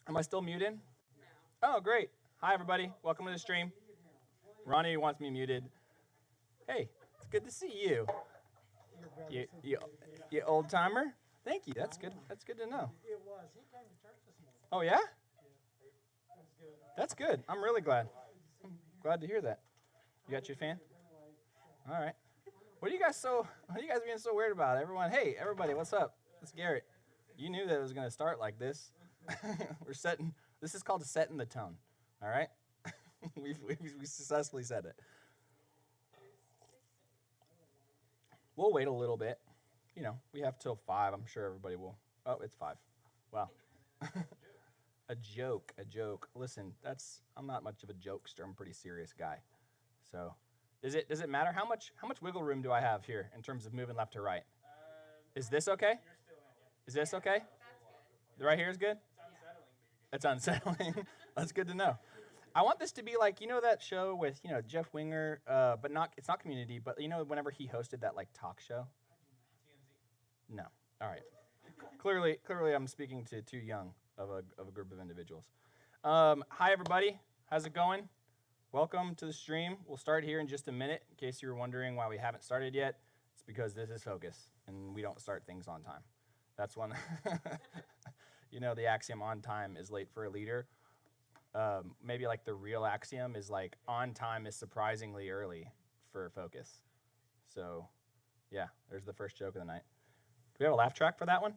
Am I still muted? Oh, great. Hi, everybody. Welcome to the stream. Ronnie wants me muted. Hey, it's good to see you. You old timer? Thank you. That's good. That's good to know. Oh, yeah? That's good. I'm really glad. I'm glad to hear that. You got your fan? All right. What are you guys being so weird about? Everyone, hey, everybody, what's up? It's Garrett. You knew that it was going to start like this. This is called setting the tone. All right? we successfully said it. We'll wait a little bit. You know, we have till 5. I'm sure everybody will. Oh, it's 5. Wow. A joke. Listen, I'm not much of a jokester. I'm a pretty serious guy. So, does it matter how much wiggle room do I have here in terms of moving left to right? Is this okay? Is this okay? The right here is good? It's unsettling. That's good to know. I want this to be like, you know that show with, Jeff Winger, but it's not Community, but whenever he hosted that like talk show? No. All right. Clearly I'm speaking to too young of a group of individuals. Hi everybody. How's it going? Welcome to the stream. We'll start here in just a minute. In case you were wondering why we haven't started yet, it's because this is Focus, and we don't start things on time. That's one. The axiom on time is late for a leader. Maybe like the real axiom is like on time is surprisingly early for Focus. So, yeah, there's the first joke of the night. Do we have a laugh track for that one?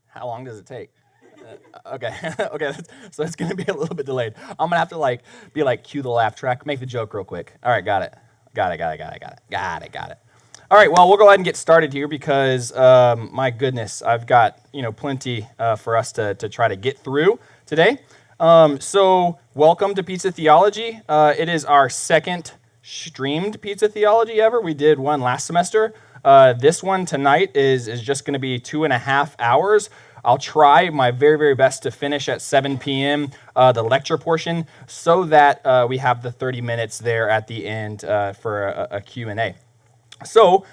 How long does it take? Okay, so it's gonna be a little bit delayed. I'm gonna have to cue the laugh track, make the joke real quick. All right, got it. All right, well, we'll go ahead and get started here because, my goodness, I've got, plenty for us to try to get through today. So welcome to Pizza Theology. It is our second streamed Pizza Theology ever. We did one last semester. This one tonight is just going to be 2.5 hours. I'll try my very, very best to finish at 7 p.m., the lecture portion, so that we have the 30 minutes there at the end for a Q&A. So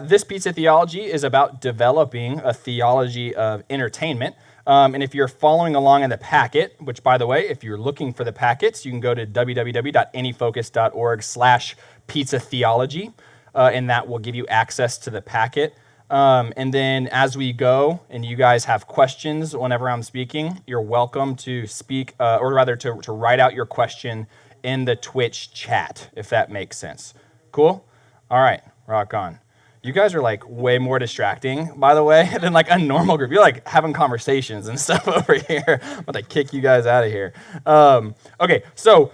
this Pizza Theology is about developing a theology of entertainment. And if you're following along in the packet, which, by the way, if you're looking for the packets, you can go to www.anyfocus.org/pizza theology, and that will give you access to the packet. And then as we go and you guys have questions whenever I'm speaking, you're welcome to speak, or rather to write out your question in the Twitch chat, if that makes sense. Cool? All right, rock on. You guys are like way more distracting, by the way, than like a normal group. You're like having conversations and stuff over here. I'm about to kick you guys out of here. Okay, so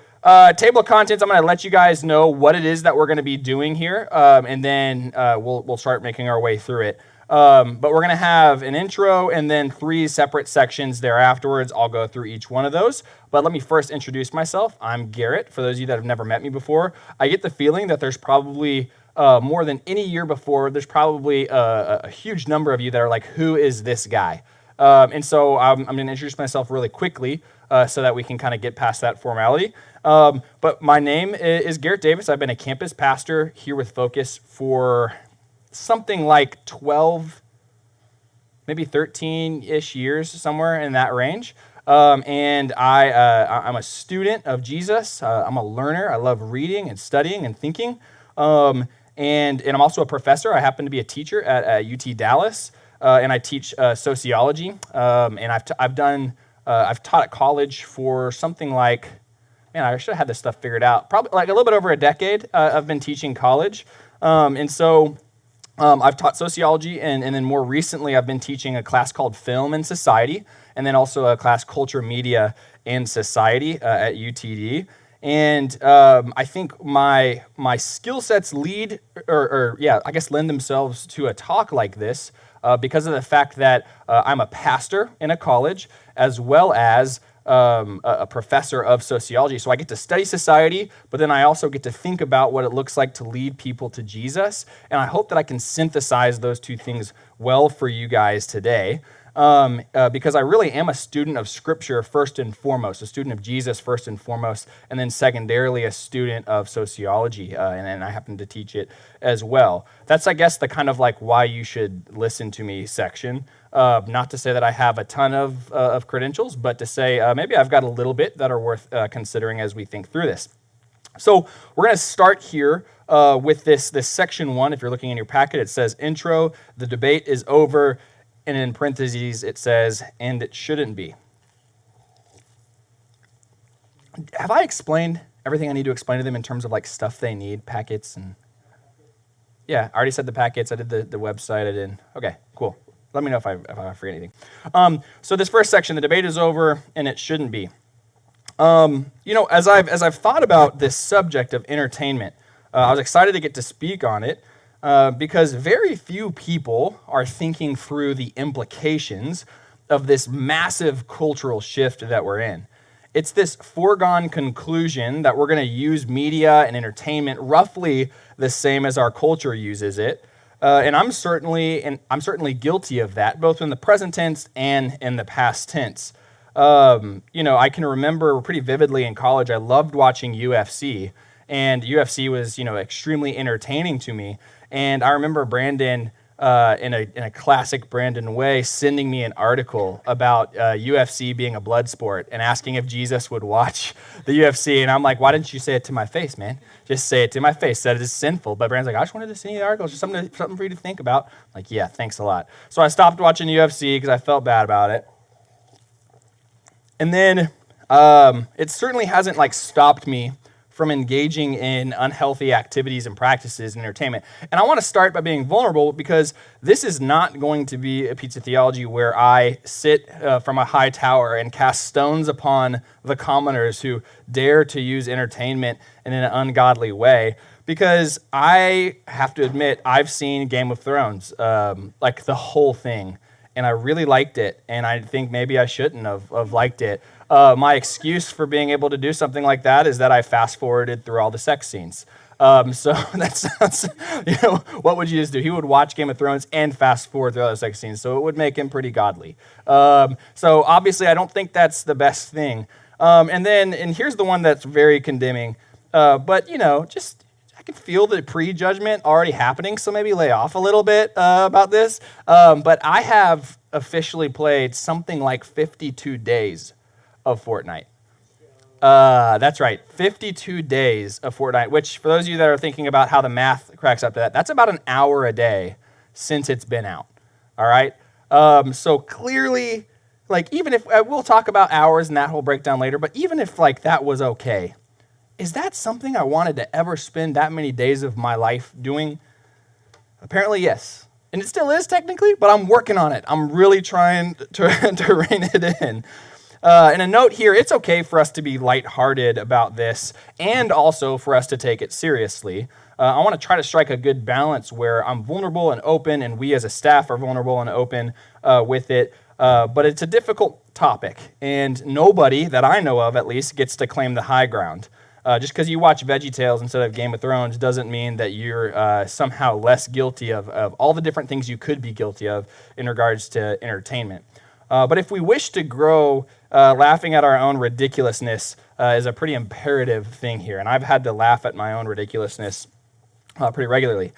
table of contents, I'm going to let you guys know what it is that we're going to be doing here, and then we'll start making our way through it. But we're going to have an intro and then 3 separate sections there afterwards. I'll go through each one of those. But let me first introduce myself. I'm Garrett. For those of you that have never met me before, I get the feeling that there's probably more than any year before, there's probably a huge number of you that are like, who is this guy? And so I'm going to introduce myself really quickly so that we can kind of get past that formality. But my name is Garrett Davis. I've been a campus pastor here with Focus for something like 12, maybe 13-ish years, somewhere in that range. And I'm a student of Jesus. I'm a learner. I love reading and studying and thinking. And I'm also a professor. I happen to be a teacher at UT Dallas, and I teach sociology. And I've taught at college for something like, man, I should have had this stuff figured out. Probably like a little bit over a decade. I've been teaching college, and so I've taught sociology, and then more recently I've been teaching a class called Film and Society, and then also a class Culture, Media, and Society at UTD. And I think my skill sets lend themselves to a talk like this because of the fact that I'm a pastor in a college as well as a professor of sociology. So I get to study society, but then I also get to think about what it looks like to lead people to Jesus. And I hope that I can synthesize those two things well for you guys today. because I really am a student of Scripture first and foremost, a student of Jesus first and foremost, and then secondarily a student of sociology, and I happen to teach it as well. That's, I guess, the kind of like why you should listen to me section. Not to say that I have a ton of credentials, but to say maybe I've got a little bit that are worth considering as we think through this. So we're going to start here with this section 1. If you're looking in your packet, it says intro, the debate is over, and in parentheses it says, and it shouldn't be. Have I explained everything I need to explain to them in terms of like stuff they need, packets? And yeah, I already said the packets. I did the website. I did. Okay, cool. Let me know if I forget anything. So this first section, the debate is over, and it shouldn't be. As I've thought about this subject of entertainment, I was excited to get to speak on it because very few people are thinking through the implications of this massive cultural shift that we're in. It's this foregone conclusion that we're going to use media and entertainment roughly the same as our culture uses it. And I'm certainly guilty of that, both in the present tense and in the past tense. I can remember pretty vividly in college, I loved watching UFC, and UFC was, extremely entertaining to me. And I remember Brandon, in a classic Brandon way, sending me an article about UFC being a blood sport and asking if Jesus would watch the UFC. And I'm like, why didn't you say it to my face, man? Just say it to my face, that it is sinful. But Brandon's like, I just wanted to send you the article. It's just something for you to think about. I'm like, yeah, thanks a lot. So I stopped watching UFC because I felt bad about it. And then it certainly hasn't stopped me from engaging in unhealthy activities and practices in entertainment. And I want to start by being vulnerable because this is not going to be a Pizza Theology where I sit from a high tower and cast stones upon the commoners who dare to use entertainment in an ungodly way. Because I have to admit, I've seen Game of Thrones, the whole thing. And I really liked it, and I think maybe I shouldn't have liked it. My excuse for being able to do something like that is that I fast-forwarded through all the sex scenes. So that sounds, what would you just do? He would watch Game of Thrones and fast-forward through all the sex scenes, so it would make him pretty godly. So obviously, I don't think that's the best thing. And here's the one that's very condemning, but just I can feel the prejudgment already happening, so maybe lay off a little bit about this. But I have officially played something like 52 days of Fortnite. That's right, 52 days of Fortnite, which for those of you that are thinking about how the math cracks up to that, that's about an hour a day since it's been out, all right? So clearly, even if, we'll talk about hours and that whole breakdown later, but even if that was okay, is that something I wanted to ever spend that many days of my life doing? Apparently, yes. And it still is technically, but I'm working on it. I'm really trying to rein it in. And a note here, it's okay for us to be lighthearted about this and also for us to take it seriously. I want to try to strike a good balance where I'm vulnerable and open, and we as a staff are vulnerable and open with it. But it's a difficult topic, and nobody that I know of at least gets to claim the high ground. Just because you watch VeggieTales instead of Game of Thrones doesn't mean that you're somehow less guilty of all the different things you could be guilty of in regards to entertainment. But if we wish to grow, laughing at our own ridiculousness is a pretty imperative thing here. And I've had to laugh at my own ridiculousness pretty regularly.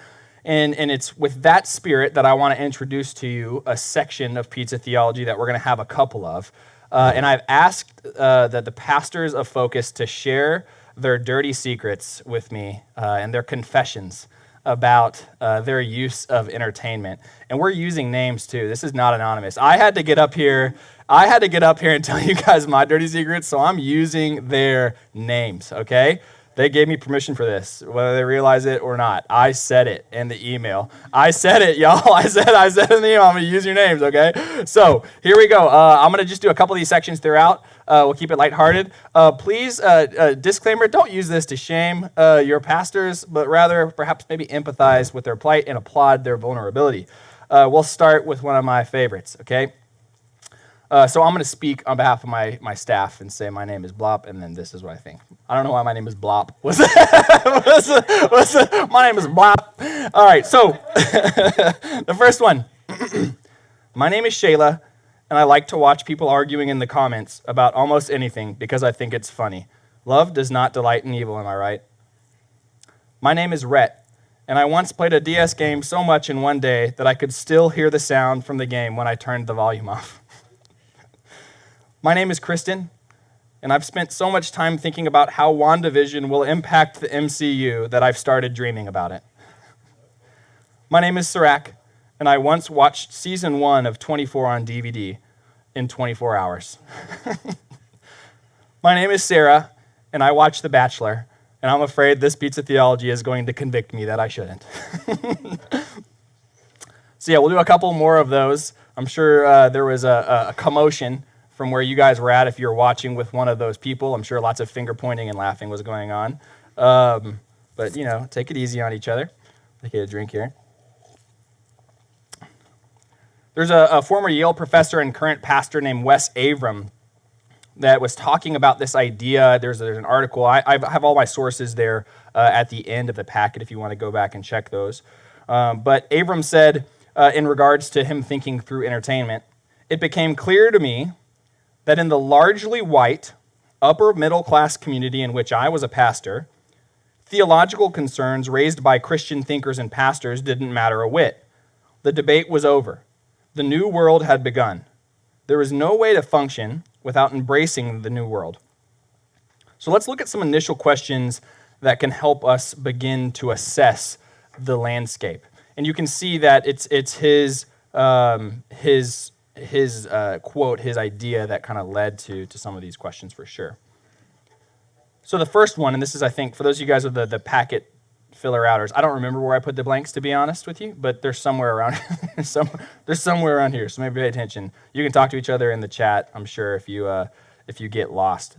And it's with that spirit that I want to introduce to you a section of Pizza Theology that we're going to have a couple of. And I've asked that the pastors of Focus to share their dirty secrets with me and their confessions about their use of entertainment. And we're using names too. This is not anonymous. I had to get up here and tell you guys my dirty secrets, so I'm using their names, okay? They gave me permission for this, whether they realize it or not. I said it in the email. I said it, y'all. I said in the email, I'm going to use your names, okay? So here we go. I'm going to just do a couple of these sections throughout. We'll keep it lighthearted. Please, disclaimer, don't use this to shame your pastors, but rather perhaps maybe empathize with their plight and applaud their vulnerability. We'll start with one of my favorites, okay? So I'm going to speak on behalf of my staff and say my name is Blop, and then this is what I think. I don't know why my name is Blop. My name is Blop. All right, so the first one. My name is Shayla. and I like to watch people arguing in the comments about almost anything because I think it's funny. Love does not delight in evil, am I right? My name is Rhett, and I once played a DS game so much in one day that I could still hear the sound from the game when I turned the volume off. My name is Kristen, and I've spent so much time thinking about how WandaVision will impact the MCU that I've started dreaming about it. My name is Sirac, and I once watched season 1 of 24 on DVD in 24 hours. My name is Sarah, and I watched The Bachelor, and I'm afraid this pizza theology is going to convict me that I shouldn't. So yeah, we'll do a couple more of those. I'm sure there was a commotion from where you guys were at if you're watching with one of those people. I'm sure lots of finger pointing and laughing was going on. But, take it easy on each other. Take a drink here. There's a former Yale professor and current pastor named Wes Avram that was talking about this idea. There's an article. I have all my sources there at the end of the packet if you want to go back and check those. But Avram said, in regards to him thinking through entertainment, it became clear to me that in the largely white, upper middle class community in which I was a pastor, theological concerns raised by Christian thinkers and pastors didn't matter a whit. The debate was over. The new world had begun. There was no way to function without embracing the new world. So let's look at some initial questions that can help us begin to assess the landscape. And you can see that it's his quote, his idea that kind of led to some of these questions for sure. So the first one, and this is, I think, for those of you guys with the packet filler outers, I don't remember where I put the blanks, to be honest with you, but they're somewhere around there's somewhere around here, so maybe pay attention. You can talk to each other in the chat, I'm sure, if you get lost.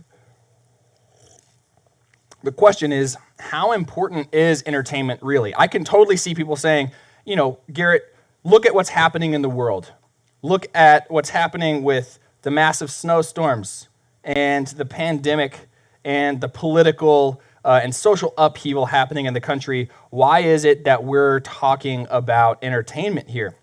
The question is, how important is entertainment really? I can totally see people saying, Garrett, look at what's happening in the world. Look at what's happening with the massive snowstorms and the pandemic and the political and social upheaval happening in the country. Why is it that we're talking about entertainment here?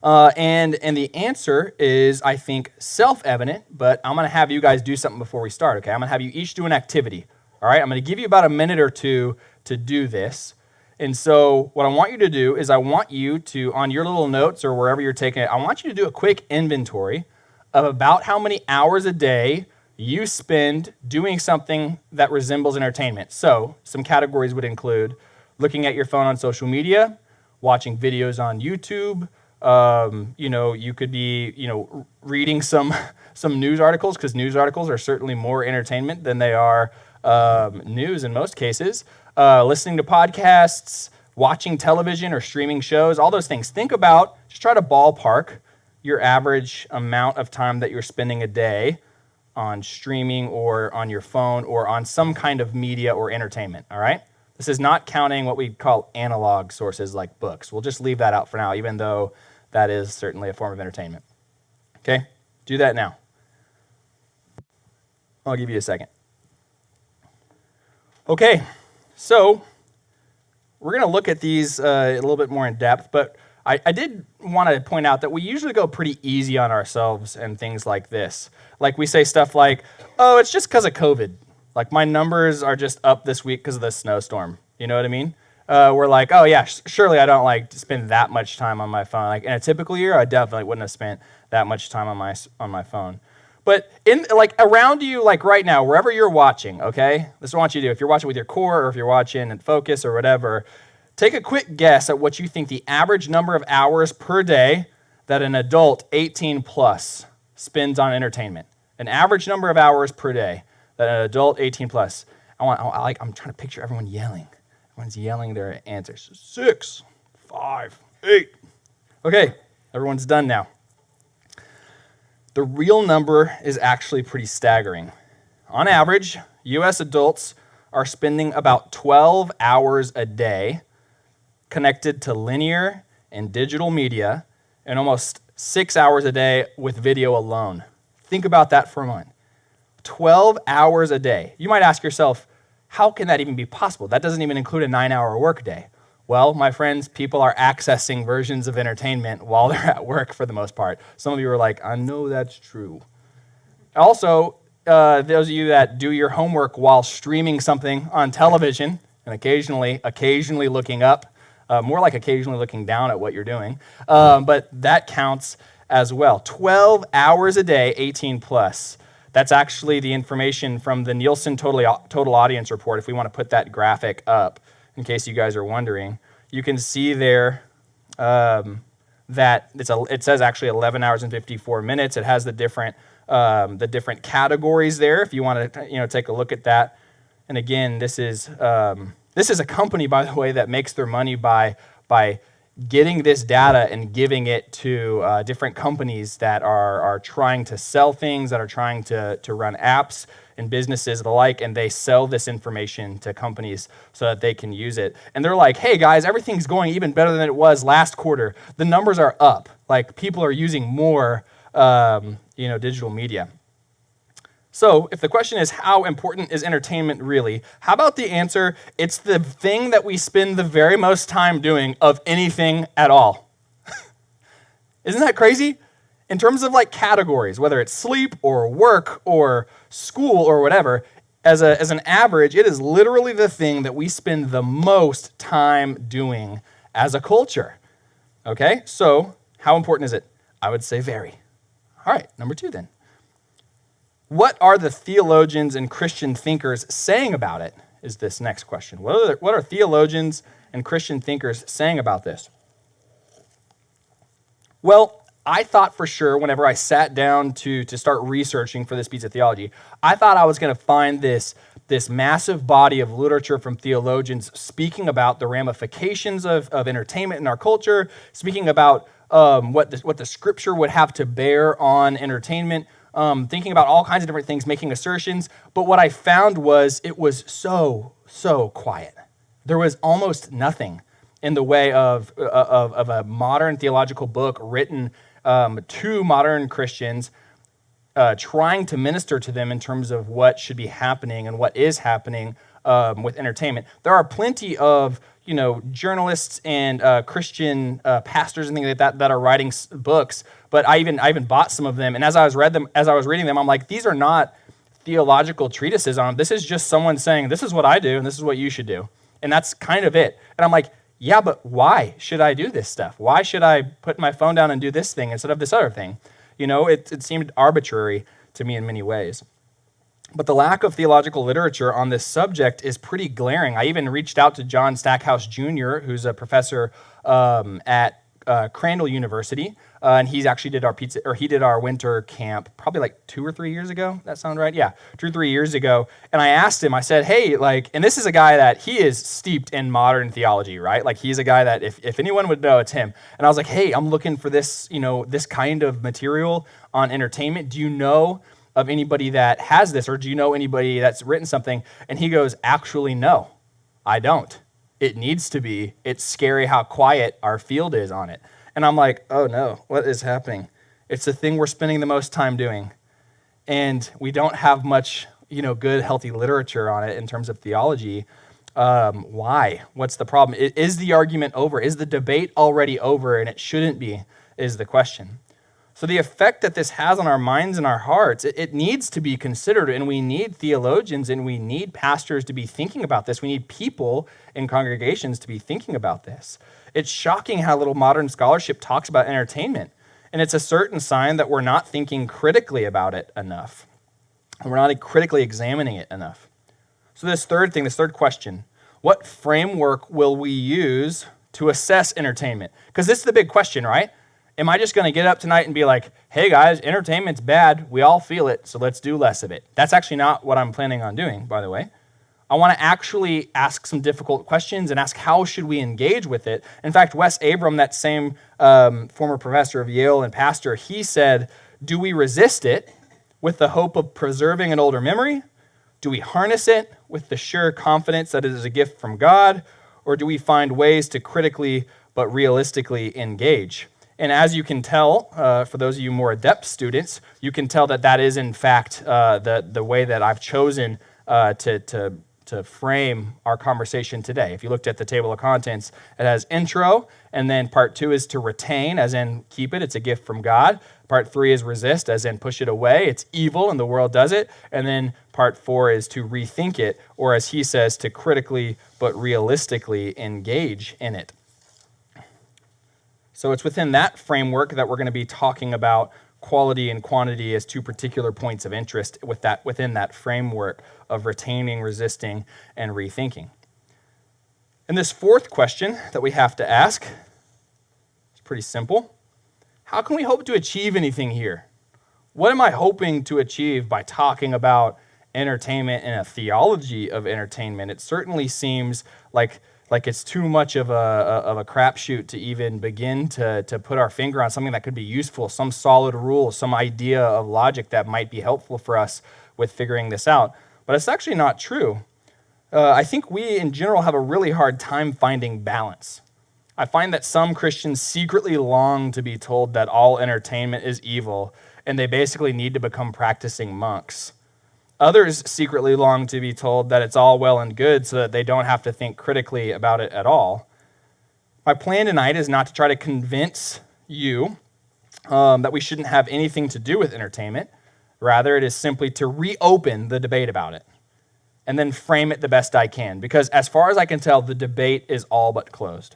And the answer is, I think, self-evident, but I'm going to have you guys do something before we start, okay? I'm going to have you each do an activity, all right? I'm going to give you about a minute or two to do this. And so what I want you to do is I want you to, on your little notes or wherever you're taking it, I want you to do a quick inventory of about how many hours a day you spend doing something that resembles entertainment. So some categories would include looking at your phone on social media, watching videos on YouTube. You could be, reading some news articles, because news articles are certainly more entertainment than they are news in most cases. Listening to podcasts, watching television or streaming shows, all those things. Think about, just try to ballpark your average amount of time that you're spending a day on streaming or on your phone or on some kind of media or entertainment, all right? This is not counting what we call analog sources like books. We'll just leave that out for now, even though that is certainly a form of entertainment. Okay? Do that now. I'll give you a second. Okay, so we're going to look at these a little bit more in depth, but I did want to point out that we usually go pretty easy on ourselves and things like this. Like we say stuff like, oh, it's just because of COVID. Like my numbers are just up this week because of the snowstorm. You know what I mean? We're like, oh yeah, surely I don't spend that much time on my phone. Like in a typical year, I definitely wouldn't have spent that much time on my phone. But in around you, right now, wherever you're watching, okay? This is what I want you to do. If you're watching with your core or if you're watching in focus or whatever, take a quick guess at what you think the average number of hours per day that an adult 18 plus spends on entertainment. An average number of hours per day that an adult 18 plus. I'm trying to picture everyone yelling. Everyone's yelling their answers. 6, 5, 8. Okay, everyone's done now. The real number is actually pretty staggering. On average, U.S. adults are spending about 12 hours a day connected to linear and digital media, and almost 6 hours a day with video alone. Think about that for a moment. 12 hours a day. You might ask yourself, how can that even be possible? That doesn't even include a 9-hour workday. Well, my friends, people are accessing versions of entertainment while they're at work for the most part. Some of you are like, I know that's true. Also, those of you that do your homework while streaming something on television and occasionally looking up, more like occasionally looking down at what you're doing, but that counts as well. 12 hours a day, 18 plus. That's actually the information from the Nielsen Total Audience Report, if we want to put that graphic up, in case you guys are wondering. You can see there that it says actually 11 hours and 54 minutes. It has the different categories there if you want to take a look at that. And again, this is a company, by the way, that makes their money by getting this data and giving it to different companies that are trying to sell things, that are trying to run apps and businesses the like, and they sell this information to companies so that they can use it. And they're like, hey guys, everything's going even better than it was last quarter. The numbers are up. Like, people are using more digital media. So if the question is, how important is entertainment really? How about the answer, it's the thing that we spend the very most time doing of anything at all. Isn't that crazy? In terms of like categories, whether it's sleep or work or school or whatever, as an average, it is literally the thing that we spend the most time doing as a culture. Okay, so how important is it? I would say very. All right, number 2 then. What are the theologians and Christian thinkers saying about it, is this next question. What are theologians and Christian thinkers saying about this? Well, I thought for sure whenever I sat down to start researching for this piece of theology, I thought I was going to find this massive body of literature from theologians speaking about the ramifications of entertainment in our culture, speaking about what the scripture would have to bear on entertainment, thinking about all kinds of different things, making assertions. But what I found was it was so quiet. There was almost nothing in the way of a modern theological book written to modern Christians, trying to minister to them in terms of what should be happening and what is happening with entertainment. There are plenty of journalists and Christian pastors and things like that are writing books, but I even bought some of them. And as I was reading them, I'm like, these are not theological treatises on them. This is just someone saying, this is what I do and this is what you should do. And that's kind of it. And I'm like, yeah, but why should I do this stuff? Why should I put my phone down and do this thing instead of this other thing? It seemed arbitrary to me in many ways. But the lack of theological literature on this subject is pretty glaring. I even reached out to John Stackhouse Jr., who's a professor at Crandall University, and he actually did our winter camp probably like 2 or 3 years ago. That sound right? Yeah, 2 or 3 years ago. And I asked him, I said, hey, and this is a guy that he is steeped in modern theology, right? Like, he's a guy that if anyone would know, it's him. And I was like, hey, I'm looking for this, this kind of material on entertainment. Do you know of anybody that has this, or do you know anybody that's written something? And he goes, actually, no, I don't. It needs to be. It's scary how quiet our field is on it. And I'm like, oh no, what is happening? It's the thing we're spending the most time doing. And we don't have much, good, healthy literature on it in terms of theology. Why? What's the problem? Is the argument over? Is the debate already over? And it shouldn't be, is the question. So the effect that this has on our minds and our hearts, it needs to be considered, and we need theologians and we need pastors to be thinking about this. We need people in congregations to be thinking about this. It's shocking how little modern scholarship talks about entertainment, and it's a certain sign that we're not thinking critically about it enough, and we're not critically examining it enough. So this third question, what framework will we use to assess entertainment? Because this is the big question, right? Am I just going to get up tonight and be like, hey guys, entertainment's bad, we all feel it, so let's do less of it? That's actually not what I'm planning on doing, by the way. I want to actually ask some difficult questions and ask how should we engage with it. In fact, Wes Abram, that same former professor of Yale and pastor, he said, do we resist it with the hope of preserving an older memory? Do we harness it with the sure confidence that it is a gift from God? Or do we find ways to critically but realistically engage? And as you can tell, for those of you more adept students, you can tell that is in fact the way that I've chosen to to frame our conversation today. If you looked at the table of contents, it has intro, and then part 2 is to retain, as in keep it. It's a gift from God. Part 3 is resist, as in push it away. It's evil and the world does it. And then part 4 is to rethink it, or as he says, to critically but realistically engage in it. So it's within that framework that we're going to be talking about quality and quantity as 2 particular points of interest within that framework of retaining, resisting, and rethinking. And this 4th question that we have to ask is pretty simple. How can we hope to achieve anything here? What am I hoping to achieve by talking about entertainment and a theology of entertainment? It certainly seems like it's too much of a crapshoot to even begin to put our finger on something that could be useful, some solid rule, some idea of logic that might be helpful for us with figuring this out. But it's actually not true. I think we, in general, have a really hard time finding balance. I find that some Christians secretly long to be told that all entertainment is evil, and they basically need to become practicing monks. Others secretly long to be told that it's all well and good so that they don't have to think critically about it at all. My plan tonight is not to try to convince you that we shouldn't have anything to do with entertainment. Rather, it is simply to reopen the debate about it and then frame it the best I can, because as far as I can tell, the debate is all but closed.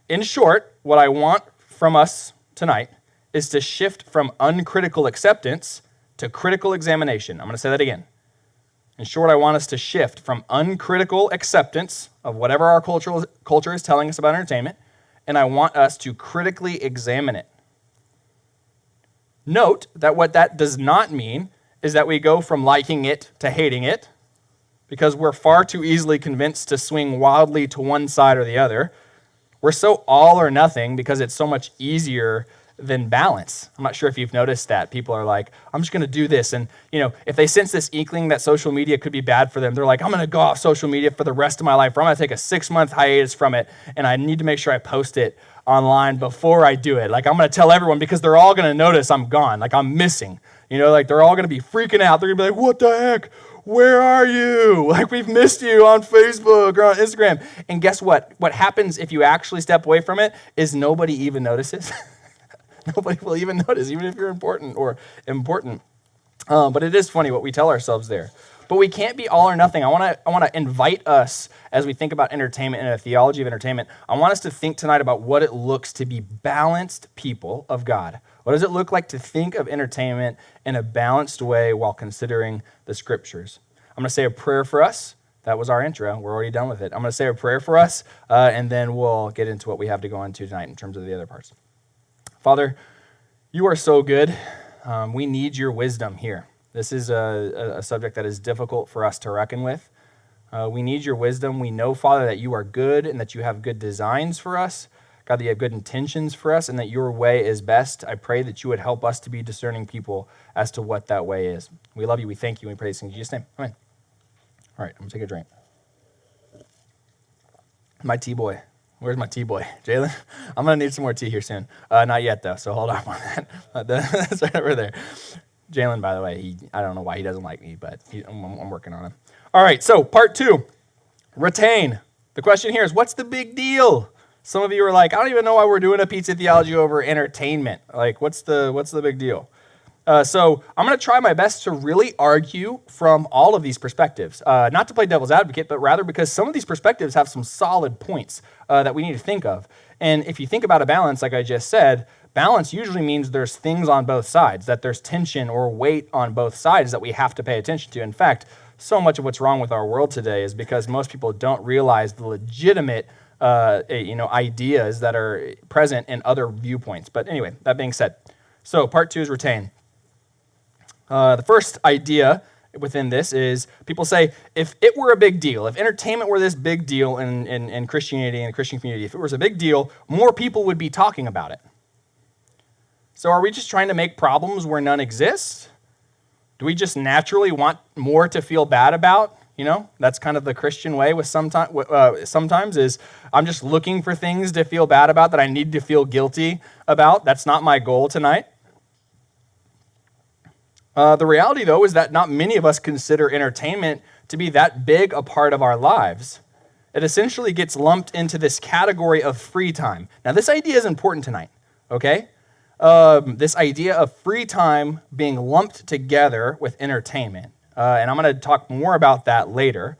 In short, what I want from us tonight is to shift from uncritical acceptance to critical examination. I'm going to say that again. In short, I want us to shift from uncritical acceptance of whatever our culture is telling us about entertainment, and I want us to critically examine it. Note that what that does not mean is that we go from liking it to hating it, because we're far too easily convinced to swing wildly to one side or the other. We're so all or nothing because it's so much easier than balance. I'm not sure if you've noticed that. People are like, I'm just going to do this. And, if they sense this inkling that social media could be bad for them, they're like, I'm going to go off social media for the rest of my life, or I'm going to take a 6-month hiatus from it, and I need to make sure I post it online before I do it. Like, I'm going to tell everyone, because they're all going to notice I'm gone, like I'm missing. They're all going to be freaking out. They're going to be like, what the heck? Where are you? Like, we've missed you on Facebook or on Instagram. And guess what? What happens if you actually step away from it is nobody even notices. Nobody will even notice, even if you're important. But it is funny what we tell ourselves there. But we can't be all or nothing. I want to invite us, as we think about entertainment and a theology of entertainment, I want us to think tonight about what it looks to be balanced people of God. What does it look like to think of entertainment in a balanced way while considering the scriptures? I'm going to say a prayer for us. That was our intro. We're already done with it. I'm going to say a prayer for us, and then we'll get into what we have to go into tonight in terms of the other parts. Father, you are so good. We need your wisdom here. This is a subject that is difficult for us to reckon with. We need your wisdom. We know, Father, that you are good and that you have good designs for us. God, that you have good intentions for us and that your way is best. I pray that you would help us to be discerning people as to what that way is. We love you. We thank you. We praise you in Jesus' name. Amen. All right, I'm going to take a drink. My tea boy. Where's my tea boy? Jalen? I'm going to need some more tea here soon. Not yet, though, so hold off on that. That's right over there. Jalen, by the way, I don't know why he doesn't like me, but I'm working on him. All right, so part 2, retain. The question here is, what's the big deal? Some of you are like, I don't even know why we're doing a pizza theology over entertainment. Like, what's the big deal? So I'm going to try my best to really argue from all of these perspectives, not to play devil's advocate, but rather because some of these perspectives have some solid points that we need to think of. And if you think about a balance, like I just said, balance usually means there's things on both sides, that there's tension or weight on both sides that we have to pay attention to. In fact, so much of what's wrong with our world today is because most people don't realize the legitimate ideas that are present in other viewpoints. But anyway, that being said, so part 2 is retain. The first idea within this is people say, if it were a big deal, if entertainment were this big deal in Christianity and the Christian community, if it was a big deal, more people would be talking about it. So are we just trying to make problems where none exist? Do we just naturally want more to feel bad about? That's kind of the Christian way with sometimes is I'm just looking for things to feel bad about that I need to feel guilty about. That's not my goal tonight. The reality, though, is that not many of us consider entertainment to be that big a part of our lives. It essentially gets lumped into this category of free time. Now, this idea is important tonight, okay? This idea of free time being lumped together with entertainment. And I'm going to talk more about that later.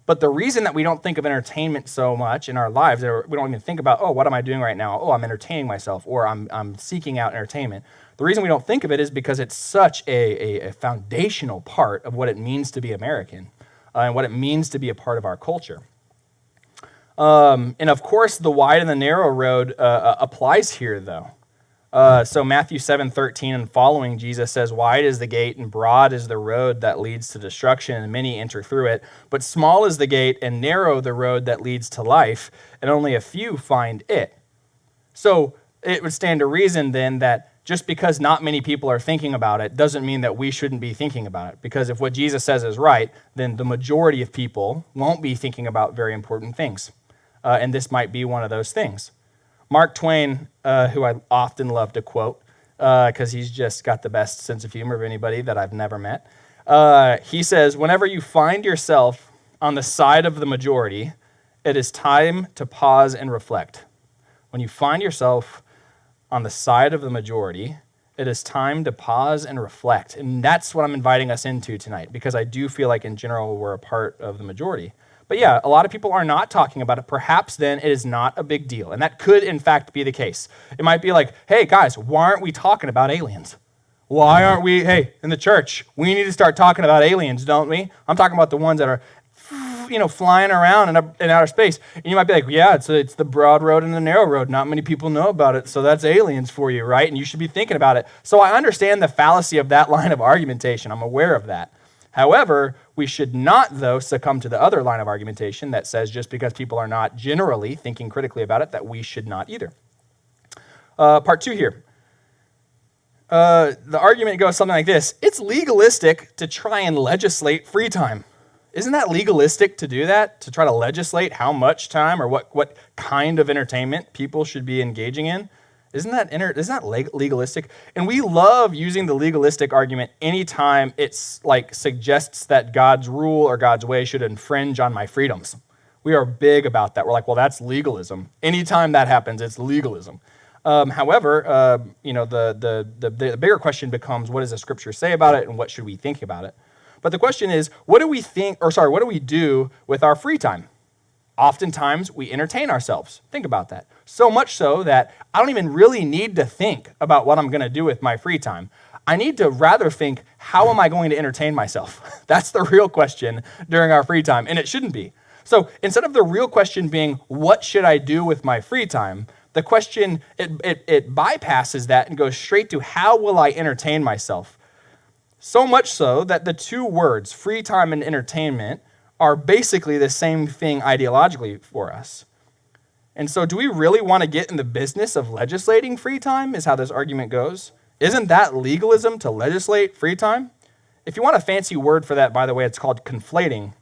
But the reason that we don't think of entertainment so much in our lives, or we don't even think about, oh, what am I doing right now? Oh, I'm entertaining myself, or I'm seeking out entertainment. The reason we don't think of it is because it's such a foundational part of what it means to be American and what it means to be a part of our culture. And of course, the wide and the narrow road applies here, though. So Matthew 7:13 and following, Jesus says, "Wide is the gate and broad is the road that leads to destruction, and many enter through it. But small is the gate and narrow the road that leads to life, and only a few find it." So it would stand to reason then that just because not many people are thinking about it doesn't mean that we shouldn't be thinking about it. Because if what Jesus says is right, then the majority of people won't be thinking about very important things. And this might be one of those things. Mark Twain, who I often love to quote, because he's just got the best sense of humor of anybody that I've never met. He says, "Whenever you find yourself on the side of the majority, it is time to pause and reflect." When you find yourself on the side of the majority, it is time to pause and reflect. And that's what I'm inviting us into tonight, because I do feel like in general we're a part of the majority. But yeah, a lot of people are not talking about it. Perhaps then it is not a big deal. And that could, in fact, be the case. It might be like, hey, guys, why aren't we talking about aliens? Why aren't we, hey, in the church, we need to start talking about aliens, don't we? I'm talking about the ones that are, flying around in outer space. And you might be like, yeah, it's the broad road and the narrow road. Not many people know about it, so that's aliens for you, right? And you should be thinking about it. So I understand the fallacy of that line of argumentation. I'm aware of that. However, we should not, though, succumb to the other line of argumentation that says just because people are not generally thinking critically about it, that we should not either. Part 2 here. The argument goes something like this. It's legalistic to try and legislate free time. Isn't that legalistic to do that? To try to legislate how much time or what kind of entertainment people should be engaging in? Isn't that legalistic? And we love using the legalistic argument anytime it's like suggests that God's rule or God's way should infringe on my freedoms. We are big about that. We're like, well, that's legalism. Anytime that happens, it's legalism. However, the bigger question becomes, what does the scripture say about it, and what should we think about it? But the question is, what do we do with our free time? Oftentimes, we entertain ourselves. Think about that. So much so that I don't even really need to think about what I'm going to do with my free time. I need to rather think, how am I going to entertain myself? That's the real question during our free time, and it shouldn't be. So instead of the real question being, what should I do with my free time? The question, it bypasses that and goes straight to, how will I entertain myself? So much so that the two words, free time and entertainment, are basically the same thing ideologically for us. And so do we really want to get in the business of legislating free time, is how this argument goes? Isn't that legalism to legislate free time? If you want a fancy word for that, by the way, it's called conflating.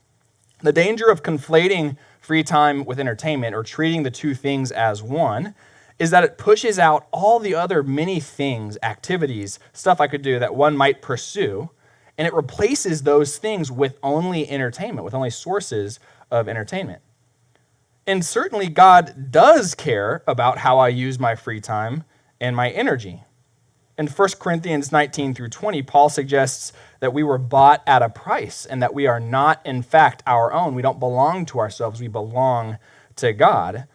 The danger of conflating free time with entertainment, or treating the two things as one, is that it pushes out all the other many things, activities, stuff I could do that one might pursue, and it replaces those things with only entertainment, with only sources of entertainment. And certainly God does care about how I use my free time and my energy. In 1 Corinthians 19 through 20, Paul suggests that we were bought at a price and that we are not, in fact, our own. We don't belong to ourselves. We belong to God.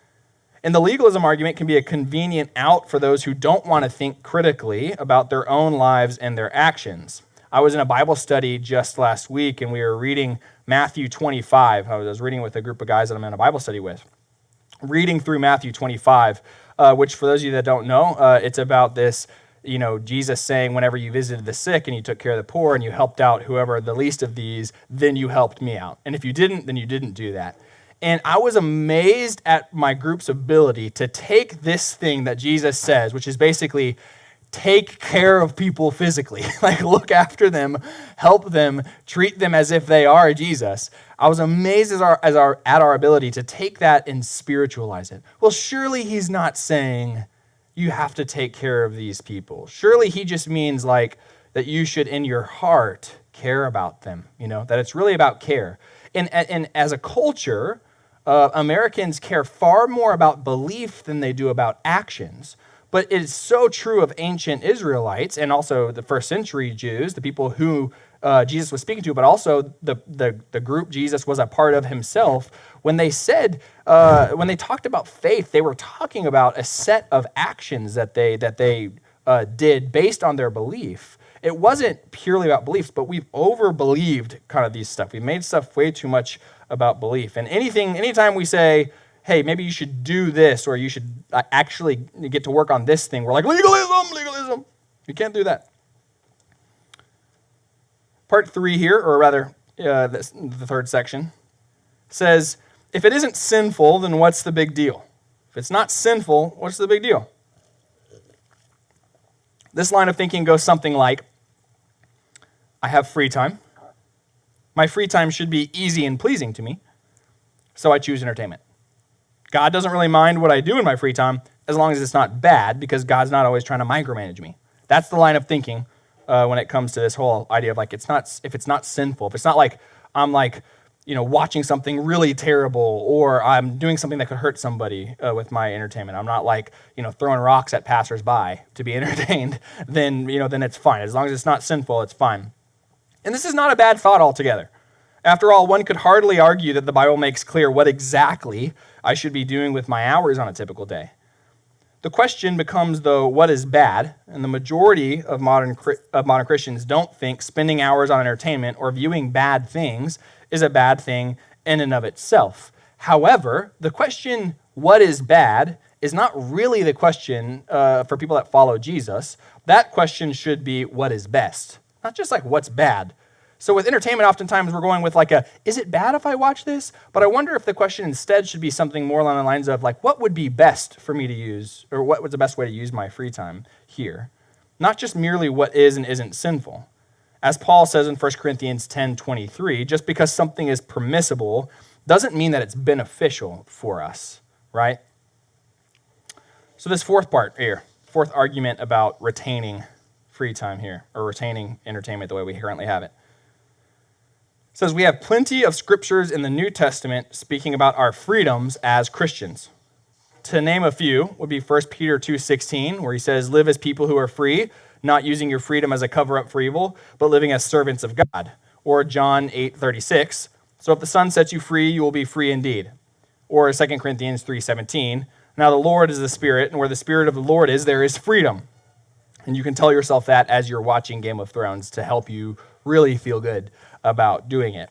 And the legalism argument can be a convenient out for those who don't want to think critically about their own lives and their actions. I was in a Bible study just last week, and we were reading Matthew 25. I was reading with a group of guys that I'm in a Bible study with. Reading through Matthew 25, which for those of you that don't know, it's about this, Jesus saying, whenever you visited the sick and you took care of the poor and you helped out whoever the least of these, then you helped me out. And if you didn't, then you didn't do that. And I was amazed at my group's ability to take this thing that Jesus says, which is basically take care of people physically, like look after them, help them, treat them as if they are Jesus. I was amazed at our ability to take that and spiritualize it. Well, surely he's not saying you have to take care of these people. Surely he just means like that you should in your heart care about them, that it's really about care. And as a culture, Americans care far more about belief than they do about actions. But it is so true of ancient Israelites and also the first century Jews, the people who Jesus was speaking to, but also the group Jesus was a part of himself. When they said, when they talked about faith, they were talking about a set of actions that they did based on their belief. It wasn't purely about beliefs, but we've over-believed kind of these stuff. We've made stuff way too much about belief. And anytime we say, hey, maybe you should do this, or you should actually get to work on this thing, we're like, legalism. You can't do that. Part 3 here, or rather the third section, says, if it isn't sinful, then what's the big deal? If it's not sinful, what's the big deal? This line of thinking goes something like, I have free time. My free time should be easy and pleasing to me, so I choose entertainment. God doesn't really mind what I do in my free time as long as it's not bad, because God's not always trying to micromanage me. That's the line of thinking when it comes to this whole idea of like, if it's not sinful, if it's not like I'm like, watching something really terrible, or I'm doing something that could hurt somebody with my entertainment. I'm not like, throwing rocks at passersby to be entertained, then it's fine. As long as it's not sinful, it's fine. And this is not a bad thought altogether. After all, one could hardly argue that the Bible makes clear what exactly I should be doing with my hours on a typical day. The question becomes, though, what is bad? And the majority of modern Christians don't think spending hours on entertainment or viewing bad things is a bad thing in and of itself. However, the question, what is bad, is not really the question for people that follow Jesus. That question should be, what is best? Not just like, what's bad? So with entertainment, oftentimes we're going with like is it bad if I watch this? But I wonder if the question instead should be something more along the lines of like, what would be best for me to use, or what was the best way to use my free time here? Not just merely what is and isn't sinful. As Paul says in 1 Corinthians 10:23, just because something is permissible doesn't mean that it's beneficial for us, right? So this fourth argument about retaining free time here, or retaining entertainment the way we currently have it. It says we have plenty of scriptures in the New Testament speaking about our freedoms as Christians. To name a few would be 1 Peter 2:16, where he says, live as people who are free, not using your freedom as a cover-up for evil, but living as servants of God. Or John 8:36, so if the Son sets you free, you will be free indeed. Or 2 Corinthians 3:17, now the Lord is the Spirit, and where the Spirit of the Lord is, there is freedom. And you can tell yourself that as you're watching Game of Thrones to help you really feel good about doing it.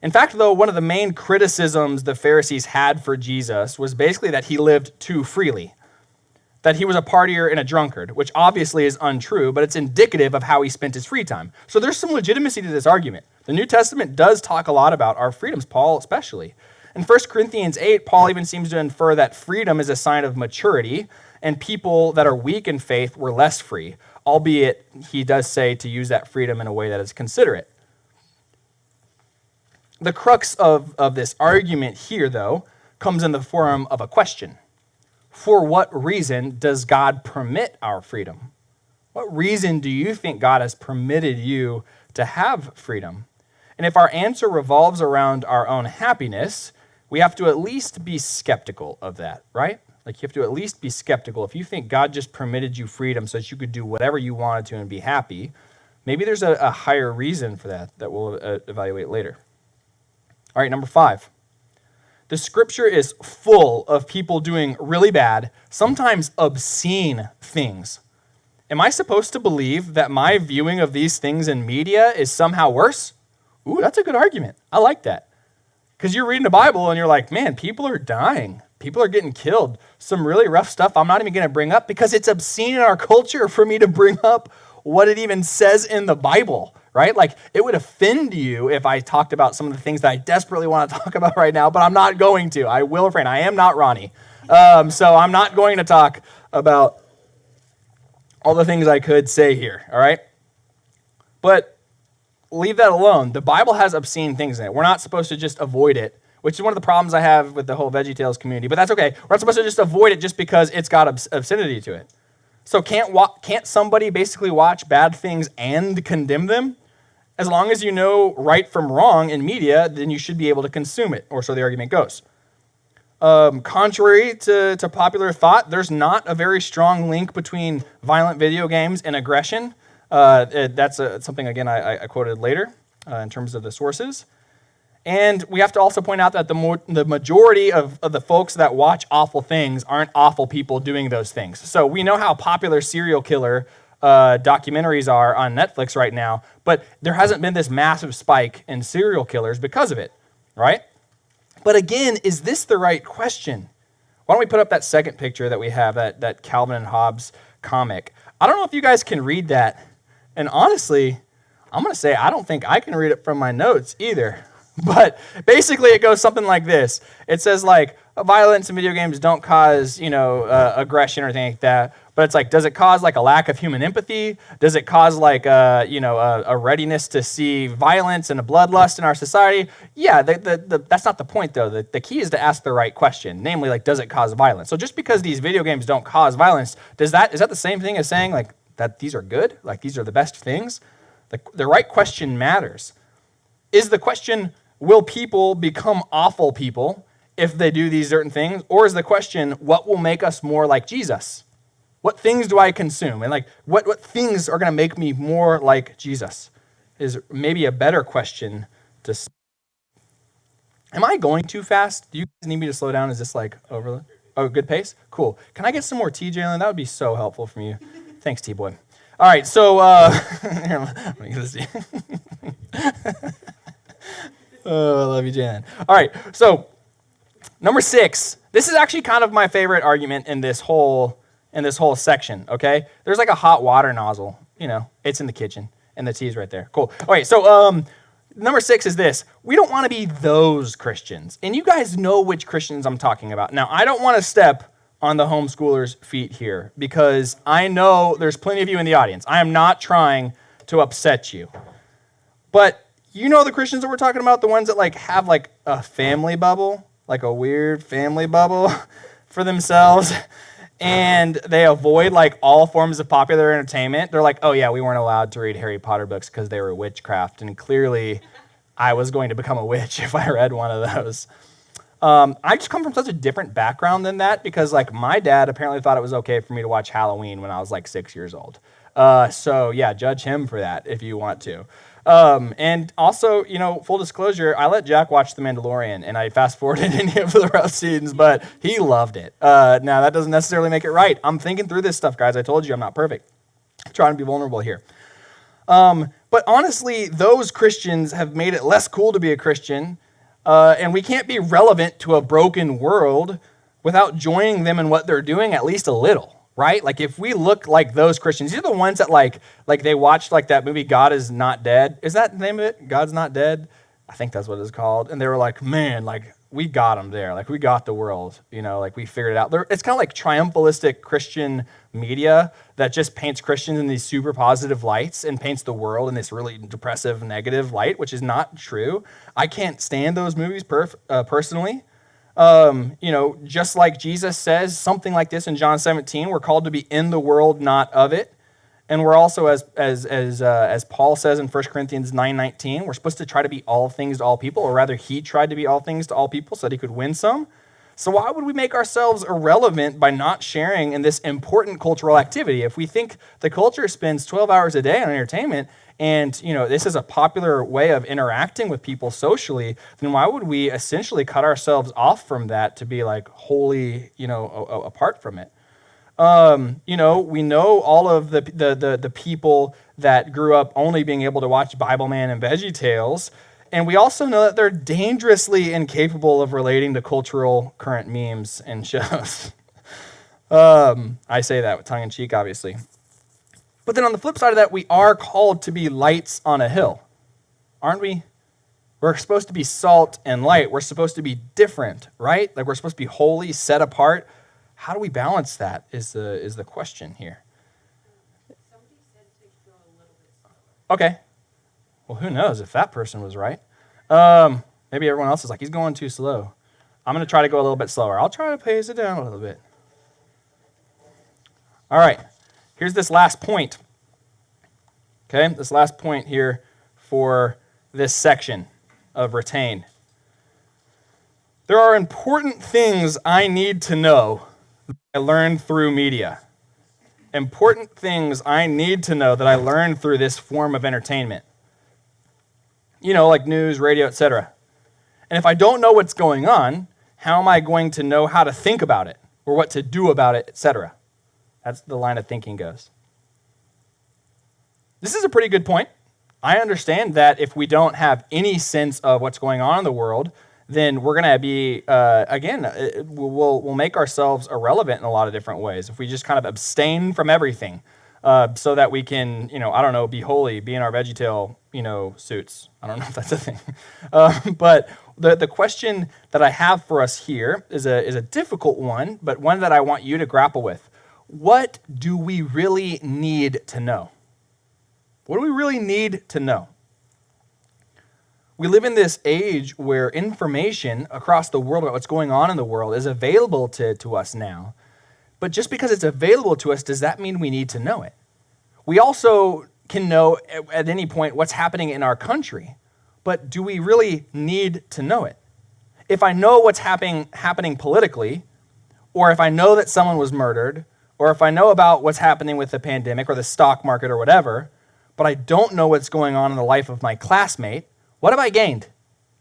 In fact, though, one of the main criticisms the Pharisees had for Jesus was basically that he lived too freely, that he was a partier and a drunkard, which obviously is untrue, but it's indicative of how he spent his free time. So there's some legitimacy to this argument. The New Testament does talk a lot about our freedoms, Paul especially. In 1 Corinthians 8, Paul even seems to infer that freedom is a sign of maturity, and people that are weak in faith were less free, albeit he does say to use that freedom in a way that is considerate. The crux of this argument here, though, comes in the form of a question. For what reason does God permit our freedom? What reason do you think God has permitted you to have freedom? And if our answer revolves around our own happiness, we have to at least be skeptical of that, right? Like, you have to at least be skeptical. If you think God just permitted you freedom so that you could do whatever you wanted to and be happy, maybe there's a higher reason for that we'll evaluate later. All right, number 5. The scripture is full of people doing really bad, sometimes obscene things. Am I supposed to believe that my viewing of these things in media is somehow worse? Ooh, that's a good argument. I like that. Because you're reading the Bible and you're like, man, people are dying. People are getting killed. Some really rough stuff I'm not even going to bring up because it's obscene in our culture for me to bring up what it even says in the Bible, right? Like, it would offend you if I talked about some of the things that I desperately want to talk about right now, but I'm not going to. I will refrain. I am not Ronnie. So I'm not going to talk about all the things I could say here, all right? But leave that alone. The Bible has obscene things in it. We're not supposed to just avoid it, which is one of the problems I have with the whole VeggieTales community, but that's okay. We're not supposed to just avoid it just because it's got obscenity to it. So can't somebody basically watch bad things and condemn them? As long as you know right from wrong in media, then you should be able to consume it, or so the argument goes. Contrary to popular thought, there's not a very strong link between violent video games and aggression. That's something, again, I quoted later in terms of the sources. And we have to also point out that the majority of the folks that watch awful things aren't awful people doing those things. So we know how popular serial killer documentaries are on Netflix right now, but there hasn't been this massive spike in serial killers because of it, right? But again, is this the right question? Why don't we put up that second picture that we have, that Calvin and Hobbes comic? I don't know if you guys can read that. And honestly, I'm going to say I don't think I can read it from my notes either. But basically it goes something like this. It says like, violence in video games don't cause, aggression or anything like that. But it's like, does it cause like a lack of human empathy? Does it cause like a readiness to see violence and a bloodlust in our society? Yeah, that's not the point though. The key is to ask the right question, namely like, does it cause violence? So just because these video games don't cause violence, is that the same thing as saying like that these are good? Like these are the best things? The right question matters. Is the question, will people become awful people if they do these certain things? Or is the question, what will make us more like Jesus? What things do I consume? And like, what things are going to make me more like Jesus is maybe a better question to. Am I going too fast? Do you guys need me to slow down? Is this like over? Oh, good pace? Cool. Can I get some more tea, Jalen? That would be so helpful from you. Thanks, T-Boy. All right, so, here, let me get this tea. Oh, I love you, Jalen. All right, so number 6. This is actually kind of my favorite argument in this whole section, okay? There's like a hot water nozzle, it's in the kitchen, and the tea's right there. Cool. All right, so number 6 is this. We don't want to be those Christians. And you guys know which Christians I'm talking about. Now, I don't want to step on the homeschoolers' feet here because I know there's plenty of you in the audience. I am not trying to upset you. But you know the Christians that we're talking about, the ones that like have like a family bubble, like a weird family bubble for themselves, and they avoid like all forms of popular entertainment. They're like, oh yeah, we weren't allowed to read Harry Potter books because they were witchcraft, and clearly I was going to become a witch if I read one of those. I just come from such a different background than that because like my dad apparently thought it was okay for me to watch Halloween when I was like 6 years old. So yeah, judge him for that if you want to. And also, full disclosure, I let Jack watch The Mandalorian, and I fast-forwarded any of the rough scenes, but he loved it. Now, that doesn't necessarily make it right. I'm thinking through this stuff, guys. I told you I'm not perfect. I'm trying to be vulnerable here. But honestly, those Christians have made it less cool to be a Christian, and we can't be relevant to a broken world without joining them in what they're doing at least a little. Right? Like if we look like those Christians, these are the ones that like they watched like that movie God Is Not Dead. Is that the name of it? God's Not Dead? I think that's what it's called. And they were like, man, like we got them there. Like we got the world, like we figured it out. It's kind of like triumphalistic Christian media that just paints Christians in these super positive lights and paints the world in this really depressive, negative light, which is not true. I can't stand those movies personally. Just like Jesus says something like this in John 17, we're called to be in the world, not of it. And we're also, as Paul says in 1 Corinthians 9:19, we're supposed to try to be all things to all people, or rather he tried to be all things to all people so that he could win some. So why would we make ourselves irrelevant by not sharing in this important cultural activity? If we think the culture spends 12 hours a day on entertainment, and this is a popular way of interacting with people socially, then why would we essentially cut ourselves off from that to be like wholly, apart from it? We know all of the people that grew up only being able to watch Bible Man and Veggie Tales, and we also know that they're dangerously incapable of relating to cultural current memes and shows. I say that with tongue in cheek, obviously. But then on the flip side of that, we are called to be lights on a hill, aren't we? We're supposed to be salt and light. We're supposed to be different, right? Like we're supposed to be holy, set apart. How do we balance that is the question here. Somebody said to go a little bit slower. Okay. Well, who knows if that person was right. Maybe everyone else is like, he's going too slow. I'm going to try to go a little bit slower. I'll try to pace it down a little bit. All right. Here's this last point. Okay, this last point here for this section of retain. There are important things I need to know that I learned through media. Important things I need to know that I learned through this form of entertainment. Like news, radio, etc. And if I don't know what's going on, how am I going to know how to think about it or what to do about it, etc.? That's the line of thinking goes. This is a pretty good point. I understand that if we don't have any sense of what's going on in the world, then we're going to be, we'll make ourselves irrelevant in a lot of different ways. If we just kind of abstain from everything so that we can, be holy, be in our VeggieTale, suits. I don't know if that's a thing. But the question that I have for us here is a difficult one, but one that I want you to grapple with. What do we really need to know? What do we really need to know? We live in this age where information across the world about what's going on in the world is available to us now. But just because it's available to us, does that mean we need to know it? We also can know at any point what's happening in our country, but do we really need to know it? If I know what's happening politically, or if I know that someone was murdered, or if I know about what's happening with the pandemic or the stock market or whatever, but I don't know what's going on in the life of my classmate, what have I gained?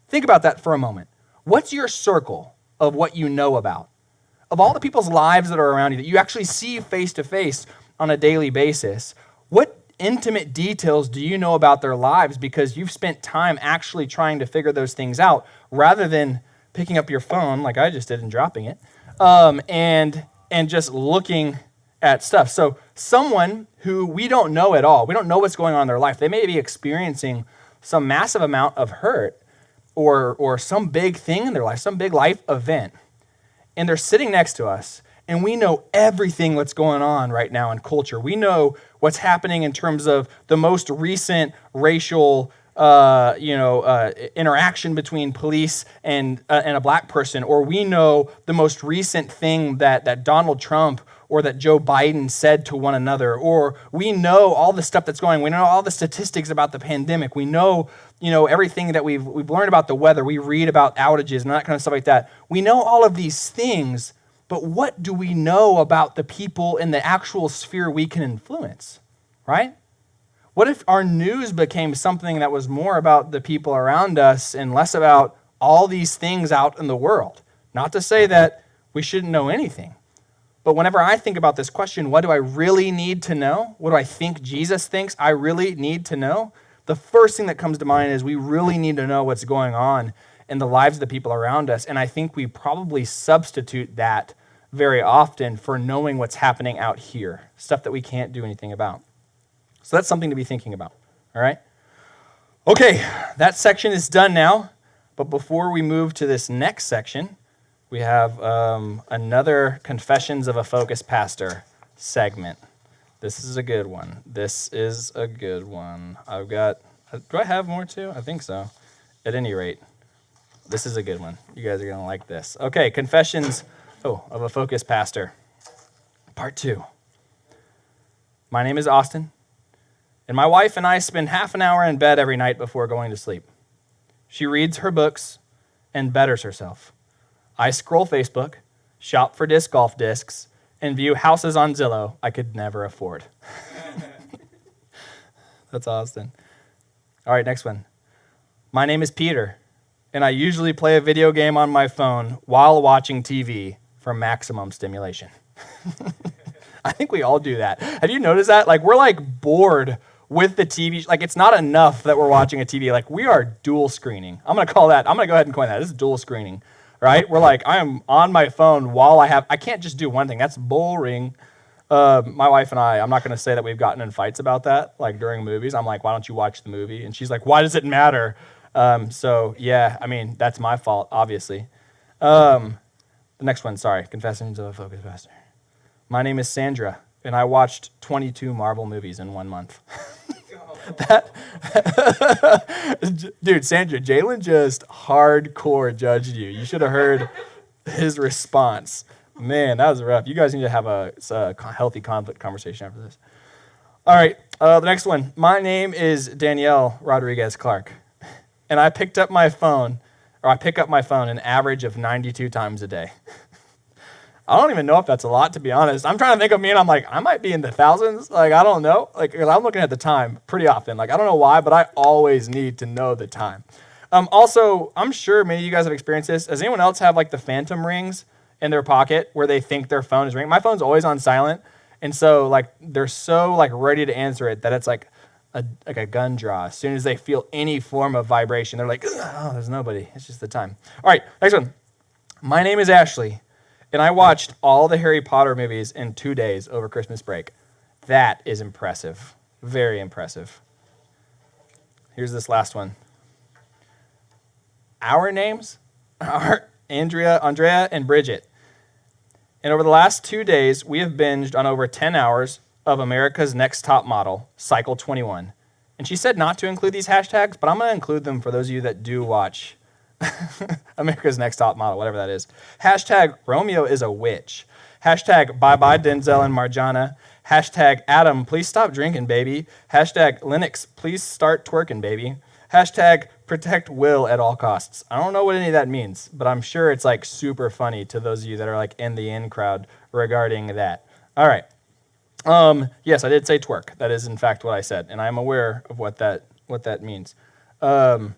Think about that for a moment. What's your circle of what you know about? Of all the people's lives that are around you that you actually see face to face on a daily basis, what intimate details do you know about their lives because you've spent time actually trying to figure those things out rather than picking up your phone like I just did and dropping it and just looking at stuff. So someone who we don't know at all, we don't know what's going on in their life, they may be experiencing some massive amount of hurt or some big thing in their life, some big life event. And they're sitting next to us, and we know everything that's going on right now in culture. We know what's happening in terms of the most recent racial interaction between police and a black person, or we know the most recent thing that Donald Trump or that Joe Biden said to one another, or we know all the stuff that's going on. We know all the statistics about the pandemic. We know, everything that we've learned about the weather. We read about outages and that kind of stuff like that. We know all of these things, but what do we know about the people in the actual sphere we can influence, right? What if our news became something that was more about the people around us and less about all these things out in the world? Not to say that we shouldn't know anything. But whenever I think about this question, what do I really need to know? What do I think Jesus thinks I really need to know? The first thing that comes to mind is we really need to know what's going on in the lives of the people around us. And I think we probably substitute that very often for knowing what's happening out here, stuff that we can't do anything about. So that's something to be thinking about, all right? Okay, that section is done now. But before we move to this next section, we have another Confessions of a Focused Pastor segment. This is a good one. Do I have more too? I think so. At any rate, this is a good one. You guys are going to like this. Okay, Confessions of a Focused Pastor, Part 2. My name is Austin, and my wife and I spend half an hour in bed every night before going to sleep. She reads her books and betters herself. I scroll Facebook, shop for disc golf discs, and view houses on Zillow I could never afford. That's Austin. All right, next one. My name is Peter, and I usually play a video game on my phone while watching TV for maximum stimulation. I think we all do that. Have you noticed that? We're bored with the TV. It's not enough that we're watching a TV. We are dual screening. I'm going to go ahead and coin that. This is dual screening. Right? We're I am on my phone while I can't just do one thing. That's boring. My wife and I'm not going to say that we've gotten in fights about that, during movies. I'm why don't you watch the movie? And she's why does it matter? That's my fault, obviously. The next one, Confessions of a Focused Pastor. My name is Sandra, and I watched 22 Marvel movies in 1 month. Dude, Sandra, Jalen just hardcore judged you. You should have heard his response. Man, that was rough. You guys need to have a healthy conflict conversation after this. All right, the next one. My name is Danielle Rodriguez Clark, and I pick up my phone an average of 92 times a day. I don't even know if that's a lot, to be honest. I'm trying to think of me, and I'm like, I might be in the thousands. Like, I don't know. Like, 'cause I'm looking at the time pretty often. Like, I don't know why, but I always need to know the time. Also, I'm sure many of you guys have experienced this. Does anyone else have, like, the phantom rings in their pocket where they think their phone is ringing? My phone's always on silent, and so, like, they're so, like, ready to answer it that it's like a gun draw. As soon as they feel any form of vibration, they're like, oh, there's nobody. It's just the time. All right, next one. My name is Ashley, and I watched all the Harry Potter movies in 2 days over Christmas break. That is impressive. Very impressive. Here's this last one. Our names are Andrea, and Bridget. And over the last 2 days, we have binged on over 10 hours of America's Next Top Model, Cycle 21. And she said not to include these hashtags, but I'm going to include them for those of you that do watch America's Next Top Model, whatever that is. Hashtag Romeo is a witch. Hashtag bye-bye Denzel and Marjana. Hashtag Adam, please stop drinking, baby. Hashtag Linux, please start twerking, baby. Hashtag protect Will at all costs. I don't know what any of that means, but I'm sure it's like super funny to those of you that are like in the in crowd regarding that. All right. Yes, I did say twerk. That is in fact what I said, and I'm aware of what that means. Yeah.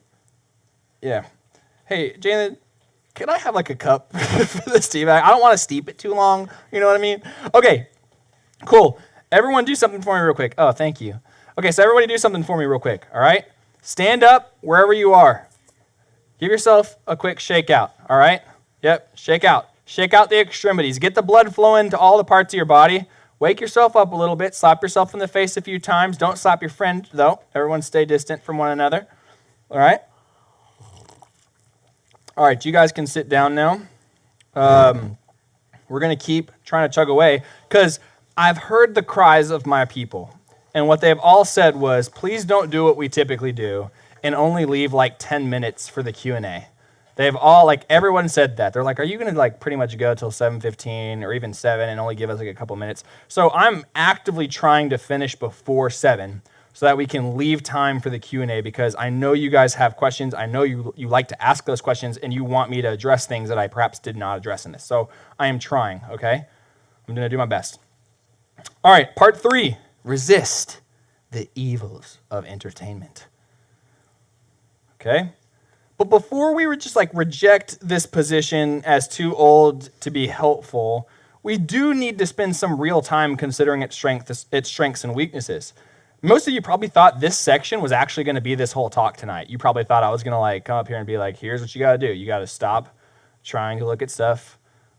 Hey, Jalen, can I have like a cup for this tea bag? I don't want to steep it too long. You know what I mean? Okay, cool. Everyone do something for me real quick. Oh, thank you. Okay, so everybody do something for me real quick, all right? Stand up wherever you are. Give yourself a quick shake out, all right? Yep, shake out. Shake out the extremities. Get the blood flowing to all the parts of your body. Wake yourself up a little bit. Slap yourself in the face a few times. Don't slap your friend, though. Everyone stay distant from one another, all right? All right, you guys can sit down now. We're going to keep trying to chug away because I've heard the cries of my people. And what they've all said was, please don't do what we typically do and only leave like 10 minutes for the Q&A. They've all, like, everyone said that. They're like, are you going to like pretty much go till 7:15 or even 7 and only give us like a couple minutes? So I'm actively trying to finish before 7 so that we can leave time for the Q&A because I know you guys have questions. I know you like to ask those questions and you want me to address things that I perhaps did not address in this. So I am trying, okay? I'm going to do my best. All right, part 3, resist the evils of entertainment. Okay? But before we would just like reject this position as too old to be helpful, we do need to spend some real time considering its strengths and weaknesses. Most of you probably thought this section was actually going to be this whole talk tonight. You probably thought I was going to like come up here and be like, here's what you got to do. You got to stop trying to look at stuff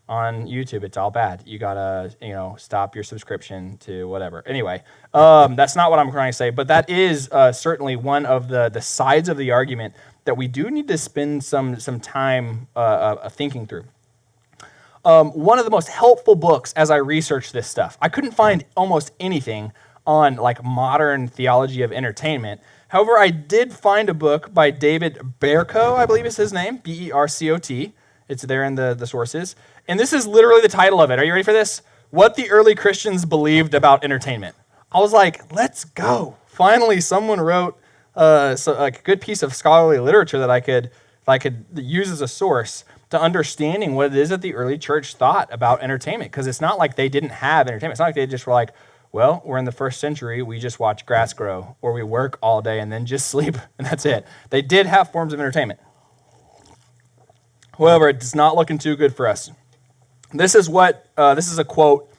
on YouTube. It's all bad. You got to, stop your subscription to whatever. Anyway, that's not what I'm trying to say, but that is certainly one of the sides of the argument that we do need to spend some time thinking through. One of the most helpful books as I researched this stuff, I couldn't find almost anything on like modern theology of entertainment. However, I did find a book by David Bercot, I believe is his name, Bercot. It's there in the sources. And this is literally the title of it. Are you ready for this? What the Early Christians Believed About Entertainment. I was like, let's go. Finally, someone wrote a good piece of scholarly literature that I could use as a source to understanding what it is that the early church thought about entertainment. Because it's not like they didn't have entertainment. It's not like they just were like, well, we're in the first century, we just watch grass grow, or we work all day and then just sleep, and that's it. They did have forms of entertainment. However, it's not looking too good for us. This is a quote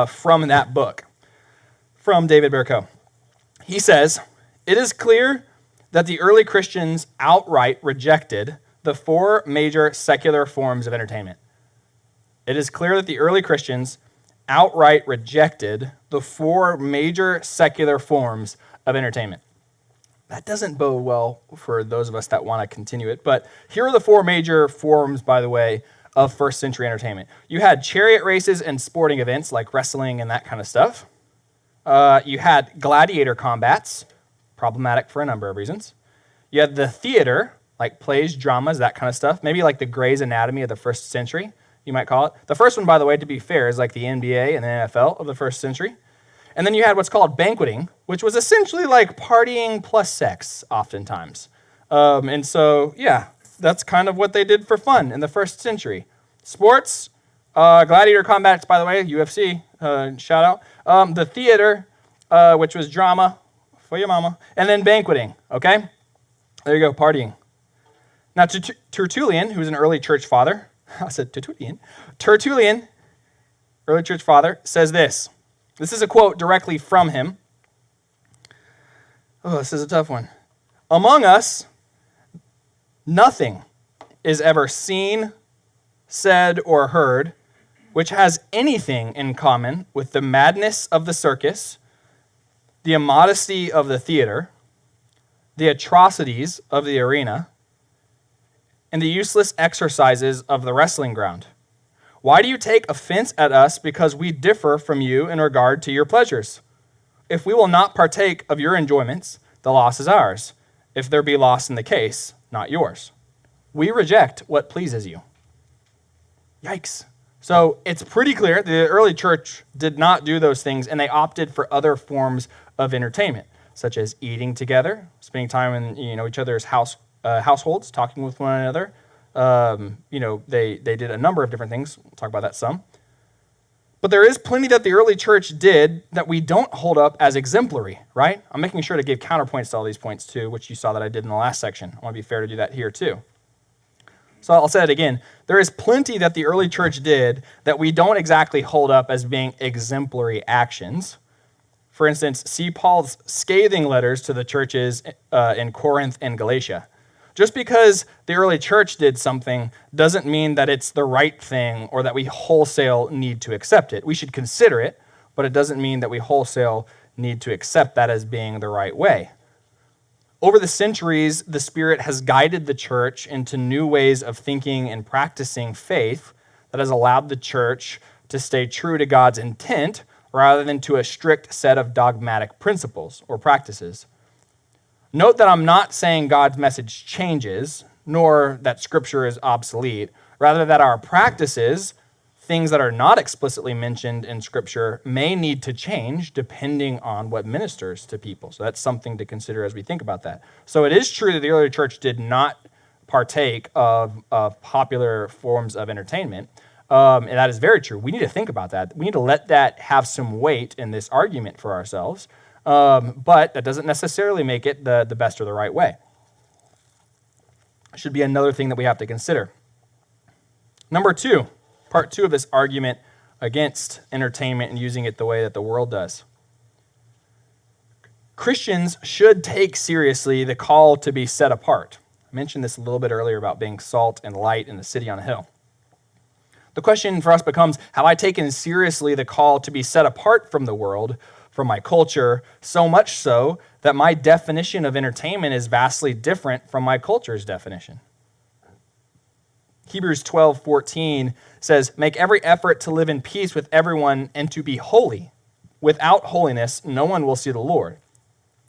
from that book, from David Bercot. He says, "It is clear that the early Christians outright rejected the 4 major secular forms of entertainment. It is clear that the early Christians outright rejected the 4 major secular forms of entertainment." That doesn't bode well for those of us that want to continue it, but here are the 4 major forms, by the way, of first century entertainment. You had chariot races and sporting events like wrestling and that kind of stuff. You had gladiator combats, problematic for a number of reasons. You had the theater, like plays, dramas, that kind of stuff, maybe like the Grey's Anatomy of the first century. you might call it. The first one, by the way, to be fair, is like the NBA and the NFL of the first century. And then you had what's called banqueting, which was essentially like partying plus sex, oftentimes. And so, yeah, that's kind of what they did for fun in the first century. Sports, gladiator combats, by the way, UFC, shout out. The theater, which was drama for your mama, and then banqueting, okay? There you go, partying. Now, Tertullian, who's an early church father, I said Tertullian, early church father, says this. This is a quote directly from him. Oh, this is a tough one. Among us, nothing is ever seen, said, or heard which has anything in common with the madness of the circus, the immodesty of the theater, the atrocities of the arena, and the useless exercises of the wrestling ground. Why do you take offense at us because we differ from you in regard to your pleasures? If we will not partake of your enjoyments, the loss is ours. If there be loss in the case, not yours. We reject what pleases you. Yikes. So it's pretty clear the early church did not do those things, and they opted for other forms of entertainment, such as eating together, spending time in each other's households, talking with one another. They did a number of different things. We'll talk about that some. But there is plenty that the early church did that we don't hold up as exemplary, right? I'm making sure to give counterpoints to all these points too, which you saw that I did in the last section. I want to be fair to do that here too. So I'll say it again. There is plenty that the early church did that we don't exactly hold up as being exemplary actions. For instance, see Paul's scathing letters to the churches in Corinth and Galatia. Just because the early church did something doesn't mean that it's the right thing or that we wholesale need to accept it. We should consider it, but it doesn't mean that we wholesale need to accept that as being the right way. Over the centuries, the Spirit has guided the church into new ways of thinking and practicing faith that has allowed the church to stay true to God's intent rather than to a strict set of dogmatic principles or practices. Note that I'm not saying God's message changes, nor that Scripture is obsolete, rather that our practices, things that are not explicitly mentioned in Scripture, may need to change depending on what ministers to people. So that's something to consider as we think about that. So it is true that the early church did not partake of popular forms of entertainment, and that is very true. We need to think about that. We need to let that have some weight in this argument for ourselves, but that doesn't necessarily make it the best or the right way. It should be another thing that we have to consider. Number two. Part two of this argument against entertainment and using it the way that the world does. Christians should take seriously the call to be set apart. I mentioned this a little bit earlier about being salt and light in the city on a hill. The question for us becomes, have I taken seriously the call to be set apart from the world, from my culture, so much so that my definition of entertainment is vastly different from my culture's definition? Hebrews 12:14 says, make every effort to live in peace with everyone and to be holy. Without holiness, no one will see the Lord.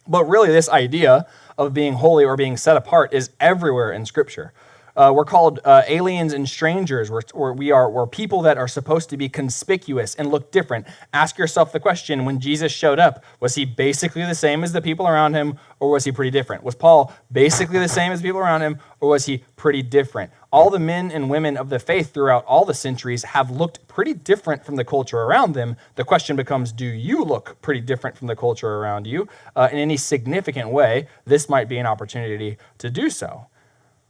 But really, this idea of being holy or being set apart is everywhere in Scripture. We're called aliens and strangers. We're people that are supposed to be conspicuous and look different. Ask yourself the question, when Jesus showed up, was he basically the same as the people around him, or was he pretty different? Was Paul basically the same as people around him, or was he pretty different? All the men and women of the faith throughout all the centuries have looked pretty different from the culture around them. The question becomes, do you look pretty different from the culture around you? In any significant way, this might be an opportunity to do so.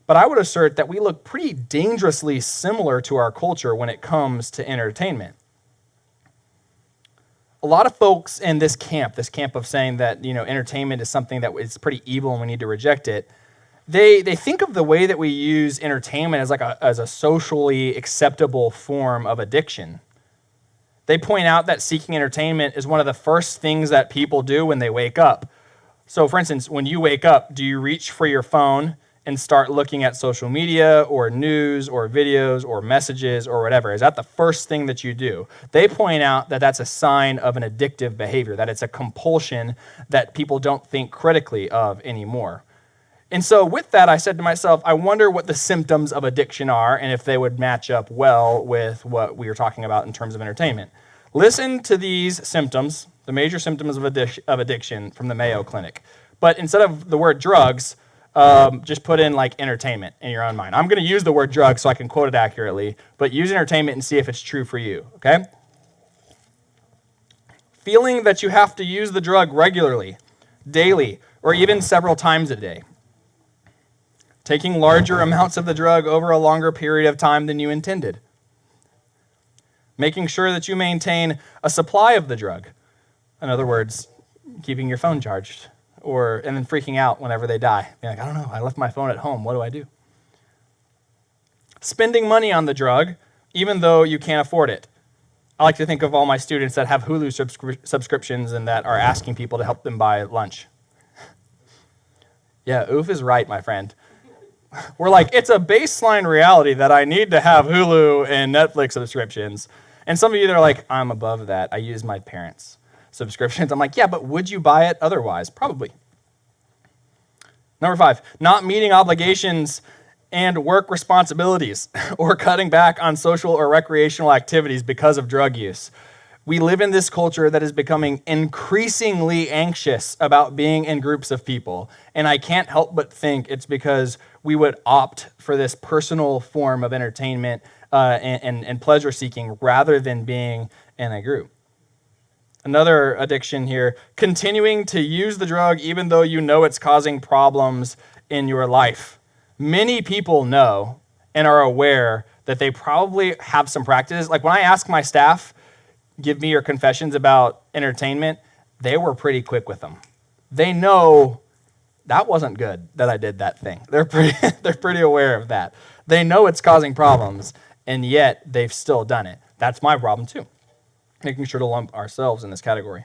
But I would assert that we look pretty dangerously similar to our culture when it comes to entertainment. A lot of folks in this camp of saying that entertainment is something that is pretty evil and we need to reject it, they think of the way that we use entertainment as a socially acceptable form of addiction. They point out that seeking entertainment is one of the first things that people do when they wake up. So, for instance, when you wake up, do you reach for your phone and start looking at social media or news or videos or messages or whatever? Is that the first thing that you do? They point out that that's a sign of an addictive behavior, that it's a compulsion that people don't think critically of anymore. And so with that, I said to myself, I wonder what the symptoms of addiction are and if they would match up well with what we were talking about in terms of entertainment. Listen to these symptoms, the major symptoms of addiction from the Mayo Clinic. But instead of the word drugs, just put in like entertainment in your own mind. I'm going to use the word drugs so I can quote it accurately, but use entertainment and see if it's true for you, okay? Feeling that you have to use the drug regularly, daily, or even several times a day. Taking larger amounts of the drug over a longer period of time than you intended. Making sure that you maintain a supply of the drug. In other words, keeping your phone charged, and then freaking out whenever they die. Being like, I don't know, I left my phone at home, what do I do? Spending money on the drug, even though you can't afford it. I like to think of all my students that have Hulu subscriptions and that are asking people to help them buy lunch. Yeah, oof is right, my friend. We're like, it's a baseline reality that I need to have Hulu and Netflix subscriptions. And some of you that are like, I'm above that. I use my parents' subscriptions. I'm like, yeah, but would you buy it otherwise? Probably. Number 5, not meeting obligations and work responsibilities or cutting back on social or recreational activities because of drug use. We live in this culture that is becoming increasingly anxious about being in groups of people. And I can't help but think it's because we would opt for this personal form of entertainment and pleasure seeking rather than being in a group. Another addiction here, continuing to use the drug even though you know it's causing problems in your life. Many people know and are aware that they probably have some practices. Like when I ask my staff, give me your confessions about entertainment, they were pretty quick with them. They know that wasn't good that I did that thing. They're pretty aware of that. They know it's causing problems, and yet they've still done it. That's my problem too, making sure to lump ourselves in this category.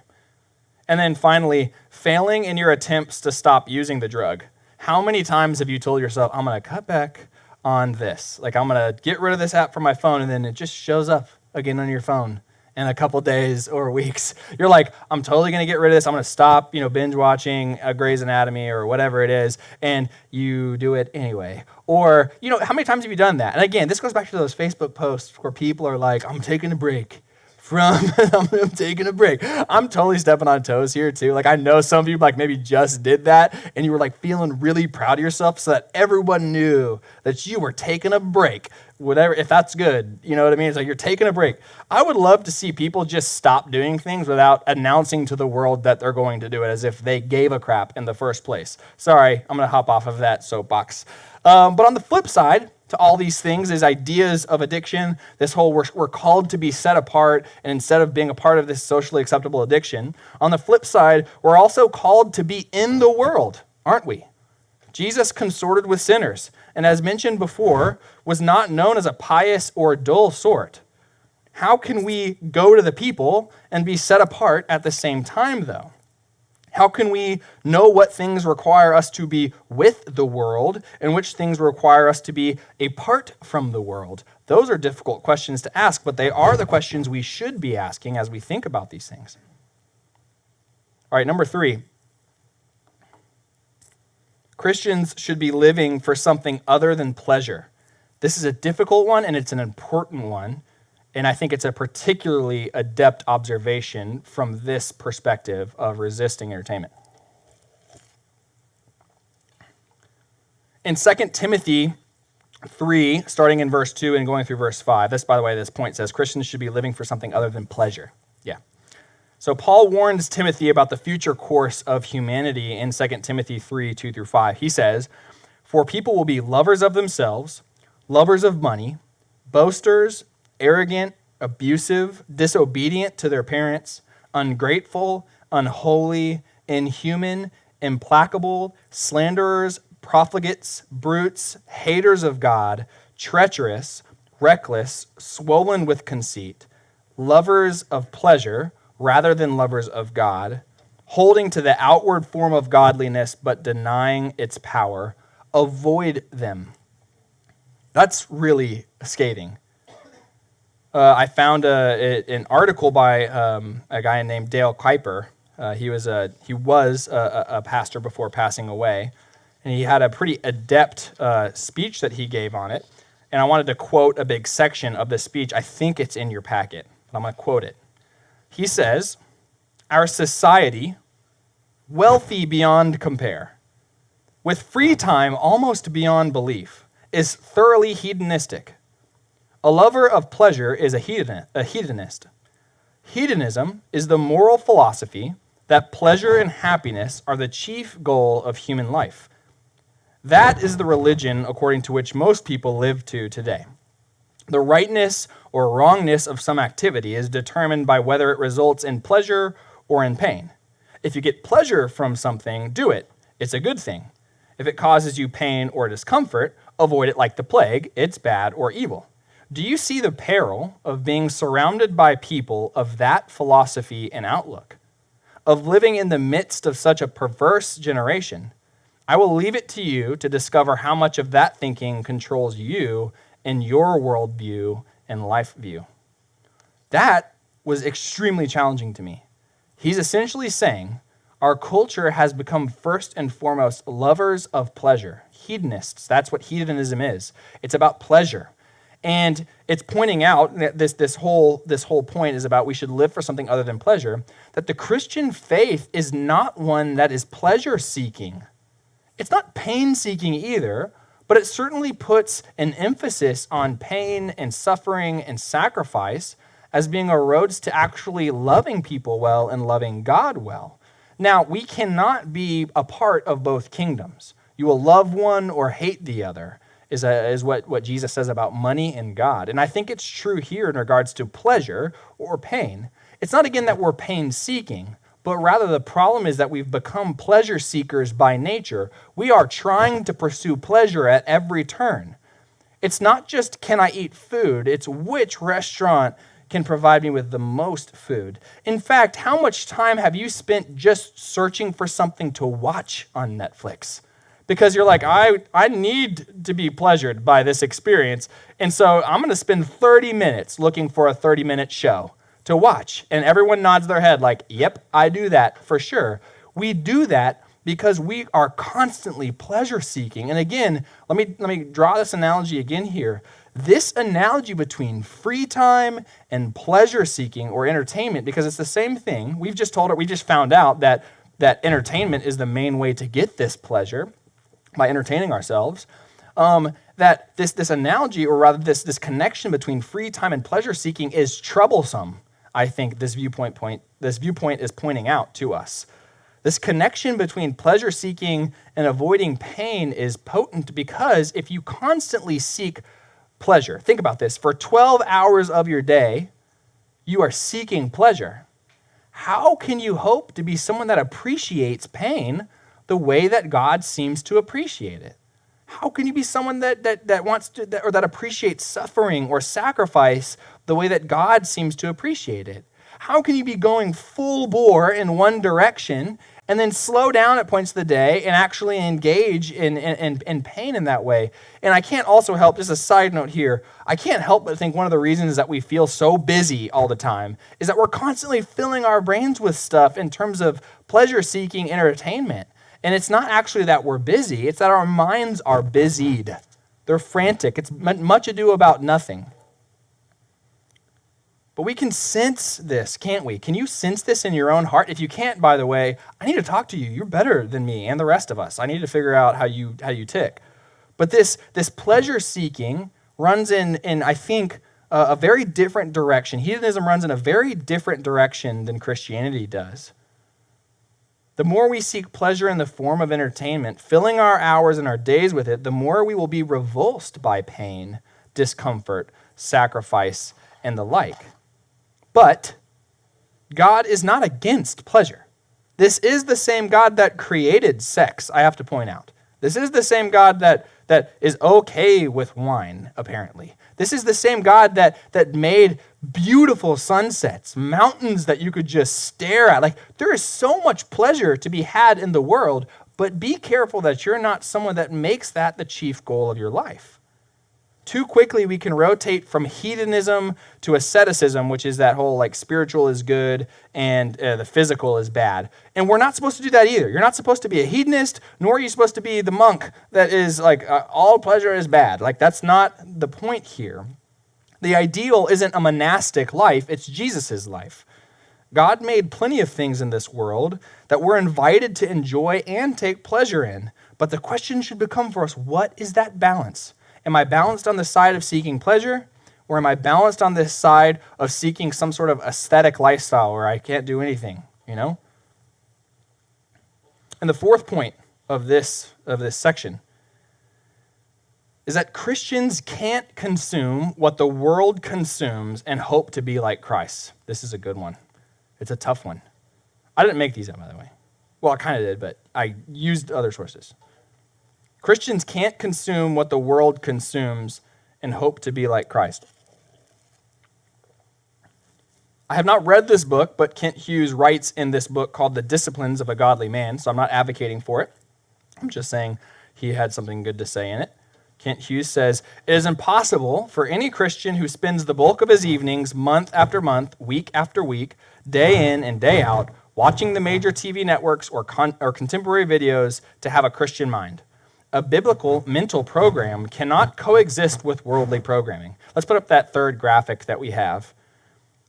And then finally, failing in your attempts to stop using the drug. How many times have you told yourself, I'm going to cut back on this? Like, I'm going to get rid of this app from my phone, and then it just shows up again on your phone in a couple days or weeks. You're like, I'm totally going to get rid of this. I'm going to stop, binge watching Grey's Anatomy or whatever it is, and you do it anyway. Or, how many times have you done that? And again, this goes back to those Facebook posts where people are like, I'm taking a break. I'm taking a break. I'm totally stepping on toes here too. Like I know some of you like maybe just did that and you were like feeling really proud of yourself so that everyone knew that you were taking a break. Whatever, if that's good, you know what I mean? It's like you're taking a break. I would love to see people just stop doing things without announcing to the world that they're going to do it as if they gave a crap in the first place. Sorry, I'm going to hop off of that soapbox. But on the flip side, to all these things, these ideas of addiction, this whole we're called to be set apart, and instead of being a part of this socially acceptable addiction, on the flip side, we're also called to be in the world, aren't we? Jesus consorted with sinners, and as mentioned before, was not known as a pious or dull sort. How can we go to the people and be set apart at the same time, though? How can we know what things require us to be with the world and which things require us to be apart from the world? Those are difficult questions to ask, but they are the questions we should be asking as we think about these things. All right, number 3. Christians should be living for something other than pleasure. This is a difficult one and it's an important one. And I think it's a particularly adept observation from this perspective of resisting entertainment. In 2 Timothy 3, starting in verse 2 and going through verse 5, by the way, this point says Christians should be living for something other than pleasure. Yeah. So Paul warns Timothy about the future course of humanity in 2 Timothy 3, 2 through 5. He says, "For people will be lovers of themselves, lovers of money, boasters, arrogant, abusive, disobedient to their parents, ungrateful, unholy, inhuman, implacable, slanderers, profligates, brutes, haters of God, treacherous, reckless, swollen with conceit, lovers of pleasure rather than lovers of God, holding to the outward form of godliness but denying its power. Avoid them." That's really scathing. I found an article by a guy named Dale Kuyper. He was a pastor before passing away, and he had a pretty adept speech that he gave on it. And I wanted to quote a big section of the speech. I think it's in your packet, but I'm going to quote it. He says, "Our society, wealthy beyond compare, with free time almost beyond belief, is thoroughly hedonistic. A lover of pleasure is a hedonist. Hedonism is the moral philosophy that pleasure and happiness are the chief goal of human life. That is the religion according to which most people live to today. The rightness or wrongness of some activity is determined by whether it results in pleasure or in pain. If you get pleasure from something, do it. It's a good thing. If it causes you pain or discomfort, avoid it like the plague. It's bad or evil. Do you see the peril of being surrounded by people of that philosophy and outlook, of living in the midst of such a perverse generation? I will leave it to you to discover how much of that thinking controls you in your worldview and life view." That was extremely challenging to me. He's essentially saying our culture has become first and foremost lovers of pleasure, hedonists. That's what hedonism is. It's about pleasure. And it's pointing out that this whole point is about we should live for something other than pleasure, that the Christian faith is not one that is pleasure-seeking. It's not pain-seeking either, but it certainly puts an emphasis on pain and suffering and sacrifice as being a road to actually loving people well and loving God well. Now, we cannot be a part of both kingdoms. You will love one or hate the other, is what Jesus says about money and God. And I think it's true here in regards to pleasure or pain. It's not, again, that we're pain-seeking, but rather the problem is that we've become pleasure seekers by nature. We are trying to pursue pleasure at every turn. It's not just, can I eat food? It's which restaurant can provide me with the most food. In fact, how much time have you spent just searching for something to watch on Netflix? Because you're like, I need to be pleasured by this experience, and so I'm going to spend 30 minutes looking for a 30-minute show to watch. And everyone nods their head like, yep, I do that for sure. We do that because we are constantly pleasure seeking. And again, let me draw this analogy again here. This analogy between free time and pleasure seeking or entertainment, because it's the same thing. We just found out that entertainment is the main way to get this pleasure by entertaining ourselves. That this analogy, or rather this connection between free time and pleasure seeking is troublesome. I think this viewpoint is pointing out to us. This connection between pleasure seeking and avoiding pain is potent because if you constantly seek pleasure, think about this, for 12 hours of your day, you are seeking pleasure. How can you hope to be someone that appreciates pain the way that God seems to appreciate it? How can you be someone that wants to, or that appreciates suffering or sacrifice the way that God seems to appreciate it? How can you be going full bore in one direction and then slow down at points of the day and actually engage in pain in that way? And I can't also help, just a side note here, I can't help but think one of the reasons that we feel so busy all the time is that we're constantly filling our brains with stuff in terms of pleasure-seeking entertainment. And it's not actually that we're busy, it's that our minds are busied. They're frantic. It's much ado about nothing. But we can sense this, can't we? Can you sense this in your own heart? If you can't, by the way, I need to talk to you. You're better than me and the rest of us. I need to figure out how you tick. But this pleasure seeking runs in I think, a very different direction. Hedonism runs in a very different direction than Christianity does. The more we seek pleasure in the form of entertainment, filling our hours and our days with it, the more we will be revulsed by pain, discomfort, sacrifice, and the like. But God is not against pleasure. This is the same God that created sex, I have to point out. This is the same God that is okay with wine, apparently. This is the same God that made beautiful sunsets, mountains that you could just stare at. Like, there is so much pleasure to be had in the world, but be careful that you're not someone that makes that the chief goal of your life. too quickly we can rotate from hedonism to asceticism, which is that whole like spiritual is good and the physical is bad. And we're not supposed to do that either. You're not supposed to be a hedonist, nor are you supposed to be the monk that is like all pleasure is bad. Like that's not the point here. The ideal isn't a monastic life, it's Jesus's life. God made plenty of things in this world that we're invited to enjoy and take pleasure in. But the question should become for us, what is that balance? Am I balanced on the side of seeking pleasure, or am I balanced on this side of seeking some sort of aesthetic lifestyle where I can't do anything, you know? And the fourth point of this section is that Christians can't consume what the world consumes and hope to be like Christ. This is a good one. It's a tough one. I didn't make these up, by the way. Well, I kind of did, but I used other sources. Christians can't consume what the world consumes and hope to be like Christ. I have not read this book, but Kent Hughes writes in this book called The Disciplines of a Godly Man, so I'm not advocating for it. I'm just saying he had something good to say in it. Kent Hughes says, "It is impossible for any Christian who spends the bulk of his evenings, month after month, week after week, day in and day out, watching the major TV networks or contemporary videos to have a Christian mind. A biblical mental program cannot coexist with worldly programming." Let's put up that third graphic that we have.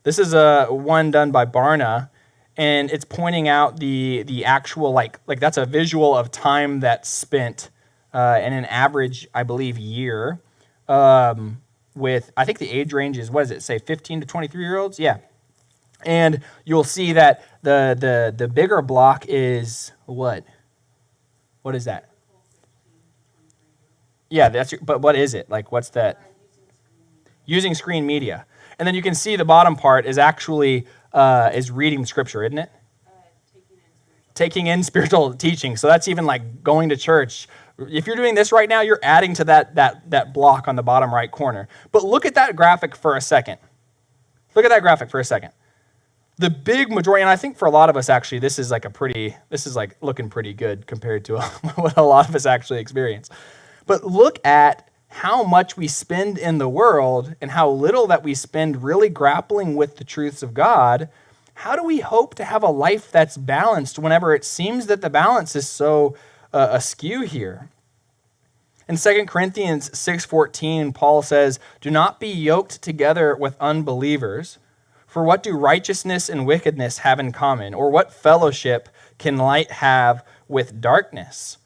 This is one done by Barna, and it's pointing out the actual, like that's a visual of time that's spent in an average, I believe, year with, I think the age range is, what does it say, 15 to 23-year-olds? Yeah. And you'll see that the bigger block is what? What is that? Yeah, but what is it? Like, what's that? Using screen media. And then you can see the bottom part is actually is reading scripture, isn't it? Taking in spiritual teaching. So that's even like going to church. If you're doing this right now, you're adding to that block on the bottom right corner. But look at that graphic for a second. Look at that graphic for a second. The big majority, and I think for a lot of us actually, this is like looking pretty good compared to what a lot of us actually experience. But look at how much we spend in the world and how little that we spend really grappling with the truths of God. How do we hope to have a life that's balanced whenever it seems that the balance is so askew here? In 2 Corinthians 6:14, Paul says, "Do not be yoked together with unbelievers. For what do righteousness and wickedness have in common? Or what fellowship can light have with darkness?"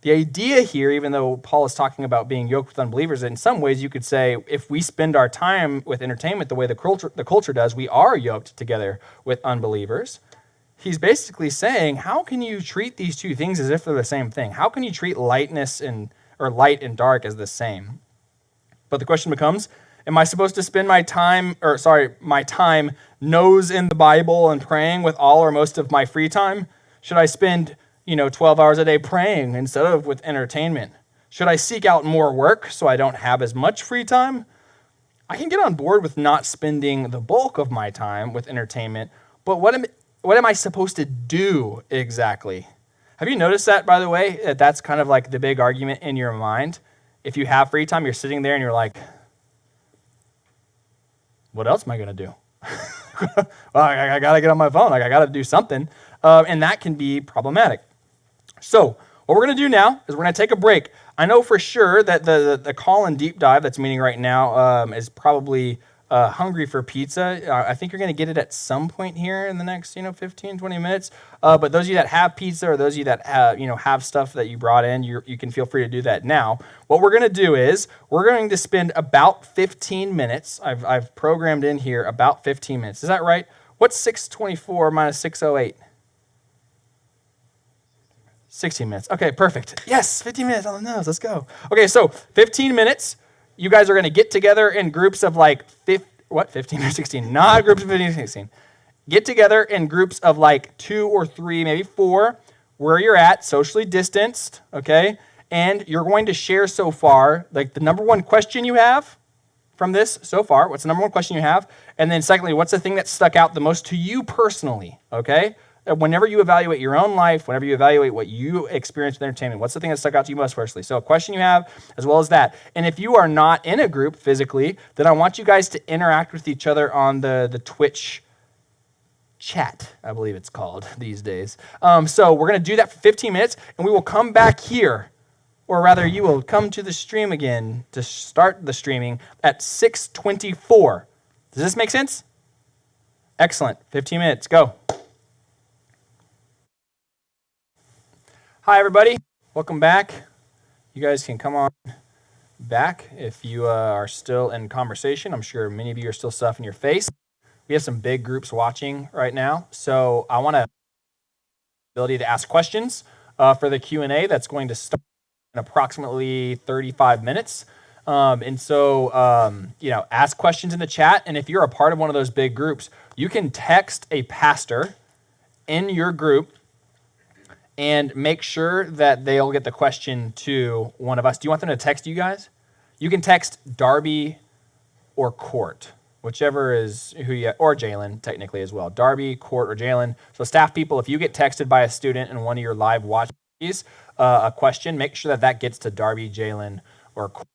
The idea here, even though Paul is talking about being yoked with unbelievers, in some ways you could say if we spend our time with entertainment the way the culture does, we are yoked together with unbelievers. He's basically saying, how can you treat these two things as if they're the same thing? How can you treat light and dark as the same? But the question becomes, am I supposed to spend my time nose in the Bible and praying with all or most of my free time? Should I spend 12 hours a day praying instead of with entertainment? Should I seek out more work so I don't have as much free time? I can get on board with not spending the bulk of my time with entertainment, but what am I supposed to do exactly? Have you noticed that, by the way, that's kind of like the big argument in your mind? If you have free time, you're sitting there and you're like, what else am I going to do? Well, I got to get on my phone. Like, I got to do something. And that can be problematic. So what we're going to do now is we're going to take a break. I know for sure that the call and deep dive that's meeting right now is probably hungry for pizza. I think you're going to get it at some point here in the next 15, 20 minutes. But those of you that have pizza or those of you that have stuff that you brought in, you can feel free to do that now. What we're going to do is we're going to spend about 15 minutes. I've programmed in here about 15 minutes. Is that right? What's 624 minus 608? 16 minutes. Okay, perfect. Yes, 15 minutes on the nose. Let's go. Okay, so 15 minutes. You guys are going to get together in groups of 15 or 16? Not groups of 15 or 16. Get together in groups of 2 or 3, maybe 4, where you're at, socially distanced, okay? And you're going to share so far, the number one question you have from this so far. What's the number one question you have? And then secondly, what's the thing that stuck out the most to you personally, okay? whenever you evaluate your own life, whenever you evaluate what you experience with entertainment, what's the thing that stuck out to you most firstly? So a question you have, as well as that. And if you are not in a group physically, then I want you guys to interact with each other on the Twitch chat, I believe it's called these days. So we're going to do that for 15 minutes, and we will come back here, or rather you will come to the stream again to start the streaming at 6:24. Does this make sense? Excellent. 15 minutes. Go. Hi, everybody. Welcome back. You guys can come on back if you are still in conversation. I'm sure many of you are still stuffing your face. We have some big groups watching right now, so I want to ability to ask questions for the Q&A that's going to start in approximately 35 minutes. Ask questions in the chat, and if you're a part of one of those big groups, you can text a pastor in your group and make sure that they'll get the question to one of us. Do you want them to text you guys? You can text Darby or Court, whichever is who you, or Jalen technically as well. Darby, Court, or Jalen. So staff people, if you get texted by a student in one of your live watch parties, a question, make sure that gets to Darby, Jalen, or Court.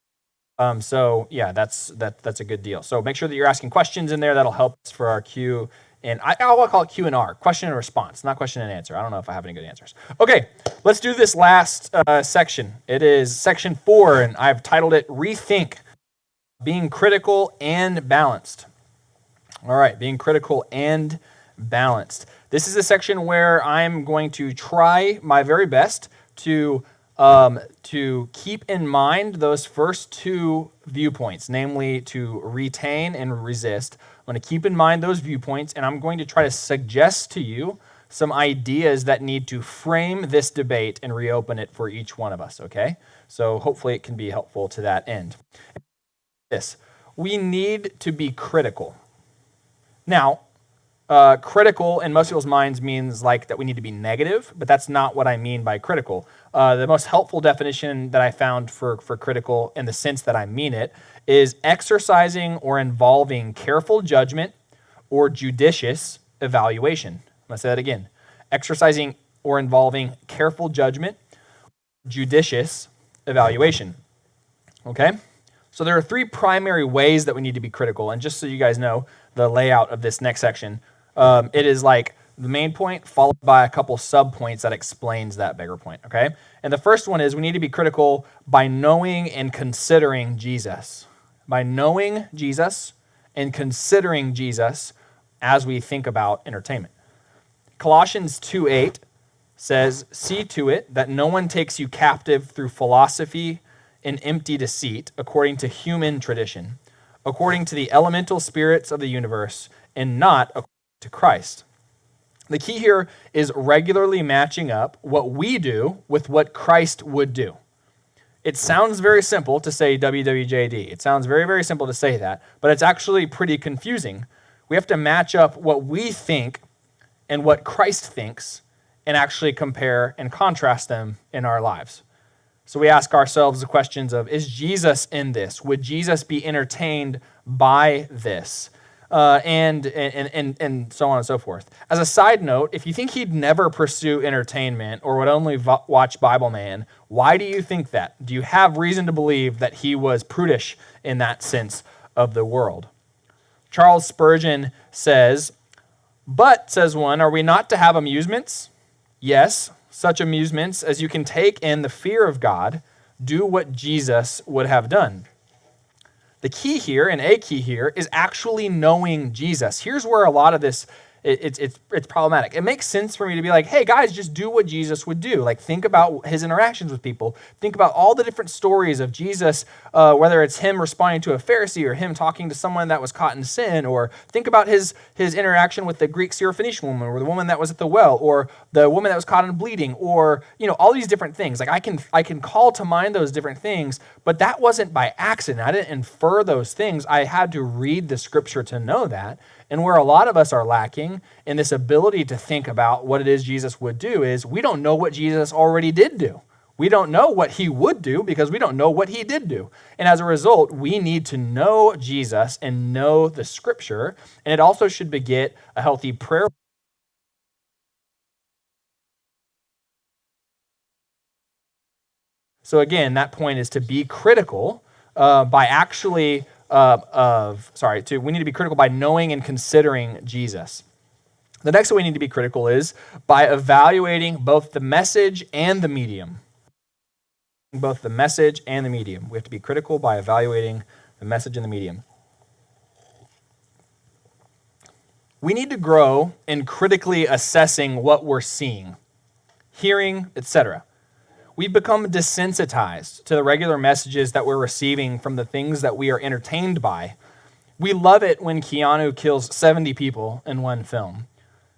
That's a good deal. So make sure that you're asking questions in there. That'll help us for our Q. And I'll call it Q&R, question and response, not question and answer. I don't know if I have any good answers. Okay, let's do this last section. It is section 4, and I've titled it Rethink, Being Critical and Balanced. All right, being critical and balanced. This is a section where I'm going to try my very best to keep in mind those first two viewpoints, namely to retain and resist. I'm going to keep in mind those viewpoints, and I'm going to try to suggest to you some ideas that need to frame this debate and reopen it for each one of us, okay? So hopefully it can be helpful to that end. We need to be critical. Now, critical in most people's minds means like that we need to be negative, but that's not what I mean by critical. The most helpful definition that I found for critical in the sense that I mean it is exercising or involving careful judgment or judicious evaluation. I'm going to say that again. Exercising or involving careful judgment, judicious evaluation. Okay? So there are 3 primary ways that we need to be critical, and just so you guys know the layout of this next section, it is like the main point followed by a couple sub-points that explains that bigger point, okay? And the first one is we need to be critical by knowing and considering Jesus. By knowing Jesus and considering Jesus as we think about entertainment. Colossians 2:8 says, "See to it that no one takes you captive through philosophy and empty deceit, according to human tradition, according to the elemental spirits of the universe, and not according to Christ." The key here is regularly matching up what we do with what Christ would do. It sounds very simple to say WWJD. It sounds very, very simple to say that, but it's actually pretty confusing. We have to match up what we think and what Christ thinks and actually compare and contrast them in our lives. So we ask ourselves the questions of, is Jesus in this? Would Jesus be entertained by this? And so on and so forth. As a side note, if you think he'd never pursue entertainment or would only watch Bible Man, why do you think that? Do you have reason to believe that he was prudish in that sense of the world? Charles Spurgeon says, "But, says one, are we not to have amusements? Yes, such amusements as you can take in the fear of God, do what Jesus would have done." The key here, and a key here, is actually knowing Jesus. Here's where a lot of this, it's problematic. It makes sense for me to be like, hey guys, just do what Jesus would do. Like think about his interactions with people. Think about all the different stories of Jesus, whether it's him responding to a Pharisee or him talking to someone that was caught in sin, or think about his interaction with the Greek Syrophoenician woman, or the woman that was at the well, or the woman that was caught in bleeding, or all these different things. Like I can call to mind those different things, but that wasn't by accident. I didn't infer those things. I had to read the scripture to know that. And where a lot of us are lacking in this ability to think about what it is Jesus would do is we don't know what Jesus already did do. We don't know what he would do because we don't know what he did do. And as a result, we need to know Jesus and know the scripture. And it also should beget a healthy prayer So again, that point is to be critical by actually we need to be critical by knowing and considering Jesus. The next way we need to be critical is by evaluating both the message and the medium. Both the message and the medium. We have to be critical by evaluating the message and the medium. We need to grow in critically assessing what we're seeing, hearing, etc. We've become desensitized to the regular messages that we're receiving from the things that we are entertained by. We love it when Keanu kills 70 people in one film.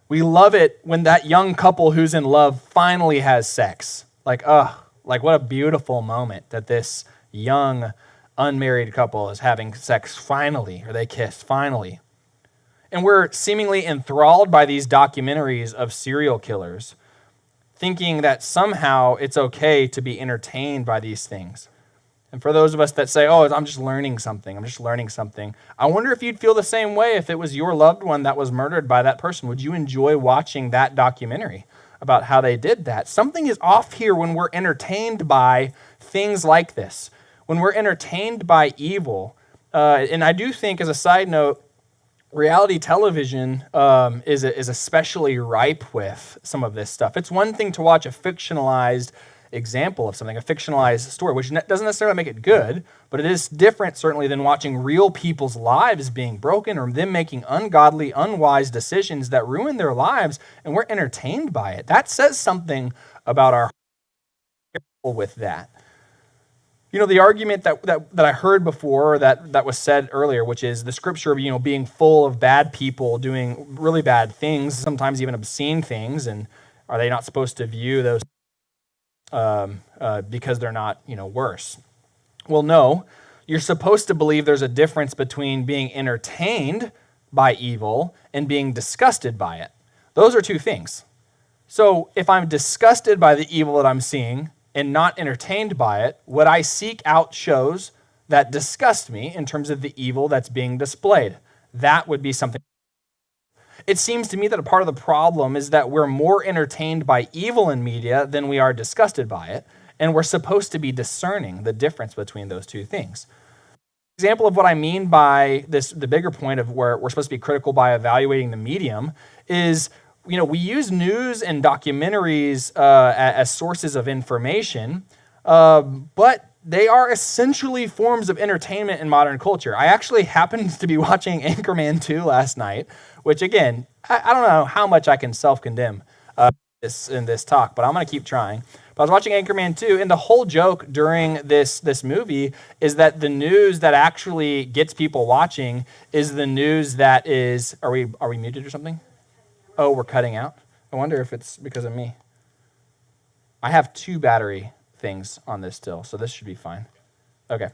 We love it when that young couple who's in love finally has sex. Like what a beautiful moment that this young unmarried couple is having sex finally, or they kiss finally. And we're seemingly enthralled by these documentaries of serial killers, thinking that somehow it's okay to be entertained by these things. And for those of us that say, oh, I'm just learning something, I wonder if you'd feel the same way if it was your loved one that was murdered by that person. Would you enjoy watching that documentary about how they did that? Something is off here when we're entertained by things like this, when we're entertained by evil. And I do think, as a side note, reality television is especially ripe with some of this stuff. It's one thing to watch a fictionalized example of something, a fictionalized story, which doesn't necessarily make it good, but it is different certainly than watching real people's lives being broken or them making ungodly, unwise decisions that ruin their lives, and we're entertained by it. That says something about our heart with that. You know, the argument that I heard before that was said earlier, which is the scripture of, being full of bad people doing really bad things, sometimes even obscene things, and are they not supposed to view those because they're not, worse? Well, no. You're supposed to believe there's a difference between being entertained by evil and being disgusted by it. Those are two things. So if I'm disgusted by the evil that I'm seeing and not entertained by it, what I seek out shows that disgust me in terms of the evil that's being displayed. That would be something. It seems to me that a part of the problem is that we're more entertained by evil in media than we are disgusted by it, and we're supposed to be discerning the difference between those two things. Example of what I mean by this, the bigger point of where we're supposed to be critical by evaluating the medium is, we use news and documentaries as sources of information, but they are essentially forms of entertainment in modern culture. I actually happened to be watching Anchorman 2 last night, which again, I don't know how much I can self-condemn in this talk, but I'm going to keep trying. But I was watching Anchorman 2, and the whole joke during this movie is that the news that actually gets people watching is the news that is, are we muted or something? Oh, we're cutting out? I wonder if it's because of me. I have 2 battery things on this still, so this should be fine. Okay.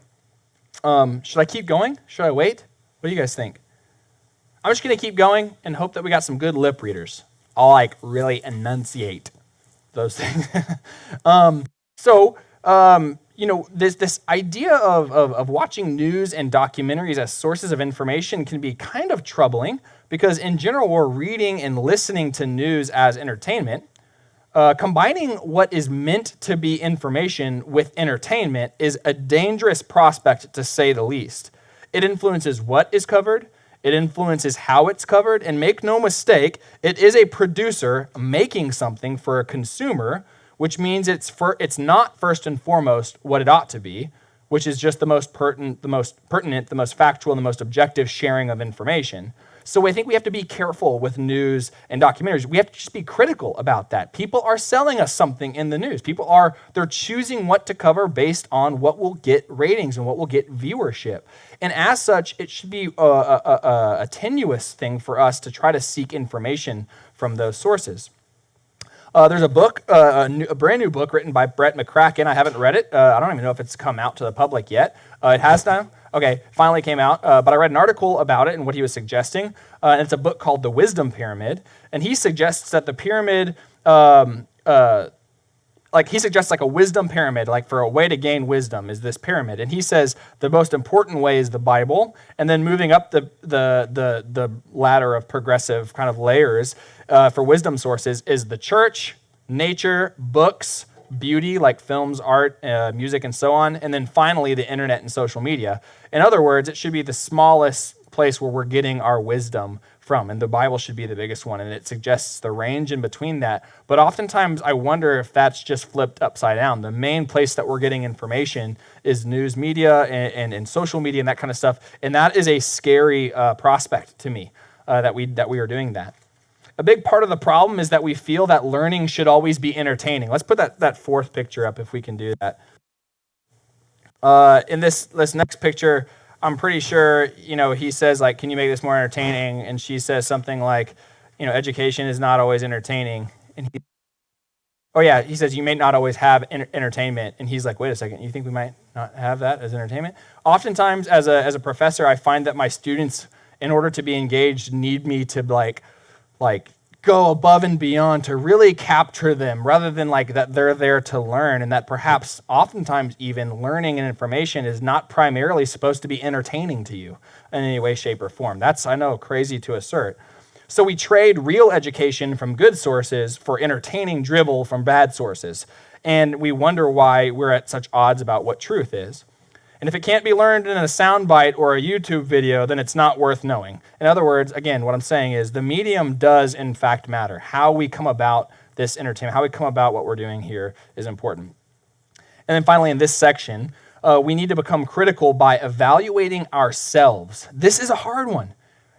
Should I keep going? Should I wait? What do you guys think? I'm just going to keep going and hope that we got some good lip readers. I'll really enunciate those things. This idea of watching news and documentaries as sources of information can be kind of troubling because in general we're reading and listening to news as entertainment. Combining what is meant to be information with entertainment is a dangerous prospect, to say the least. It influences what is covered, it influences how it's covered, and make no mistake, it is a producer making something for a consumer, which means it's not first and foremost what it ought to be, which is just the most pertinent, the most factual, and the most objective sharing of information. So I think we have to be careful with news and documentaries. We have to just be critical about that. People are selling us something in the news. They're choosing what to cover based on what will get ratings and what will get viewership. And as such, it should be a tenuous thing for us to try to seek information from those sources. There's a book, a brand new book written by Brett McCracken. I haven't read it. I don't even know if it's come out to the public yet. It has now? Okay, finally came out. But I read an article about it and what he was suggesting. And it's a book called The Wisdom Pyramid. And he suggests that the pyramid, he suggests a wisdom pyramid, for a way to gain wisdom is this pyramid. And he says the most important way is the Bible. And then moving up the ladder of progressive kind of layers for wisdom sources is the church, nature, books, beauty like films, art, music, and so on, and then finally the internet and social media. In other words, it should be the smallest place where we're getting our wisdom from, and the Bible should be the biggest one, and it suggests the range in between that. But oftentimes I wonder if that's just flipped upside down. The main place that we're getting information is news media and social media and that kind of stuff, and that is a scary prospect to me, that we are doing that. A big part of the problem is that we feel that learning should always be entertaining. Let's put that fourth picture up if we can do that. In this next picture, I'm pretty sure, he says, like, can you make this more entertaining? And she says something like, education is not always entertaining. And he says, you may not always have entertainment. And he's like, wait a second, you think we might not have that as entertainment? Oftentimes, as a professor, I find that my students, in order to be engaged, need me to like go above and beyond to really capture them, rather than like that they're there to learn, and that perhaps oftentimes even learning and information is not primarily supposed to be entertaining to you in any way, shape, or form. That's, I know, crazy to assert. So we trade real education from good sources for entertaining drivel from bad sources, and we wonder why we're at such odds about what truth is. And if it can't be learned in a soundbite or a YouTube video, then it's not worth knowing. In other words, again, what I'm saying is the medium does in fact matter. How we come about this entertainment, how we come about what we're doing here is important. And then finally, in this section, we need to become critical by evaluating ourselves. This is a hard one.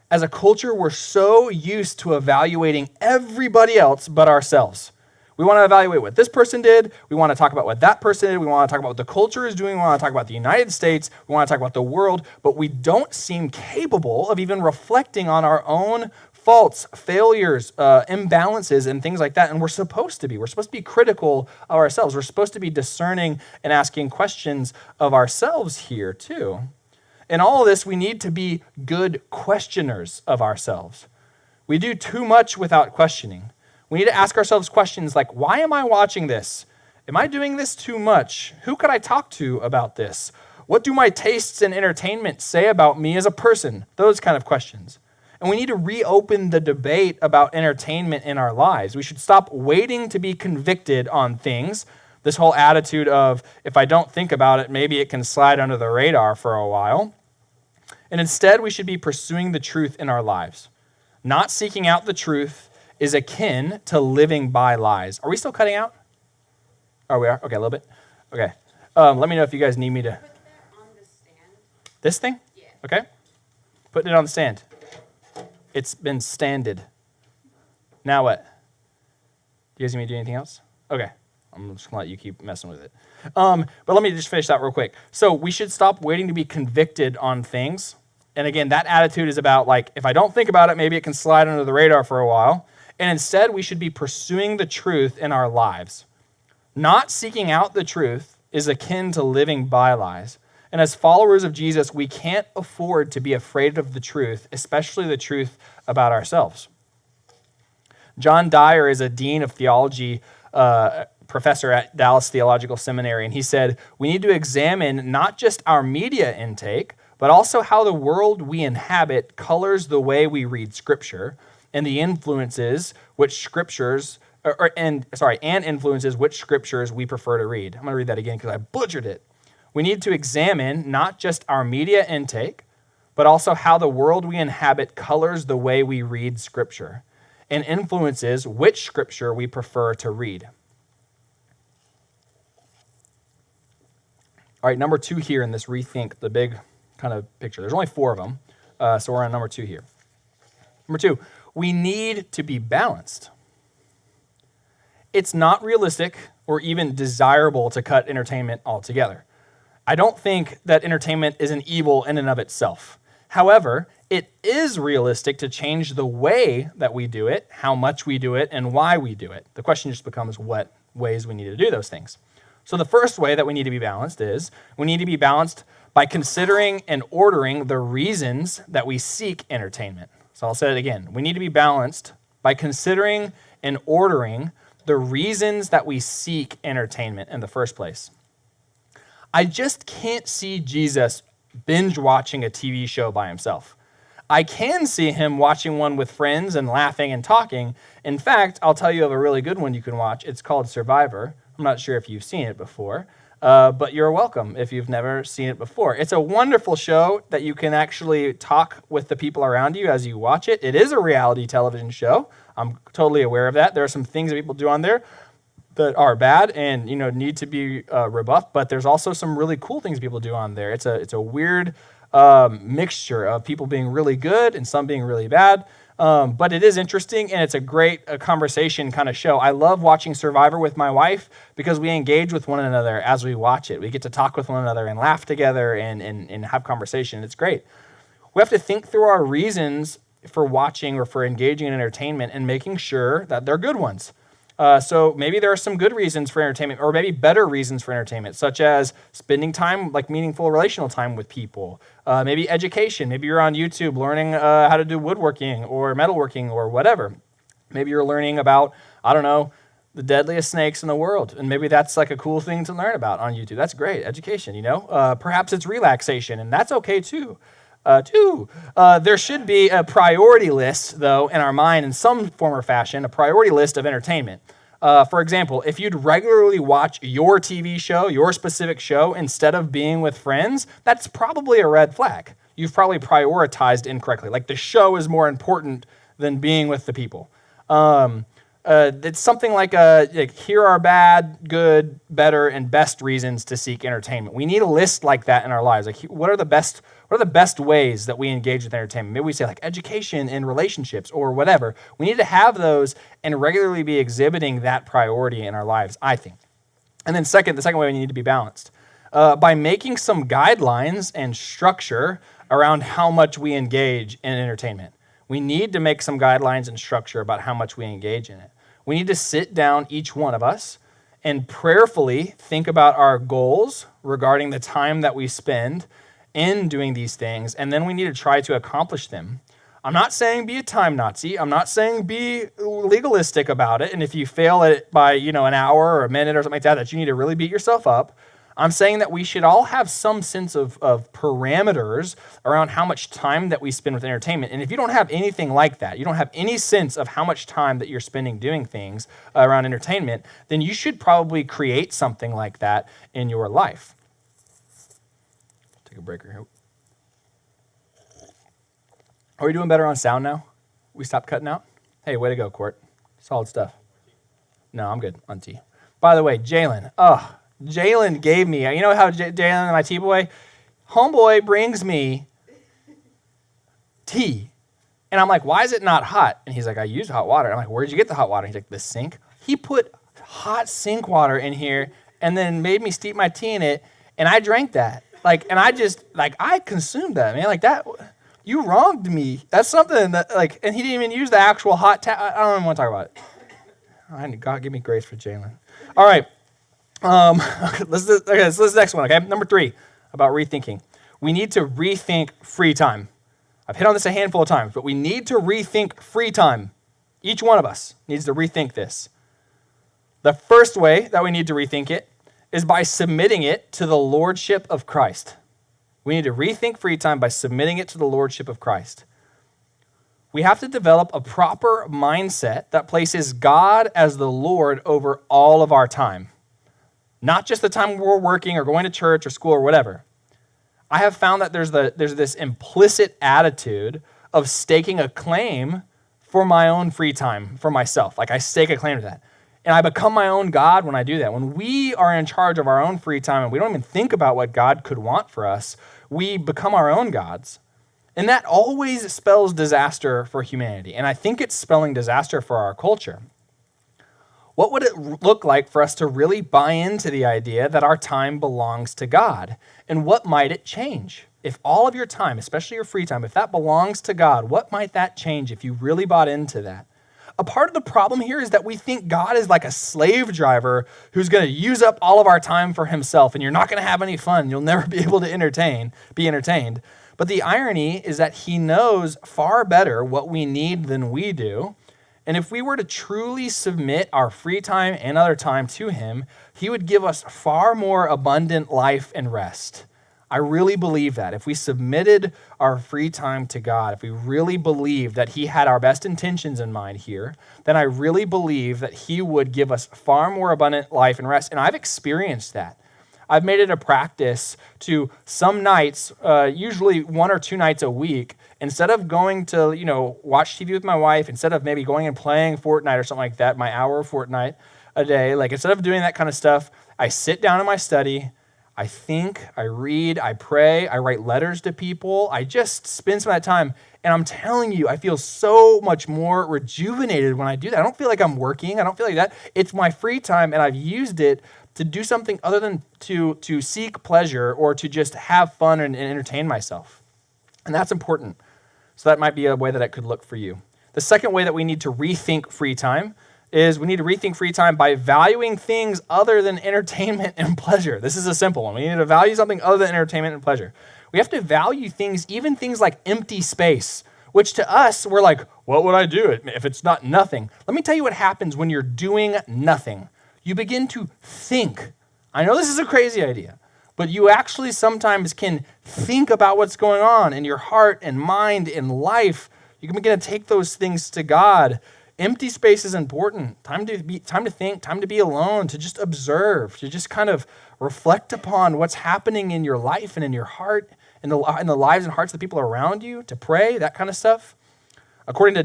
As a culture, we're so used to evaluating everybody else but ourselves. We want to evaluate what this person did. We want to talk about what that person did. We want to talk about what the culture is doing. We want to talk about the United States. We want to talk about the world. But we don't seem capable of even reflecting on our own faults, failures, imbalances, and things like that. And we're supposed to be. We're supposed to be critical of ourselves. We're supposed to be discerning and asking questions of ourselves here too. In all of this, we need to be good questioners of ourselves. We do too much without questioning. We need to ask ourselves questions like, why am I watching this? Am I doing this too much? Who could I talk to about this? What do my tastes in entertainment say about me as a person? Those kind of questions. And we need to reopen the debate about entertainment in our lives. We should stop waiting to be convicted on things. This whole attitude of, if I don't think about it, maybe it can slide under the radar for a while. And instead, we should be pursuing the truth in our lives. Not seeking out the truth is akin to living by lies. Are we still cutting out? Oh, we are? Okay, a little bit. Okay. Let me know if you guys need me to. Put that on the stand. This thing? Yeah. Okay. Putting it on the stand. It's been standed. Now what? Do you guys need me to do anything else? Okay. I'm just going to let you keep messing with it. But let me just finish that real quick. So we should stop waiting to be convicted on things. And again, that attitude is about like, if I don't think about it, maybe it can slide under the radar for a while. And instead, we should be pursuing the truth in our lives. Not seeking out the truth is akin to living by lies. And as followers of Jesus, we can't afford to be afraid of the truth, especially the truth about ourselves. John Dyer is a dean of theology, professor at Dallas Theological Seminary, and he said, we need to examine not just our media intake, but also how the world we inhabit colors the way we read Scripture, and the influences which scriptures, and influences which scriptures we prefer to read. I'm going to read that again because I butchered it. We need to examine not just our media intake, but also how the world we inhabit colors the way we read Scripture, and influences which Scripture we prefer to read. All right, number 2 here in this rethink, the big kind of picture. There's only 4 of them, so we're on number 2 here. Number 2, we need to be balanced. It's not realistic or even desirable to cut entertainment altogether. I don't think that entertainment is an evil in and of itself. However, it is realistic to change the way that we do it, how much we do it, and why we do it. The question just becomes what ways we need to do those things. So the first way that we need to be balanced is we need to be balanced by considering and ordering the reasons that we seek entertainment. So I'll say it again. We need to be balanced by considering and ordering the reasons that we seek entertainment in the first place. I just can't see Jesus binge watching a TV show by himself. I can see him watching one with friends and laughing and talking. In fact, I'll tell you of a really good one you can watch. It's called Survivor. I'm I'm not sure if you've seen it before, but you're welcome if you've never seen it before. It's a wonderful show that you can actually talk with the people around you as you watch it. It is a reality television show. I'm totally aware of that. There are some things that people do on there that are bad and need to be rebuffed, but there's also some really cool things people do on there. It's a weird mixture of people being really good and some being really bad. But it is interesting, and it's a great conversation kind of show. I love watching Survivor with my wife because we engage with one another as we watch it. We get to talk with one another and laugh together and have conversation. It's great. We have to think through our reasons for watching or for engaging in entertainment and making sure that they're good ones. So maybe there are some good reasons for entertainment, or maybe better reasons for entertainment, such as spending time, like meaningful relational time with people. Maybe education. Maybe you're on YouTube learning how to do woodworking or metalworking or whatever. Maybe you're learning about, I don't know, the deadliest snakes in the world. And maybe that's like a cool thing to learn about on YouTube. That's great. Education, Perhaps it's relaxation, and that's okay too. There should be a priority list, though, in our mind in some form or fashion, a priority list of entertainment. For example, if you'd regularly watch your TV show, your specific show, instead of being with friends, that's probably a red flag. You've probably prioritized incorrectly. Like the show is more important than being with the people. It's something like here are bad, good, better, and best reasons to seek entertainment. We need a list like that in our lives. Like what are the best ways that we engage with entertainment? Maybe we say like education and relationships or whatever. We need to have those and regularly be exhibiting that priority in our lives, I think. And then the second way we need to be balanced. By making some guidelines and structure around how much we engage in entertainment. We need to make some guidelines and structure about how much we engage in it. We need to sit down, each one of us, and prayerfully think about our goals regarding the time that we spend in doing these things, and then we need to try to accomplish them. I'm not saying be a time Nazi. I'm not saying be legalistic about it, and if you fail at it by an hour or a minute or something like that, that you need to really beat yourself up. I'm saying that we should all have some sense of parameters around how much time that we spend with entertainment. And if you don't have anything like that, you don't have any sense of how much time that you're spending doing things around entertainment, then you should probably create something like that in your life. Take a break here. Are we doing better on sound now? We stopped cutting out? Hey, way to go, Court. Solid stuff. No, I'm good on tea. By the way, Jalen. Jalen gave me, you know how Jalen, my T-boy, homeboy brings me tea. And I'm like, why is it not hot? And he's like, I used hot water. I'm like, where'd you get the hot water? He's like, the sink. He put hot sink water in here and then made me steep my tea in it. And I drank that. And I consumed that, man. Like that, you wronged me. That's something that, and he didn't even use the actual hot tap. I don't even want to talk about it. God, give me grace for Jalen. All right. Let's do the next one, okay? Number 3, about rethinking. We need to rethink free time. I've hit on this a handful of times, but we need to rethink free time. Each one of us needs to rethink this. The first way that we need to rethink it is by submitting it to the lordship of Christ. We need to rethink free time by submitting it to the lordship of Christ. We have to develop a proper mindset that places God as the Lord over all of our time. Not just the time we're working or going to church or school or whatever. I have found that there's this implicit attitude of staking a claim for my own free time, for myself. Like I stake a claim to that. And I become my own God when I do that. When we are in charge of our own free time and we don't even think about what God could want for us, we become our own gods. And that always spells disaster for humanity. And I think it's spelling disaster for our culture. What would it look like for us to really buy into the idea that our time belongs to God? And what might it change? If all of your time, especially your free time, if that belongs to God, what might that change if you really bought into that? A part of the problem here is that we think God is like a slave driver who's going to use up all of our time for himself, and you're not going to have any fun. You'll never be able to be entertained. But the irony is that he knows far better what we need than we do. And if we were to truly submit our free time and other time to him, he would give us far more abundant life and rest. I really believe that. If we submitted our free time to God, if we really believed that he had our best intentions in mind here, then I really believe that he would give us far more abundant life and rest. And I've experienced that. I've made it a practice to some nights, usually 1 or 2 nights a week, instead of going to, watch TV with my wife, instead of maybe going and playing Fortnite or something like that, my hour of Fortnite a day, like instead of doing that kind of stuff, I sit down in my study, I think, I read, I pray, I write letters to people, I just spend some of that time, and I'm telling you, I feel so much more rejuvenated when I do that. I don't feel like I'm working, I don't feel like that. It's my free time, and I've used it to do something other than to seek pleasure or to just have fun and entertain myself. And that's important. So that might be a way that it could look for you. The second way that we need to rethink free time is we need to rethink free time by valuing things other than entertainment and pleasure. This is a simple one. We need to value something other than entertainment and pleasure. We have to value things, even things like empty space, which to us, we're like, what would I do if it's not nothing? Let me tell you what happens when you're doing nothing. You begin to think. I know this is a crazy idea, but you actually sometimes can think about what's going on in your heart and mind and life. You can begin to take those things to God. Empty space is important. Time to think, time to be alone, to just observe, to just kind of reflect upon what's happening in your life and in your heart, in the lives and hearts of the people around you, to pray, that kind of stuff. According to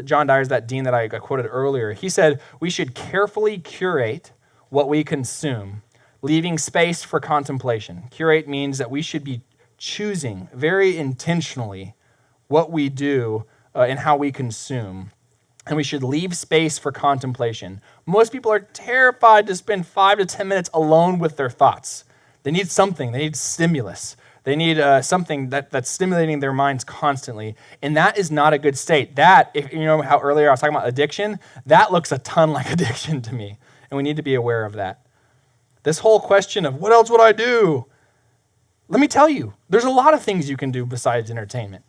John Dyer's, that dean that I quoted earlier, he said, we should carefully curate what we consume, leaving space for contemplation. Curate means that we should be choosing very intentionally what we do and how we consume. And we should leave space for contemplation. Most people are terrified to spend 5 to 10 minutes alone with their thoughts. They need something. They need stimulus. They need something that's stimulating their minds constantly. And that is not a good state. That, if you know how earlier I was talking about addiction, that looks a ton like addiction to me. And we need to be aware of that. This whole question of what else would I do? Let me tell you, there's a lot of things you can do besides entertainment.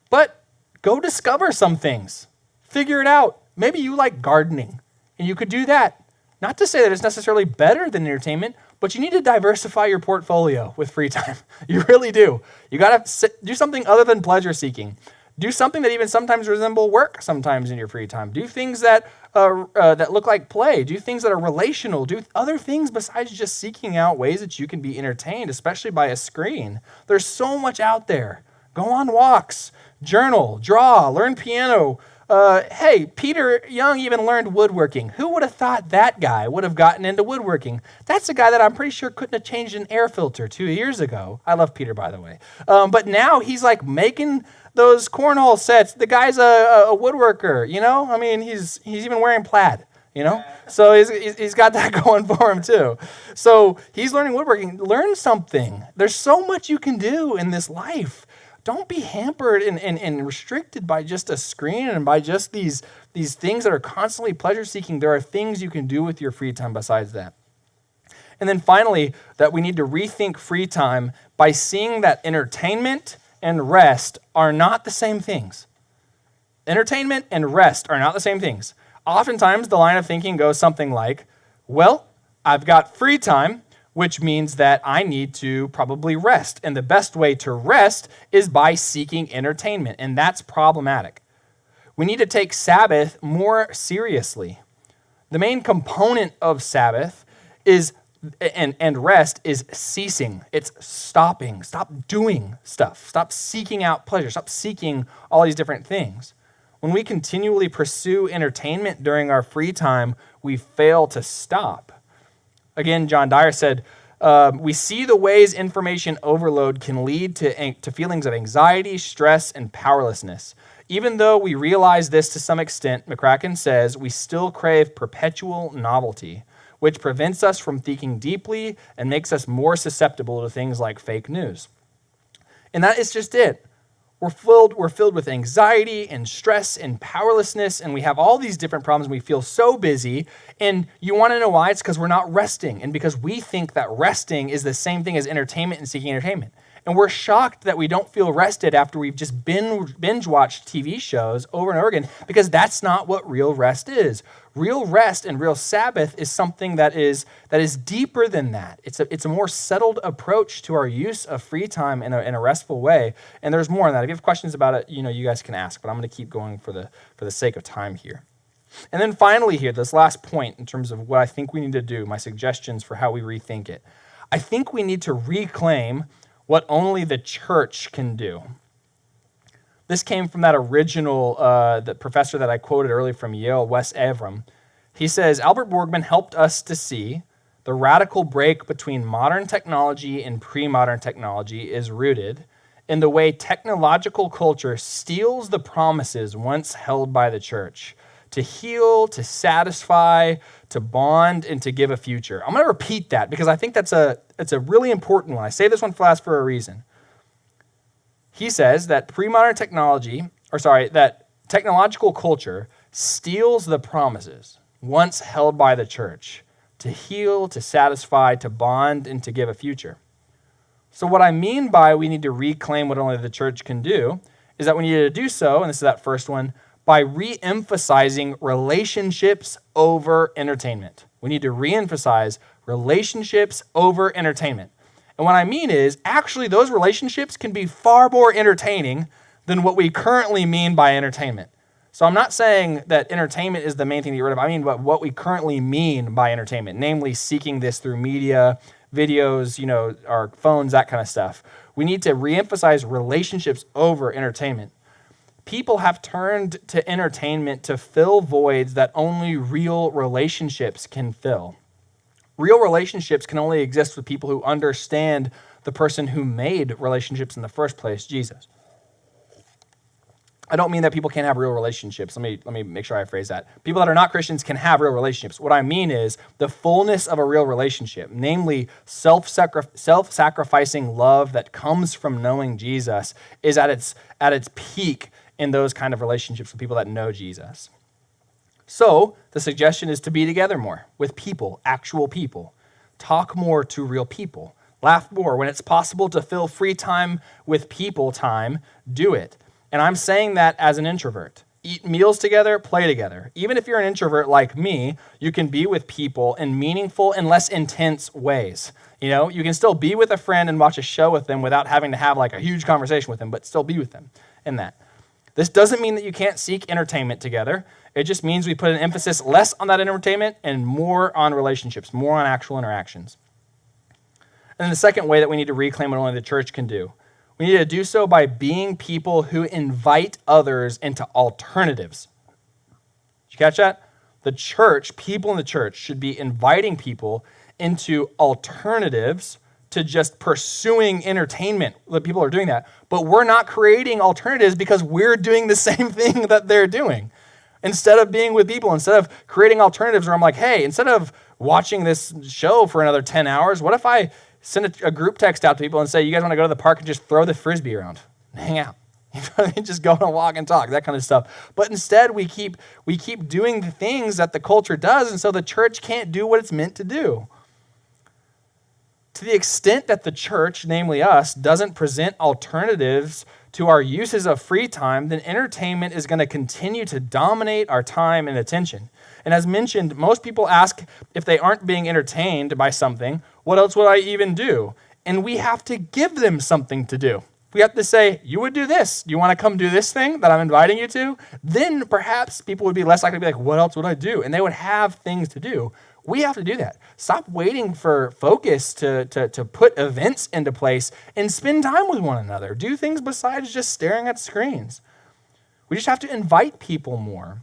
But go discover some things. Figure it out. Maybe you like gardening, and you could do that. Not to say that it's necessarily better than entertainment, but you need to diversify your portfolio with free time. You really do. You got to do something other than pleasure seeking. Do something that even sometimes resemble work sometimes in your free time. Do things that look like play. Do things that are relational. Do other things besides just seeking out ways that you can be entertained, especially by a screen. There's so much out there. Go on walks, journal, draw, learn piano. Hey, Peter Young even learned woodworking. Who would have thought that guy would have gotten into woodworking? That's a guy that I'm pretty sure couldn't have changed an air filter 2 years ago. I love Peter, by the way. But now he's like making those cornhole sets. The guy's a woodworker, you know? I mean, he's even wearing plaid, you know? So he's got that going for him too. So he's learning woodworking. Learn something. There's so much you can do in this life. Don't be hampered and restricted by just a screen and by just these things that are constantly pleasure-seeking. There are things you can do with your free time besides that. And then finally, that we need to rethink free time by seeing that entertainment and rest are not the same things. Entertainment and rest are not the same things. Oftentimes, the line of thinking goes something like, well, I've got free time, which means that I need to probably rest. And the best way to rest is by seeking entertainment, and that's problematic. We need to take Sabbath more seriously. The main component of Sabbath is and rest is ceasing. It's stopping. Stop doing stuff. Stop seeking out pleasure. Stop seeking all these different things. When we continually pursue entertainment during our free time, we fail to stop. Again, John Dyer said, we see the ways information overload can lead to feelings of anxiety, stress, and powerlessness. Even though we realize this to some extent, McCracken says, we still crave perpetual novelty, which prevents us from thinking deeply and makes us more susceptible to things like fake news. And that is just it. We're filled with anxiety and stress and powerlessness, and we have all these different problems. We feel so busy, and you want to know why? It's because we're not resting, and because we think that resting is the same thing as entertainment and seeking entertainment. And we're shocked that we don't feel rested after we've just binge watched TV shows over and over again, because that's not what real rest is. Real rest and real Sabbath is something that is deeper than that. It's a more settled approach to our use of free time in a restful way. And there's more on that. If you have questions about it, you guys can ask, but I'm going to keep going for the sake of time here. And then finally here, this last point in terms of what I think we need to do, my suggestions for how we rethink it. I think we need to reclaim what only the church can do. This came from that original the professor that I quoted earlier from Yale, Wes Avram. He says, Albert Borgman helped us to see the radical break between modern technology and pre-modern technology is rooted in the way technological culture steals the promises once held by the church to heal, to satisfy, to bond, and to give a future. I'm going to repeat that because I think it's a really important one. I say this one last for a reason. He says that that technological culture steals the promises once held by the church to heal, to satisfy, to bond, and to give a future. So what I mean by we need to reclaim what only the church can do is that we need to do so, and this is that first one, by re-emphasizing relationships over entertainment. We need to re-emphasize relationships over entertainment. And what I mean is, actually, those relationships can be far more entertaining than what we currently mean by entertainment. So I'm not saying that entertainment is the main thing to get rid of. I mean what we currently mean by entertainment, namely seeking this through media, videos, our phones, that kind of stuff. We need to re-emphasize relationships over entertainment. People have turned to entertainment to fill voids that only real relationships can fill. Real relationships can only exist with people who understand the person who made relationships in the first place, Jesus. I don't mean that people can't have real relationships. Let me make sure I phrase that. People that are not Christians can have real relationships. What I mean is the fullness of a real relationship, namely self-sacrificing love that comes from knowing Jesus, is at its peak in those kind of relationships with people that know Jesus. So the suggestion is to be together more with people, actual people. Talk more to real people. Laugh more. When it's possible to fill free time with people time, do it. And I'm saying that as an introvert. Eat meals together, play together. Even if you're an introvert like me, you can be with people in meaningful and less intense ways. You can still be with a friend and watch a show with them without having to have like a huge conversation with them, but still be with them in that. This doesn't mean that you can't seek entertainment together. It just means we put an emphasis less on that entertainment and more on relationships, more on actual interactions. And then the second way that we need to reclaim what only the church can do, we need to do so by being people who invite others into alternatives. Did you catch that? The church, people in the church, should be inviting people into alternatives to just pursuing entertainment. The people are doing that. But we're not creating alternatives because we're doing the same thing that they're doing. Instead of being with people, instead of creating alternatives where I'm like, hey, instead of watching this show for another 10 hours, what if I send a group text out to people and say, you guys want to go to the park and just throw the Frisbee around and hang out? Just go on a walk and talk, that kind of stuff. But instead, we keep doing the things that the culture does, and so the church can't do what it's meant to do. To the extent that the church, namely us, doesn't present alternatives to our uses of free time, then entertainment is going to continue to dominate our time and attention. And as mentioned, most people ask if they aren't being entertained by something, what else would I even do? And we have to give them something to do. We have to say, you would do this. Do you want to come do this thing that I'm inviting you to? Then perhaps people would be less likely to be like, what else would I do? And they would have things to do. We have to do that. Stop waiting for focus to put events into place and spend time with one another. Do things besides just staring at screens. We just have to invite people more.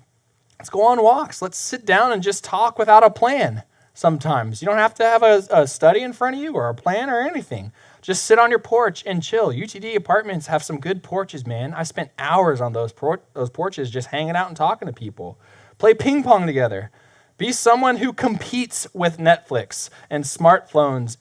Let's go on walks. Let's sit down and just talk without a plan sometimes. You don't have to have a study in front of you or a plan or anything. Just sit on your porch and chill. UTD apartments have some good porches, man. I spent hours on those porches just hanging out and talking to people. Play ping pong together. Be someone who competes with Netflix and smartphones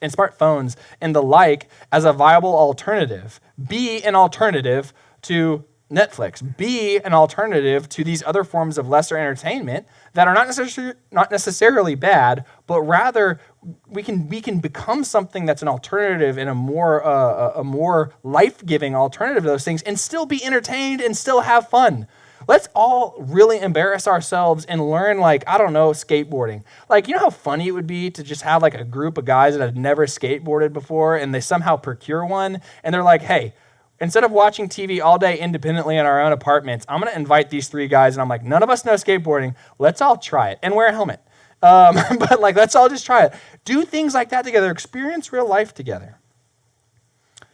and the like as a viable alternative. Be an alternative to Netflix. Be an alternative to these other forms of lesser entertainment that are not necessarily bad, but rather we can become something that's an alternative and a more life-giving alternative to those things and still be entertained and still have fun. Let's all really embarrass ourselves and learn, like, I don't know, skateboarding. Like, you know how funny it would be to just have like a group of guys that have never skateboarded before and they somehow procure one and they're like, hey, instead of watching TV all day independently in our own apartments, I'm going to invite these 3 guys and I'm like, none of us know skateboarding. Let's all try it and wear a helmet. But like, let's all just try it. Do things like that together. Experience real life together.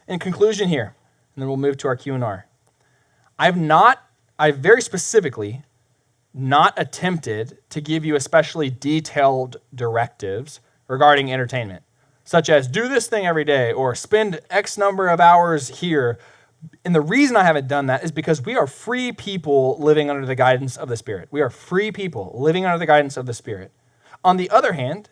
In conclusion here, and then we'll move to our Q&R. I've very specifically not attempted to give you especially detailed directives regarding entertainment, such as do this thing every day or spend X number of hours here. And the reason I haven't done that is because we are free people living under the guidance of the Spirit. We are free people living under the guidance of the Spirit. On the other hand,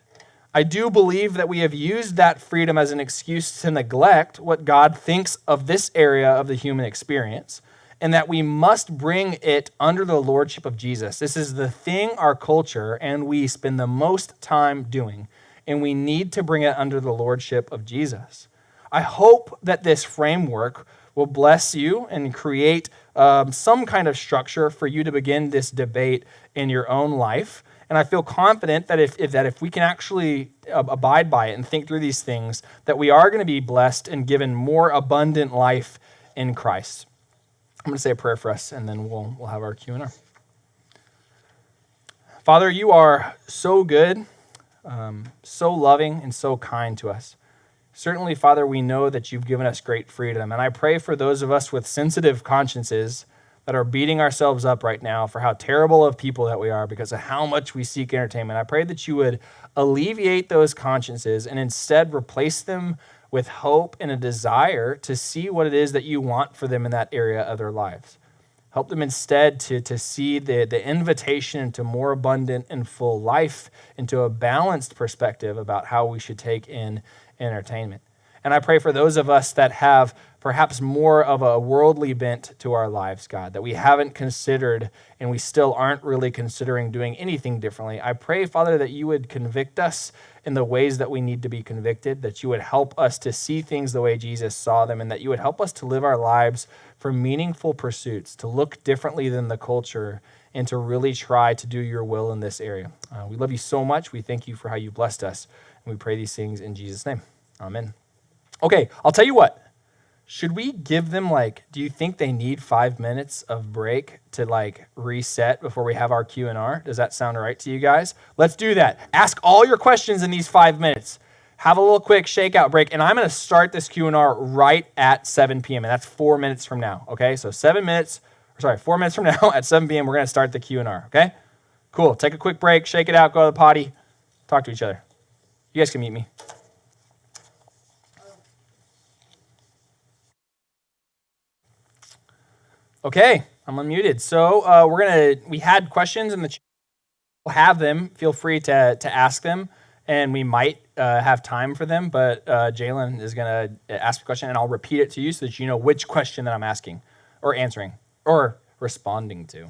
I do believe that we have used that freedom as an excuse to neglect what God thinks of this area of the human experience, and that we must bring it under the lordship of Jesus. This is the thing our culture and we spend the most time doing, and we need to bring it under the lordship of Jesus. I hope that this framework will bless you and create some kind of structure for you to begin this debate in your own life. And I feel confident that if we can actually abide by it and think through these things, that we are going to be blessed and given more abundant life in Christ. I'm going to say a prayer for us, and then we'll have our Q&R. Father, you are so good, so loving, and so kind to us. Certainly, Father, we know that you've given us great freedom, and I pray for those of us with sensitive consciences that are beating ourselves up right now for how terrible of people that we are because of how much we seek entertainment. I pray that you would alleviate those consciences and instead replace them with hope and a desire to see what it is that you want for them in that area of their lives. Help them instead to see the invitation into more abundant and full life, into a balanced perspective about how we should take in entertainment. And I pray for those of us that have perhaps more of a worldly bent to our lives, God, that we haven't considered and we still aren't really considering doing anything differently. I pray, Father, that you would convict us in the ways that we need to be convicted, that you would help us to see things the way Jesus saw them, and that you would help us to live our lives for meaningful pursuits, to look differently than the culture, and to really try to do your will in this area. We love you so much. We thank you for how you blessed us, and we pray these things in Jesus' name. Amen. Okay, I'll tell you what. Should we give them, do you think they need 5 minutes of break to reset before we have our Q&R? Does that sound all right to you guys? Let's do that. Ask all your questions in these 5 minutes. Have a little quick shakeout break, and I'm going to start this Q&R right at 7 p.m., and that's 4 minutes from now, okay? So 4 minutes from now at 7 p.m., we're going to start the Q&R, okay? Cool. Take a quick break, shake it out, go to the potty, talk to each other. You guys can meet me. Okay, I'm unmuted. So we had questions in the chat. We'll have them. Feel free to ask them, and we might have time for them, but Jalen is going to ask a question, and I'll repeat it to you so that you know which question that I'm asking or answering or responding to.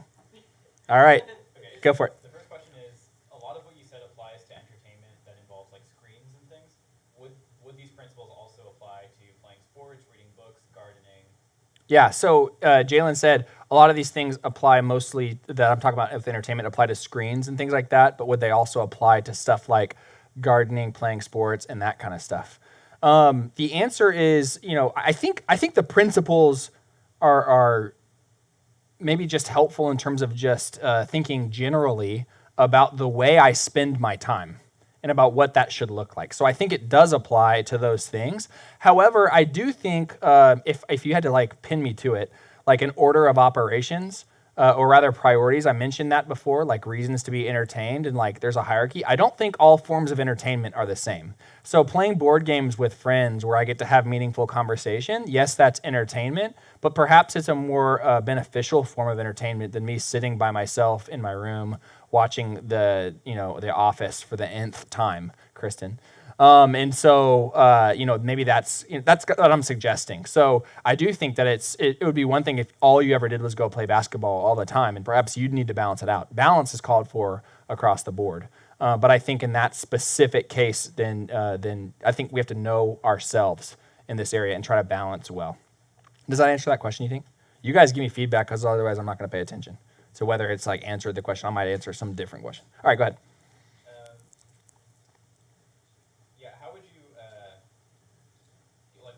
All right, okay, go for it. The first question is, a lot of what you said applies to entertainment that involves screens and things. Would these principles also apply to playing sports, reading books, gardening? Yeah, so Jalen said a lot of these things apply mostly that I'm talking about with entertainment apply to screens and things like that, but would they also apply to stuff like gardening, playing sports, and that kind of stuff? The answer is, I think the principles are maybe just helpful in terms of just thinking generally about the way I spend my time and about what that should look like. So I think it does apply to those things. However, I do think if you had to pin me to it, an order of operations, or rather priorities, I mentioned that before, reasons to be entertained, and there's a hierarchy. I don't think all forms of entertainment are the same. So playing board games with friends where I get to have meaningful conversation, yes, that's entertainment, but perhaps it's a more beneficial form of entertainment than me sitting by myself in my room watching the Office for the nth time, Kristen. And so, maybe that's what I'm suggesting. So I do think that it would be one thing if all you ever did was go play basketball all the time, and perhaps you'd need to balance it out. Balance is called for across the board. But I think in that specific case, then I think we have to know ourselves in this area and try to balance well. Does that answer that question, you think? You guys give me feedback, because otherwise I'm not going to pay attention. So whether it's like answered the question, I might answer some different question. All right, go ahead. Yeah, how would you,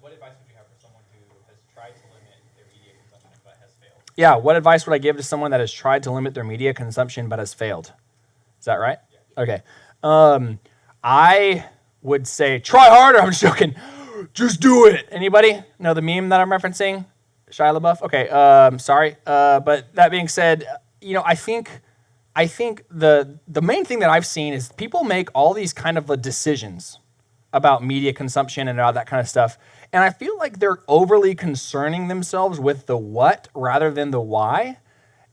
what advice would you have for someone who has tried to limit their media consumption but has failed? Yeah, what advice would I give to someone that has tried to limit their media consumption but has failed? Is that right? Yeah. Okay. I would say try harder. I'm just joking. Just do it. Anybody know the meme that I'm referencing? Shia LaBeouf? Okay, sorry. But that being said, I think the main thing that I've seen is people make all these kind of decisions about media consumption and all that kind of stuff. And I feel like they're overly concerning themselves with the what rather than the why.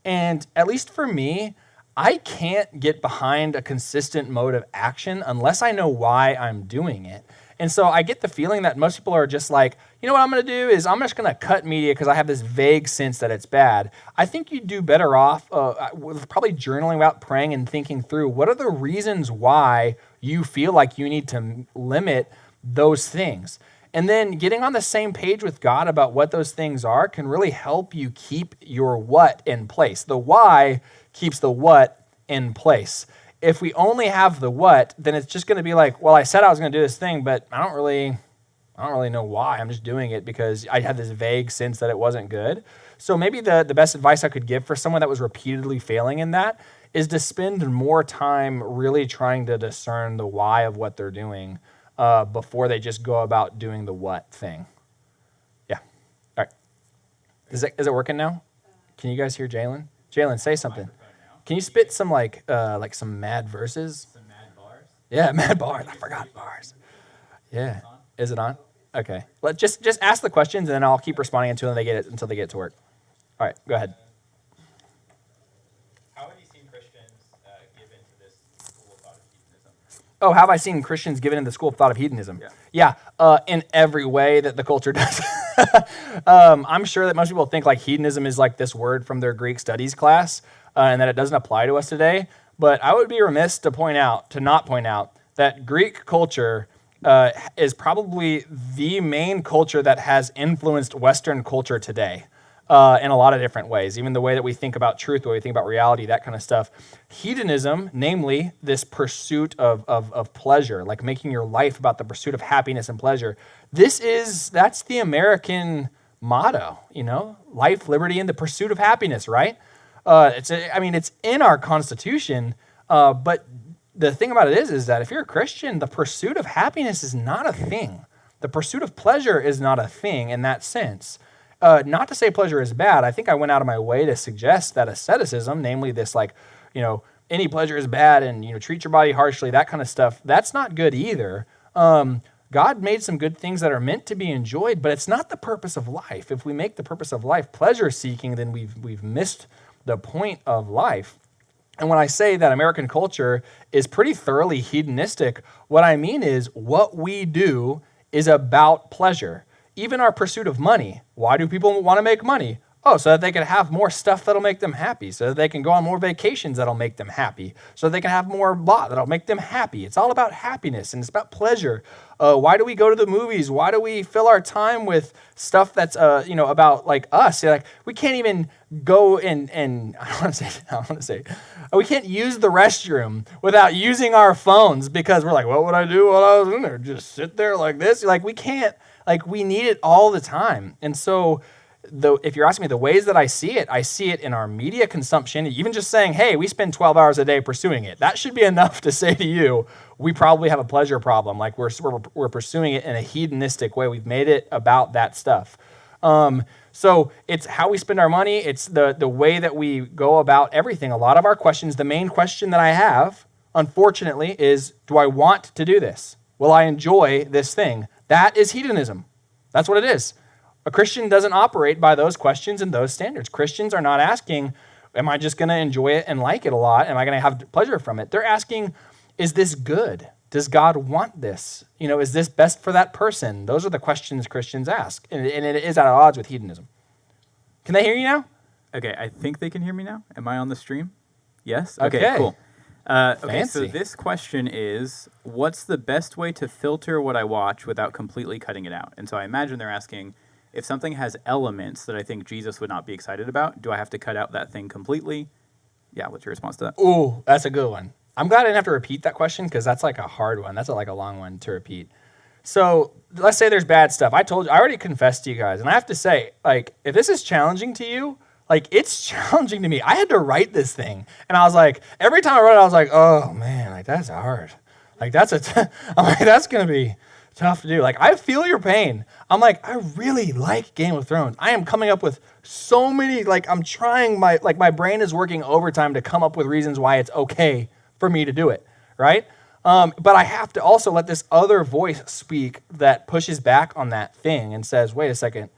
And at least for me, I can't get behind a consistent mode of action unless I know why I'm doing it. And so I get the feeling that most people are just like, you know what I'm going to do is I'm just going to cut media because I have this vague sense that it's bad. I think you'd do better off with probably journaling about praying and thinking through what are the reasons why you feel like you need to limit those things. And then getting on the same page with God about what those things are can really help you keep your what in place. The why keeps the what in place. If we only have the what, then it's just going to be like, well, I said I was going to do this thing, but I don't really know why. I'm just doing it because I had this vague sense that it wasn't good. So maybe the best advice I could give for someone that was repeatedly failing in that is to spend more time really trying to discern the why of what they're doing before they just go about doing the what thing. Yeah. All right. Is it working now? Can you guys hear Jalen? Jalen, say something. Can you spit some like some mad verses? Some mad bars? Yeah, mad bars. I forgot bars. Yeah. Is it on? Okay. Just ask the questions and then I'll keep responding until they get to work. All right, go ahead. How have you seen Christians give into this school of thought of hedonism? Oh, have I seen Christians given in the school of thought of hedonism? Yeah, in every way that the culture does. I'm sure that most people think like hedonism is like this word from their Greek studies class and that it doesn't apply to us today. But I would be remiss to not point out that Greek culture is probably the main culture that has influenced Western culture today. In a lot of different ways, even the way that we think about truth, the way we think about reality, that kind of stuff. Hedonism, namely this pursuit of pleasure, like making your life about the pursuit of happiness and pleasure. That's the American motto, life, liberty, and the pursuit of happiness, right? It's in our Constitution, but the thing about it is that if you're a Christian, the pursuit of happiness is not a thing. The pursuit of pleasure is not a thing in that sense. Not to say pleasure is bad. I think I went out of my way to suggest that asceticism, namely this any pleasure is bad and treat your body harshly, that kind of stuff, that's not good either. God made some good things that are meant to be enjoyed, but it's not the purpose of life. If we make the purpose of life pleasure seeking, then we've missed the point of life. And when I say that American culture is pretty thoroughly hedonistic, what I mean is what we do is about pleasure. Even our pursuit of money. Why do people want to make money? Oh, so that they can have more stuff that'll make them happy, so that they can go on more vacations that'll make them happy, so that they can have more blah that'll make them happy. It's all about happiness and it's about pleasure. Why do we go to the movies? Why do we fill our time with stuff that's about like us? Like we can't even go and I want to say we can't use the restroom without using our phones because we're like, what would I do while I was in there? Just sit there like this? Like we can't. Like we need it all the time. And so if you're asking me the ways that I see it in our media consumption, even just saying, hey, we spend 12 hours a day pursuing it. That should be enough to say to you, we probably have a pleasure problem. Like we're pursuing it in a hedonistic way. We've made it about that stuff. So it's how we spend our money. It's the way that we go about everything. A lot of our questions, the main question that I have, unfortunately, is, do I want to do this? Will I enjoy this thing? That is hedonism. That's what it is. A Christian doesn't operate by those questions and those standards. Christians are not asking, am I just going to enjoy it and like it a lot? Am I going to have pleasure from it? They're asking, is this good? Does God want this? Is this best for that person? Those are the questions Christians ask. And it is at odds with hedonism. Can they hear you now? Okay, I think they can hear me now. Am I on the stream? Yes? Okay. Cool. Okay, so Fancy. this question is, what's the best way to filter what I watch without completely cutting it out? And so I imagine they're asking, if something has elements that I think Jesus would not be excited about, do I have to cut out that thing completely? Yeah, what's your response to that? Ooh, that's a good one. I'm glad I didn't have to repeat that question because that's like a hard one. That's like a long one to repeat. So let's say there's bad stuff. I already confessed to you guys, and I have to say, like, if this is challenging to you, like, it's challenging to me. I had to write this thing, and I was like, every time I wrote it, I was like, oh man, like that's hard. Like I'm like, that's gonna be tough to do. Like, I feel your pain. I'm like, I really like Game of Thrones. I am coming up with so many, like, I'm trying my brain is working overtime to come up with reasons why it's okay for me to do it, right? But I have to also let this other voice speak that pushes back on that thing and says, wait a second,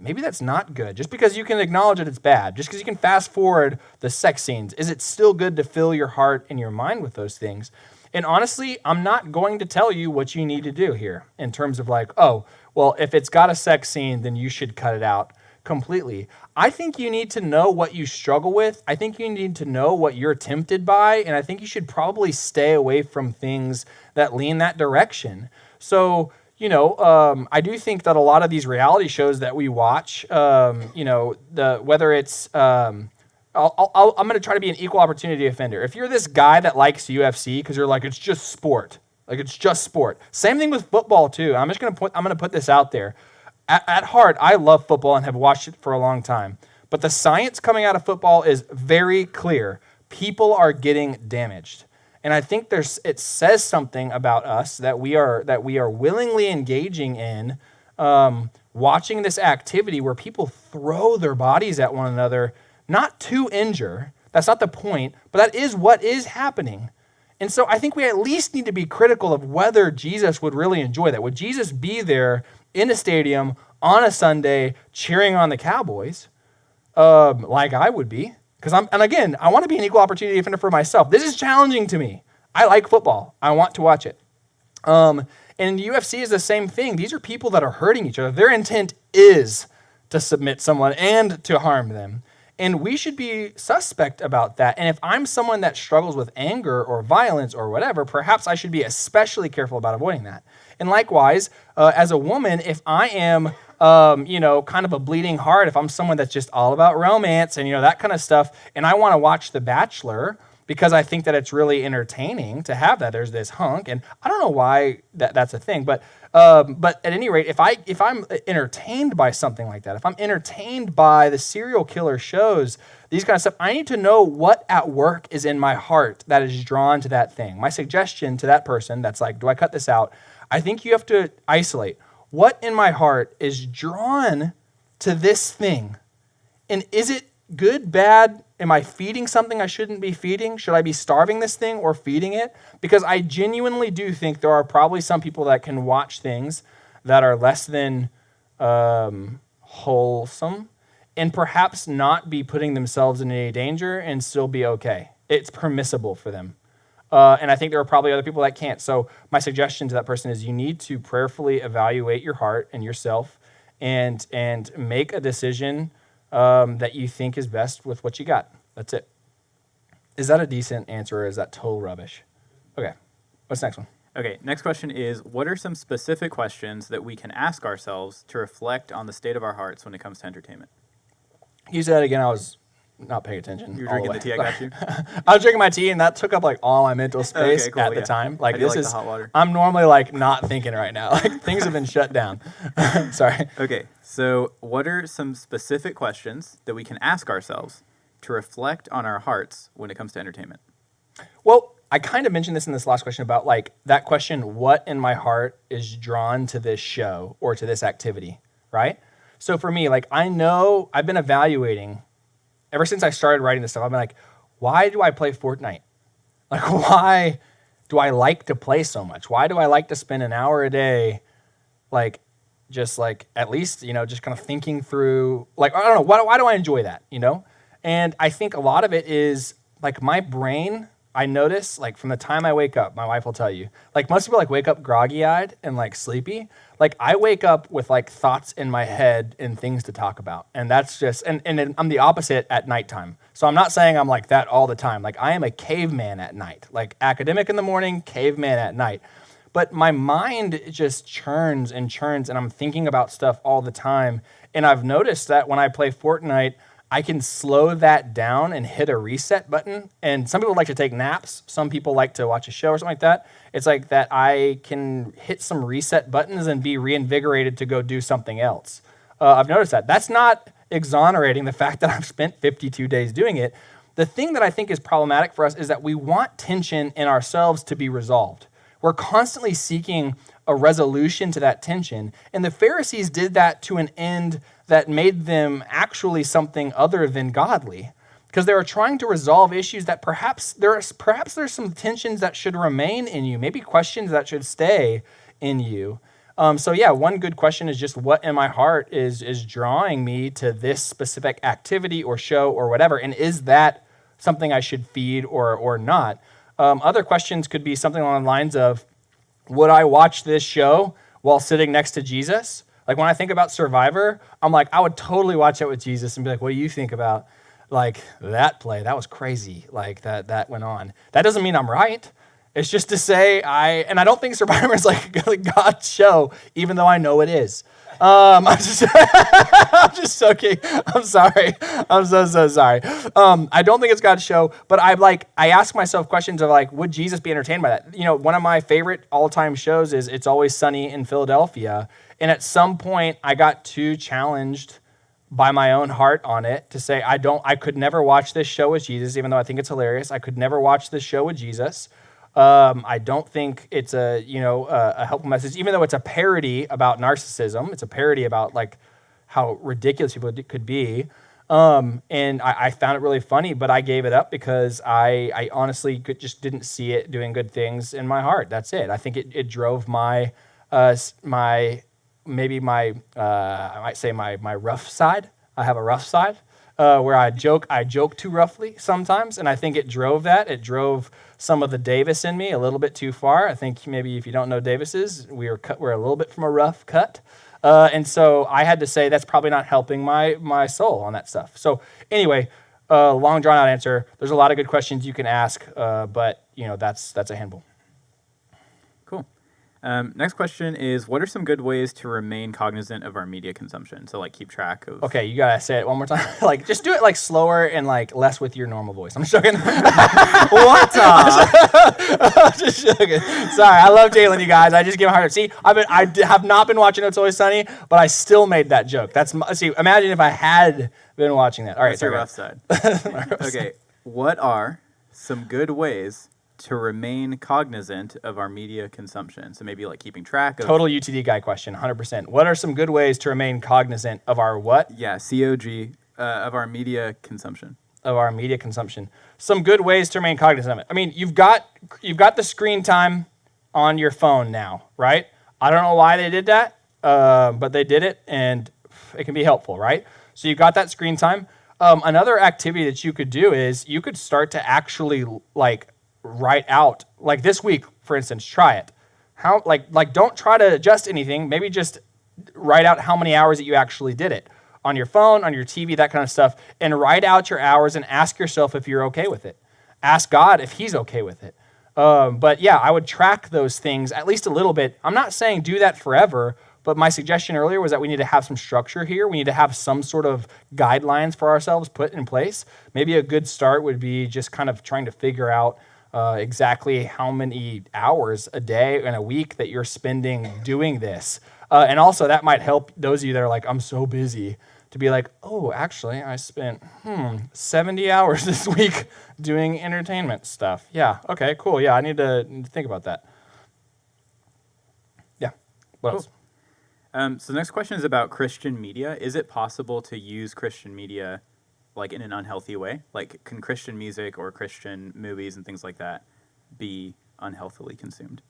maybe that's not good. Just because you can acknowledge that it's bad, just because you can fast forward the sex scenes, is it still good to fill your heart and your mind with those things? And honestly, I'm not going to tell you what you need to do here in terms of like, oh, well, if it's got a sex scene, then you should cut it out completely. I think you need to know what you struggle with. I think you need to know what you're tempted by. And I think you should probably stay away from things that lean that direction. So, I do think that a lot of these reality shows that we watch, whether it's, I'm going to try to be an equal opportunity offender. If you're this guy that likes UFC because you're like, it's just sport. Like, it's just sport. Same thing with football, too. I'm going to put this out there. At heart, I love football and have watched it for a long time. But the science coming out of football is very clear. People are getting damaged. And I think it says something about us that we are willingly engaging in watching this activity where people throw their bodies at one another, not to injure. That's not the point, but that is what is happening. And so I think we at least need to be critical of whether Jesus would really enjoy that. Would Jesus be there in a stadium on a Sunday cheering on the Cowboys like I would be? And again, I want to be an equal opportunity offender for myself. This is challenging to me. I like football. I want to watch it. And UFC is the same thing. These are people that are hurting each other. Their intent is to submit someone and to harm them. And we should be suspect about that. And if I'm someone that struggles with anger or violence or whatever, perhaps I should be especially careful about avoiding that. And likewise, as a woman, if I am, kind of a bleeding heart, if I'm someone that's just all about romance and, that kind of stuff, and I want to watch The Bachelor because I think that it's really entertaining to have that. There's this hunk, and I don't know why that's a thing, but at any rate, if I'm entertained by something like that, if I'm entertained by the serial killer shows, these kind of stuff, I need to know what at work is in my heart that is drawn to that thing. My suggestion to that person that's like, do I cut this out? I think you have to isolate what in my heart is drawn to this thing. And is it good, bad? Am I feeding something I shouldn't be feeding? Should I be starving this thing or feeding it? Because I genuinely do think there are probably some people that can watch things that are less than wholesome and perhaps not be putting themselves in any danger and still be okay. It's permissible for them. And I think there are probably other people that can't. So my suggestion to that person is you need to prayerfully evaluate your heart and yourself and make a decision that you think is best with what you got. That's it. Is that a decent answer or is that total rubbish? Okay. What's the next one? Okay, next question is, what are some specific questions that we can ask ourselves to reflect on the state of our hearts when it comes to entertainment? You said that again. I was not paying attention. You were drinking the tea, I got you? I was drinking my tea, and that took up like all my mental space Okay, cool, at the yeah. time. Like, I do this like is the hot water. I'm normally like not thinking right now. Like, things have been shut down. Sorry. Okay, so what are some specific questions that we can ask ourselves to reflect on our hearts when it comes to entertainment? Well, I kind of mentioned this in this last question about like that question, what in my heart is drawn to this show or to this activity, right? So for me, like, I know I've been evaluating ever since I started writing this stuff. I've been like, why do I play Fortnite? Like, why do I like to play so much? Why do I like to spend an hour a day, like, just like at least, just kind of thinking through, like, I don't know, why do I enjoy that, And I think a lot of it is like my brain I notice, like, from the time I wake up, my wife will tell you, like, most people, like, wake up groggy-eyed and, like, sleepy. Like, I wake up with, like, thoughts in my head and things to talk about. And that's just, and then I'm the opposite at nighttime. So I'm not saying I'm like that all the time. Like, I am a caveman at night. Like, academic in the morning, caveman at night. But my mind just churns and churns, and I'm thinking about stuff all the time. And I've noticed that when I play Fortnite, I can slow that down and hit a reset button. And some people like to take naps. Some people like to watch a show or something like that. It's like that I can hit some reset buttons and be reinvigorated to go do something else. I've noticed that. That's not exonerating the fact that I've spent 52 days doing it. The thing that I think is problematic for us is that we want tension in ourselves to be resolved. We're constantly seeking a resolution to that tension. And the Pharisees did that to an end that made them actually something other than godly, because they were trying to resolve issues that perhaps there's some tensions that should remain in you, maybe questions that should stay in you. So yeah, one good question is just what in my heart is drawing me to this specific activity or show or whatever, and is that something I should feed or not? Other questions could be something along the lines of, would I watch this show while sitting next to Jesus? Like when I think about Survivor, I'm like, I would totally watch it with Jesus and be like, what do you think about like that play? That was crazy. Like that went on. That doesn't mean I'm right. It's just to say I don't think Survivor is like God's show, even though I know it is. I'm just joking. I'm sorry. I'm so sorry. I don't think it's God's show, but I ask myself questions of like, would Jesus be entertained by that? You know, one of my favorite all-time shows is It's Always Sunny in Philadelphia. And at some point I got too challenged by my own heart on it to say, I could never watch this show with Jesus, even though I think it's hilarious. I could never watch this show with Jesus. I don't think it's a helpful message, even though it's a parody about narcissism. It's a parody about like how ridiculous people could be. And I found it really funny, but I gave it up because I honestly just didn't see it doing good things in my heart. That's it. I think it drove my I might say my rough side. I have a rough side where I joke too roughly sometimes, and I think it drove that. It drove some of the Davis in me a little bit too far. I think maybe if you don't know Davises, we're a little bit from a rough cut. And so I had to say that's probably not helping my soul on that stuff. So anyway, long drawn out answer. There's a lot of good questions you can ask, but that's a handful. Cool. Next question is, what are some good ways to remain cognizant of our media consumption? So like keep track of. Okay, you gotta say it one more time. Like just do it like slower and like less with your normal voice. I'm just joking. What? I'm just joking. Sorry, I love Jalen, you guys. I just give him a hard time. See, I have not been watching It's Always Sunny, but I still made that joke. See, imagine if I had been watching that. All right, that's your rough side. Okay, what are some good ways to remain cognizant of our media consumption? So maybe like keeping track of... Total UTD guy question, 100%. What are some good ways to remain cognizant of our what? Yeah, COG, of our media consumption. Of our media consumption. Some good ways to remain cognizant of it. I mean, you've got the screen time on your phone now, right? I don't know why they did that, but they did it, and it can be helpful, right? So you've got that screen time. Another activity that you could do is you could start to actually like write out, like this week, for instance, try it. How like don't try to adjust anything. Maybe just write out how many hours that you actually did it on your phone, on your TV, that kind of stuff, and write out your hours and ask yourself if you're okay with it. Ask God if He's okay with it. But yeah, I would track those things at least a little bit. I'm not saying do that forever, but my suggestion earlier was that we need to have some structure here. We need to have some sort of guidelines for ourselves put in place. Maybe a good start would be just kind of trying to figure out exactly how many hours a day and a week that you're spending doing this. And also that might help those of you that are like, I'm so busy, to be like, oh, actually, I spent 70 hours this week doing entertainment stuff. Yeah, okay, cool. Yeah, I need to think about that. Yeah, what else? So the next question is about Christian media. Is it possible to use Christian media like in an unhealthy way? Like, can Christian music or Christian movies and things like that be unhealthily consumed?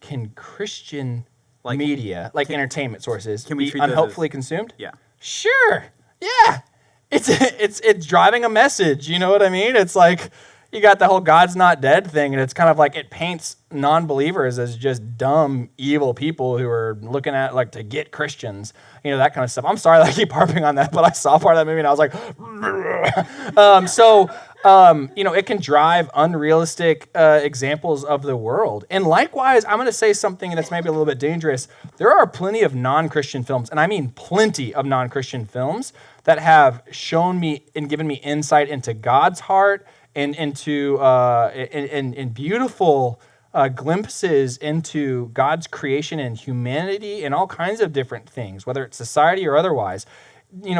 Can Christian media, like entertainment sources, can we be treat those unhelpfully consumed? Yeah. Sure. Yeah. It's driving a message. You know what I mean? It's like, you got the whole God's not dead thing, and it's kind of like it paints non-believers as just dumb, evil people who are looking at like to get Christians, that kind of stuff. I'm sorry that I keep harping on that, but I saw part of that movie and I was like, it can drive unrealistic examples of the world. And likewise, I'm going to say something that's maybe a little bit dangerous. There are plenty of non-Christian films, and I mean plenty of non-Christian films that have shown me and given me insight into God's heart and into in beautiful glimpses into God's creation and humanity and all kinds of different things, whether it's society or otherwise.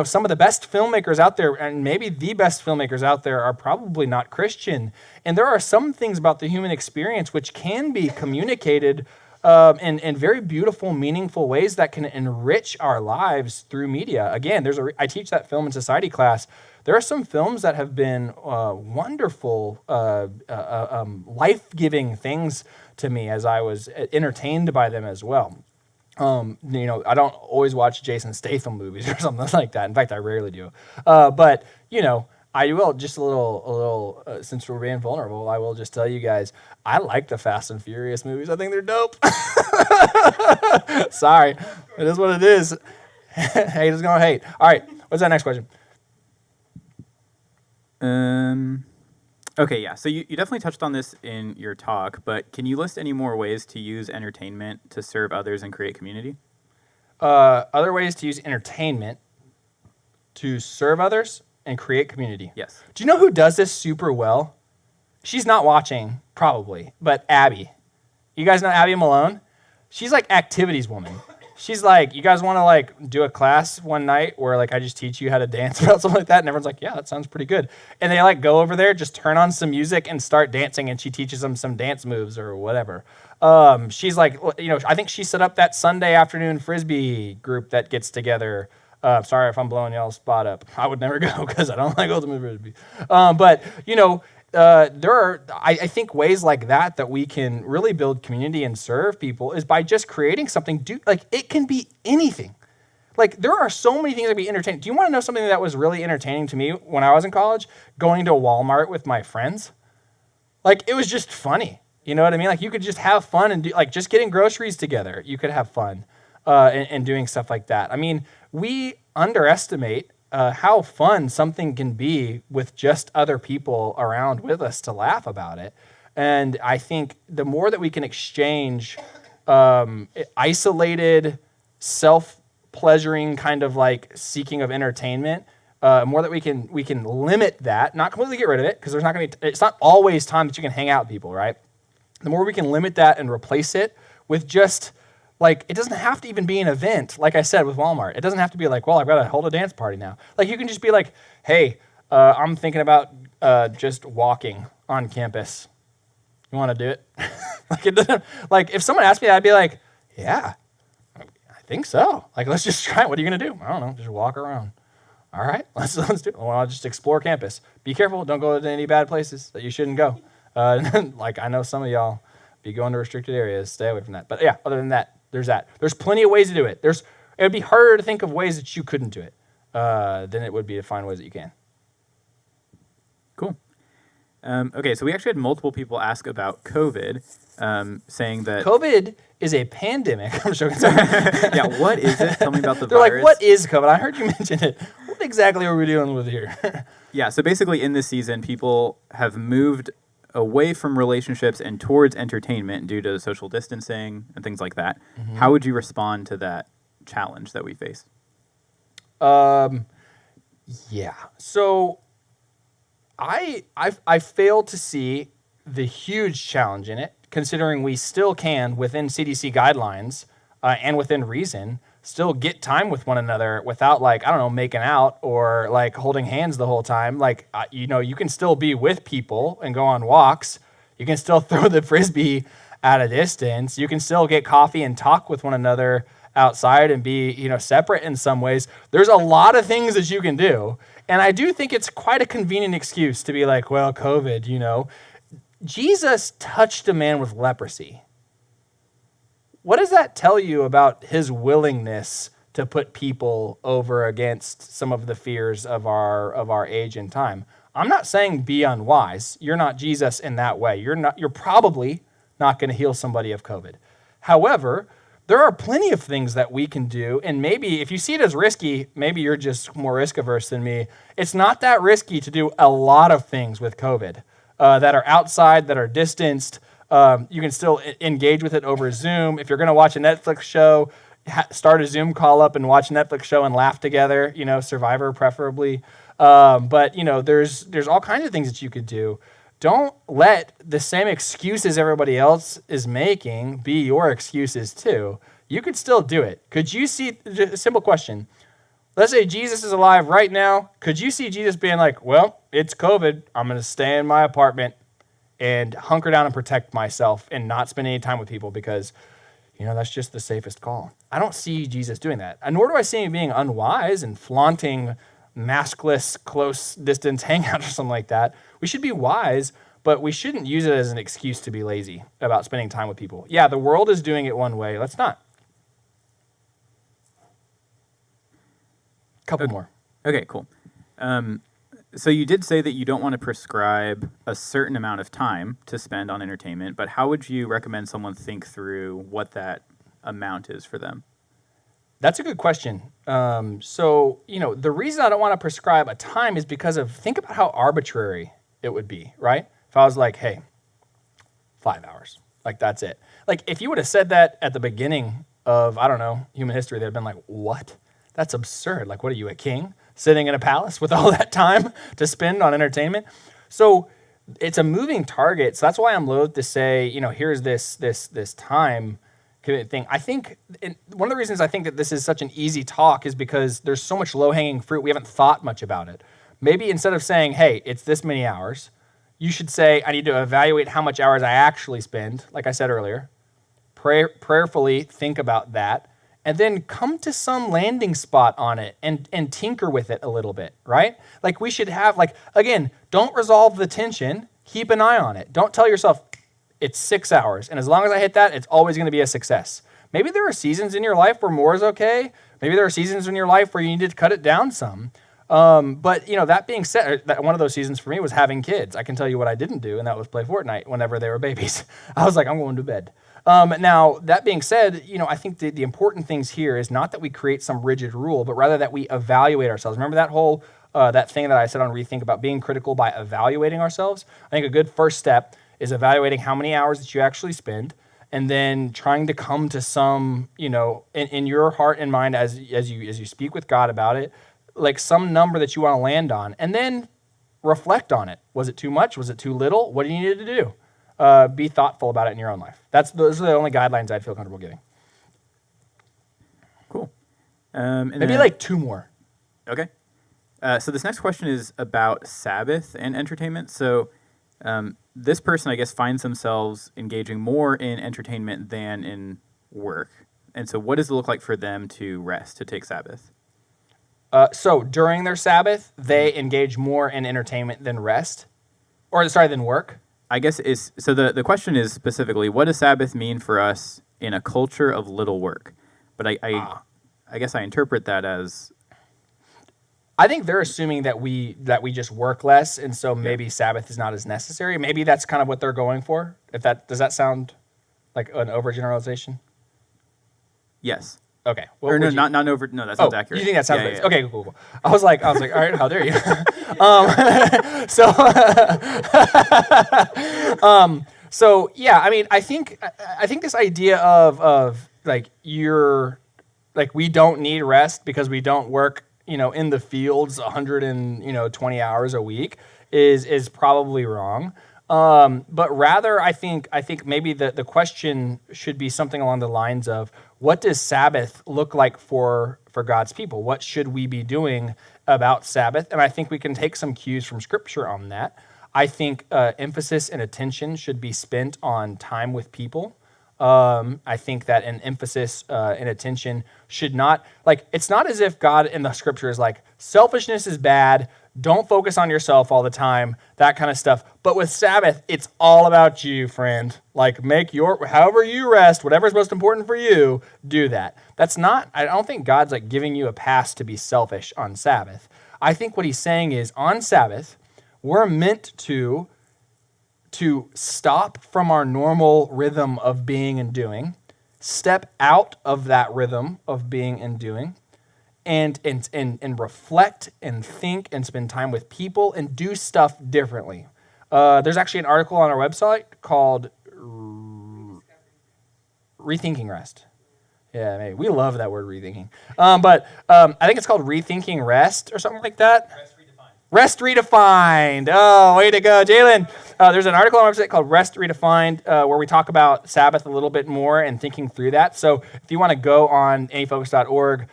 Some of the best filmmakers out there, and maybe the best filmmakers out there, are probably not Christian. And there are some things about the human experience which can be communicated in very beautiful, meaningful ways that can enrich our lives through media. Again, I teach that film and society class. There are some films that have been wonderful, life-giving things to me as I was entertained by them as well. I don't always watch Jason Statham movies or something like that. In fact, I rarely do. But I will just a little. Since we're being vulnerable, I will just tell you guys, I like the Fast and Furious movies. I think they're dope. Sorry, it is what it is. Haters gonna hate. All right, what's that next question? Okay, yeah. So you definitely touched on this in your talk, but can you list any more ways to use entertainment to serve others and create community? Other ways to use entertainment to serve others and create community. Yes. Do you know who does this super well? She's not watching, probably, but Abby. You guys know Abby Malone? She's like activities woman. She's like, you guys want to like do a class one night where like I just teach you how to dance about something like that? And everyone's like, yeah, that sounds pretty good. And they like go over there, just turn on some music and start dancing, and she teaches them some dance moves or whatever. She's like, I think she set up that Sunday afternoon Frisbee group that gets together. Sorry if I'm blowing y'all's spot up. I would never go because I don't like ultimate Frisbee. But there are, I think, ways like that we can really build community and serve people is by just creating something. It can be anything. Like, there are so many things that be entertaining. Do you want to know something that was really entertaining to me when I was in college? Going to Walmart with my friends. Like, it was just funny. You know what I mean? Like, you could just have fun and do, like, just getting groceries together. You could have fun and doing stuff like that. I mean, we underestimate how fun something can be with just other people around with us to laugh about it. And I think the more that we can exchange isolated, self-pleasuring kind of like seeking of entertainment, more that we can limit that, not completely get rid of it, because it's not always time that you can hang out with people, right? The more we can limit that and replace it with just like, it doesn't have to even be an event, like I said with Walmart. It doesn't have to be like, well, I've got to hold a dance party now. Like, you can just be like, hey, I'm thinking about just walking on campus. You want to do it? Like, it doesn't, like, if someone asked me that, I'd be like, yeah, I think so. Like, let's just try it. What are you going to do? I don't know, just walk around. All right, let's do it. Well, I'll just explore campus. Be careful. Don't go to any bad places that you shouldn't go. Like, I know some of y'all be going to restricted areas. Stay away from that. But yeah, other than that, there's that. There's plenty of ways to do it. It would be harder to think of ways that you couldn't do it than it would be to find ways that you can. Cool. Okay, so we actually had multiple people ask about COVID, saying that COVID is a pandemic. I'm joking. Yeah, what is it? Tell me about the They're virus. like, what is COVID? I heard you mention it. What exactly are we dealing with here? Yeah, so basically in this season, people have moved away from relationships and towards entertainment due to social distancing and things like that. Mm-hmm. How would you respond to that challenge that we face? Yeah. So I fail to see the huge challenge in it, considering we still can, within CDC guidelines and within reason, still get time with one another without, like, I don't know, making out or like holding hands the whole time. Like, you can still be with people and go on walks. You can still throw the Frisbee at a distance. You can still get coffee and talk with one another outside and be, separate in some ways. There's a lot of things that you can do. And I do think it's quite a convenient excuse to be like, well, COVID, Jesus touched a man with leprosy. What does that tell you about his willingness to put people over against some of the fears of our age and time? I'm not saying be unwise. You're not Jesus in that way. You're probably not going to heal somebody of COVID. However, there are plenty of things that we can do, and maybe if you see it as risky, maybe you're just more risk averse than me. It's not that risky to do a lot of things with COVID that are outside, that are distanced. You can still engage with it over Zoom. If you're going to watch a Netflix show, start a Zoom call up and watch a Netflix show and laugh together, Survivor preferably. But there's all kinds of things that you could do. Don't let the same excuses everybody else is making be your excuses too. You could still do it. Could you see, a simple question, let's say Jesus is alive right now. Could you see Jesus being like, well, it's COVID. I'm going to stay in my apartment and hunker down and protect myself and not spend any time with people because, that's just the safest call. I don't see Jesus doing that. And nor do I see him being unwise and flaunting maskless, close distance hangout or something like that. We should be wise, but we shouldn't use it as an excuse to be lazy about spending time with people. Yeah, the world is doing it one way. Let's not. Couple more. Okay, cool. So you did say that you don't want to prescribe a certain amount of time to spend on entertainment, but how would you recommend someone think through what that amount is for them? That's a good question. The reason I don't want to prescribe a time is because think about how arbitrary it would be, right? If I was like, hey, 5 hours, like that's it. Like if you would have said that at the beginning of, I don't know, human history, they'd have been like, what? That's absurd. Like, what are you, a king sitting in a palace with all that time to spend on entertainment? So it's a moving target. So that's why I'm loath to say, here's this time thing. I think one of the reasons I think that this is such an easy talk is because there's so much low-hanging fruit. We haven't thought much about it. Maybe instead of saying, hey, it's this many hours, you should say, I need to evaluate how much hours I actually spend, like I said earlier, prayerfully think about that, and then come to some landing spot on it and tinker with it a little bit, right? Like we should have, again, don't resolve the tension, keep an eye on it. Don't tell yourself, it's 6 hours, and as long as I hit that, it's always going to be a success. Maybe there are seasons in your life where more is okay. Maybe there are seasons in your life where you need to cut it down some. But that being said, one of those seasons for me was having kids. I can tell you what I didn't do, and that was play Fortnite whenever they were babies. I was like, I'm going to bed. Now, that being said, I think the important things here is not that we create some rigid rule, but rather that we evaluate ourselves. Remember that whole that thing that I said on Rethink about being critical by evaluating ourselves? I think a good first step is evaluating how many hours that you actually spend, and then trying to come to some, in your heart and mind as you speak with God about it, like some number that you want to land on, and then reflect on it. Was it too much? Was it too little? What do you need to do? Be thoughtful about it in your own life. Those are the only guidelines I'd feel comfortable giving. Cool. Maybe like 2 more. Okay. So this next question is about Sabbath and entertainment. So this person, I guess, finds themselves engaging more in entertainment than in work. And so what does it look like for them to rest, to take Sabbath? So during their Sabbath, they engage more in entertainment than rest, than work. I guess the question is specifically, what does Sabbath mean for us in a culture of little work? But I guess I interpret that as, I think they're assuming that we just work less, and so maybe Sabbath is not as necessary. Maybe that's kind of what they're going for. Does that sound like an overgeneralization? yes. Okay. Or no, not over. No, that sounds accurate. You think that sounds yeah. Okay, cool. I was like, all right, how dare you? So yeah, I mean, I think this idea of like we don't need rest because we don't work, in the fields 120 hours a week is probably wrong. But rather, I think maybe the question should be something along the lines of, what does Sabbath look like for God's people? What should we be doing about Sabbath? And I think we can take some cues from Scripture on that. I think emphasis and attention should be spent on time with people. I think that an emphasis and attention should not, it's not as if God in the Scripture is like, selfishness is bad, don't focus on yourself all the time, that kind of stuff. But with Sabbath, it's all about you, friend. Like, however you rest, whatever's most important for you, do that. I don't think God's giving you a pass to be selfish on Sabbath. I think what he's saying is, on Sabbath, We're meant to stop from our normal rhythm of being and doing, step out of that rhythm of being and doing, and reflect and think and spend time with people and do stuff differently. There's actually an article on our website called Rethinking Rest. Yeah, maybe. We love that word, rethinking. But I think it's called Rethinking Rest or something like that. Rest Redefined. Oh, way to go, Jalen. There's an article on our website called Rest Redefined where we talk about Sabbath a little bit more and thinking through that. So if you want to go on anyfocus.org,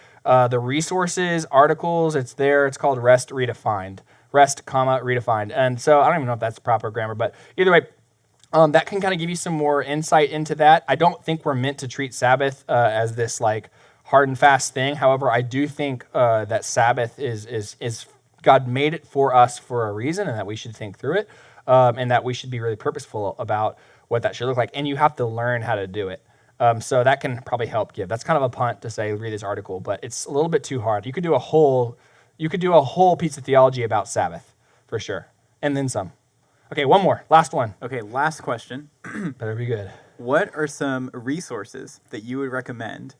the resources, articles, it's there. It's called Rest Redefined. Rest, redefined. And so I don't even know if that's proper grammar, but either way, that can kind of give you some more insight into that. I don't think we're meant to treat Sabbath as this like hard and fast thing. However, I do think that Sabbath is God made it for us for a reason, and that we should think through it, and that we should be really purposeful about what that should look like. And you have to learn how to do it. So that can probably help give. That's kind of a punt to say read this article, but it's a little bit too hard. You could do a whole piece of theology about Sabbath for sure, and then some. Okay, one more, last one. Okay, last question. Better be good. What are some resources that you would recommend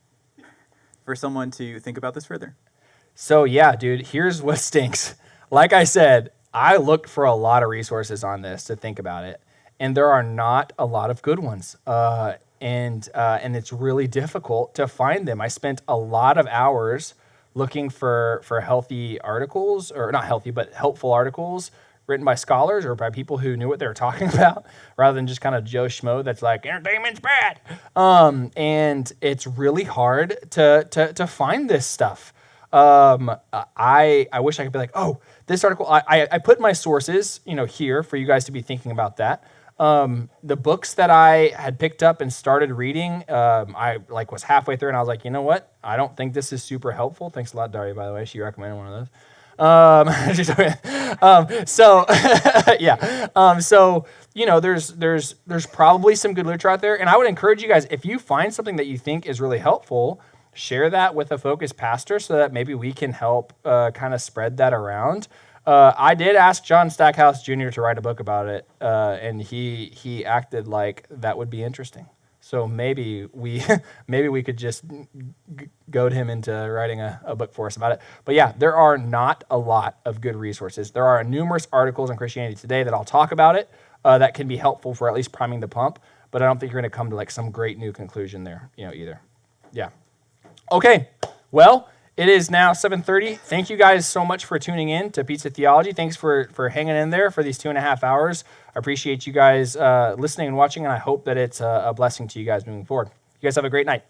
for someone to think about this further? So yeah, dude, here's what stinks. Like I said, I looked for a lot of resources on this to think about it, and there are not a lot of good ones. And it's really difficult to find them. I spent a lot of hours looking for healthy articles, or not healthy, but helpful articles written by scholars or by people who knew what they were talking about, rather than just kind of Joe Schmo that's like, entertainment's bad. And it's really hard to find this stuff. I wish I could be like, oh, this article, I put my sources, here for you guys to be thinking about that. The books that I had picked up and started reading, I was halfway through and I was like, you know what? I don't think this is super helpful. Thanks a lot, Daria, by the way. She recommended one of those. So yeah. So, there's probably some good literature out there. And I would encourage you guys, if you find something that you think is really helpful, share that with a focused pastor so that maybe we can help kind of spread that around. I did ask John Stackhouse Jr. to write a book about it, and he acted like that would be interesting. So maybe we could just goad him into writing a book for us about it. But yeah, there are not a lot of good resources. There are numerous articles on Christianity Today that I'll talk about it that can be helpful for at least priming the pump. But I don't think you're going to come to some great new conclusion there, either. Yeah. Okay. Well, it is now 7:30. Thank you guys so much for tuning in to Pizza Theology. Thanks for hanging in there for these 2.5 hours. I appreciate you guys listening and watching, and I hope that it's a blessing to you guys moving forward. You guys have a great night.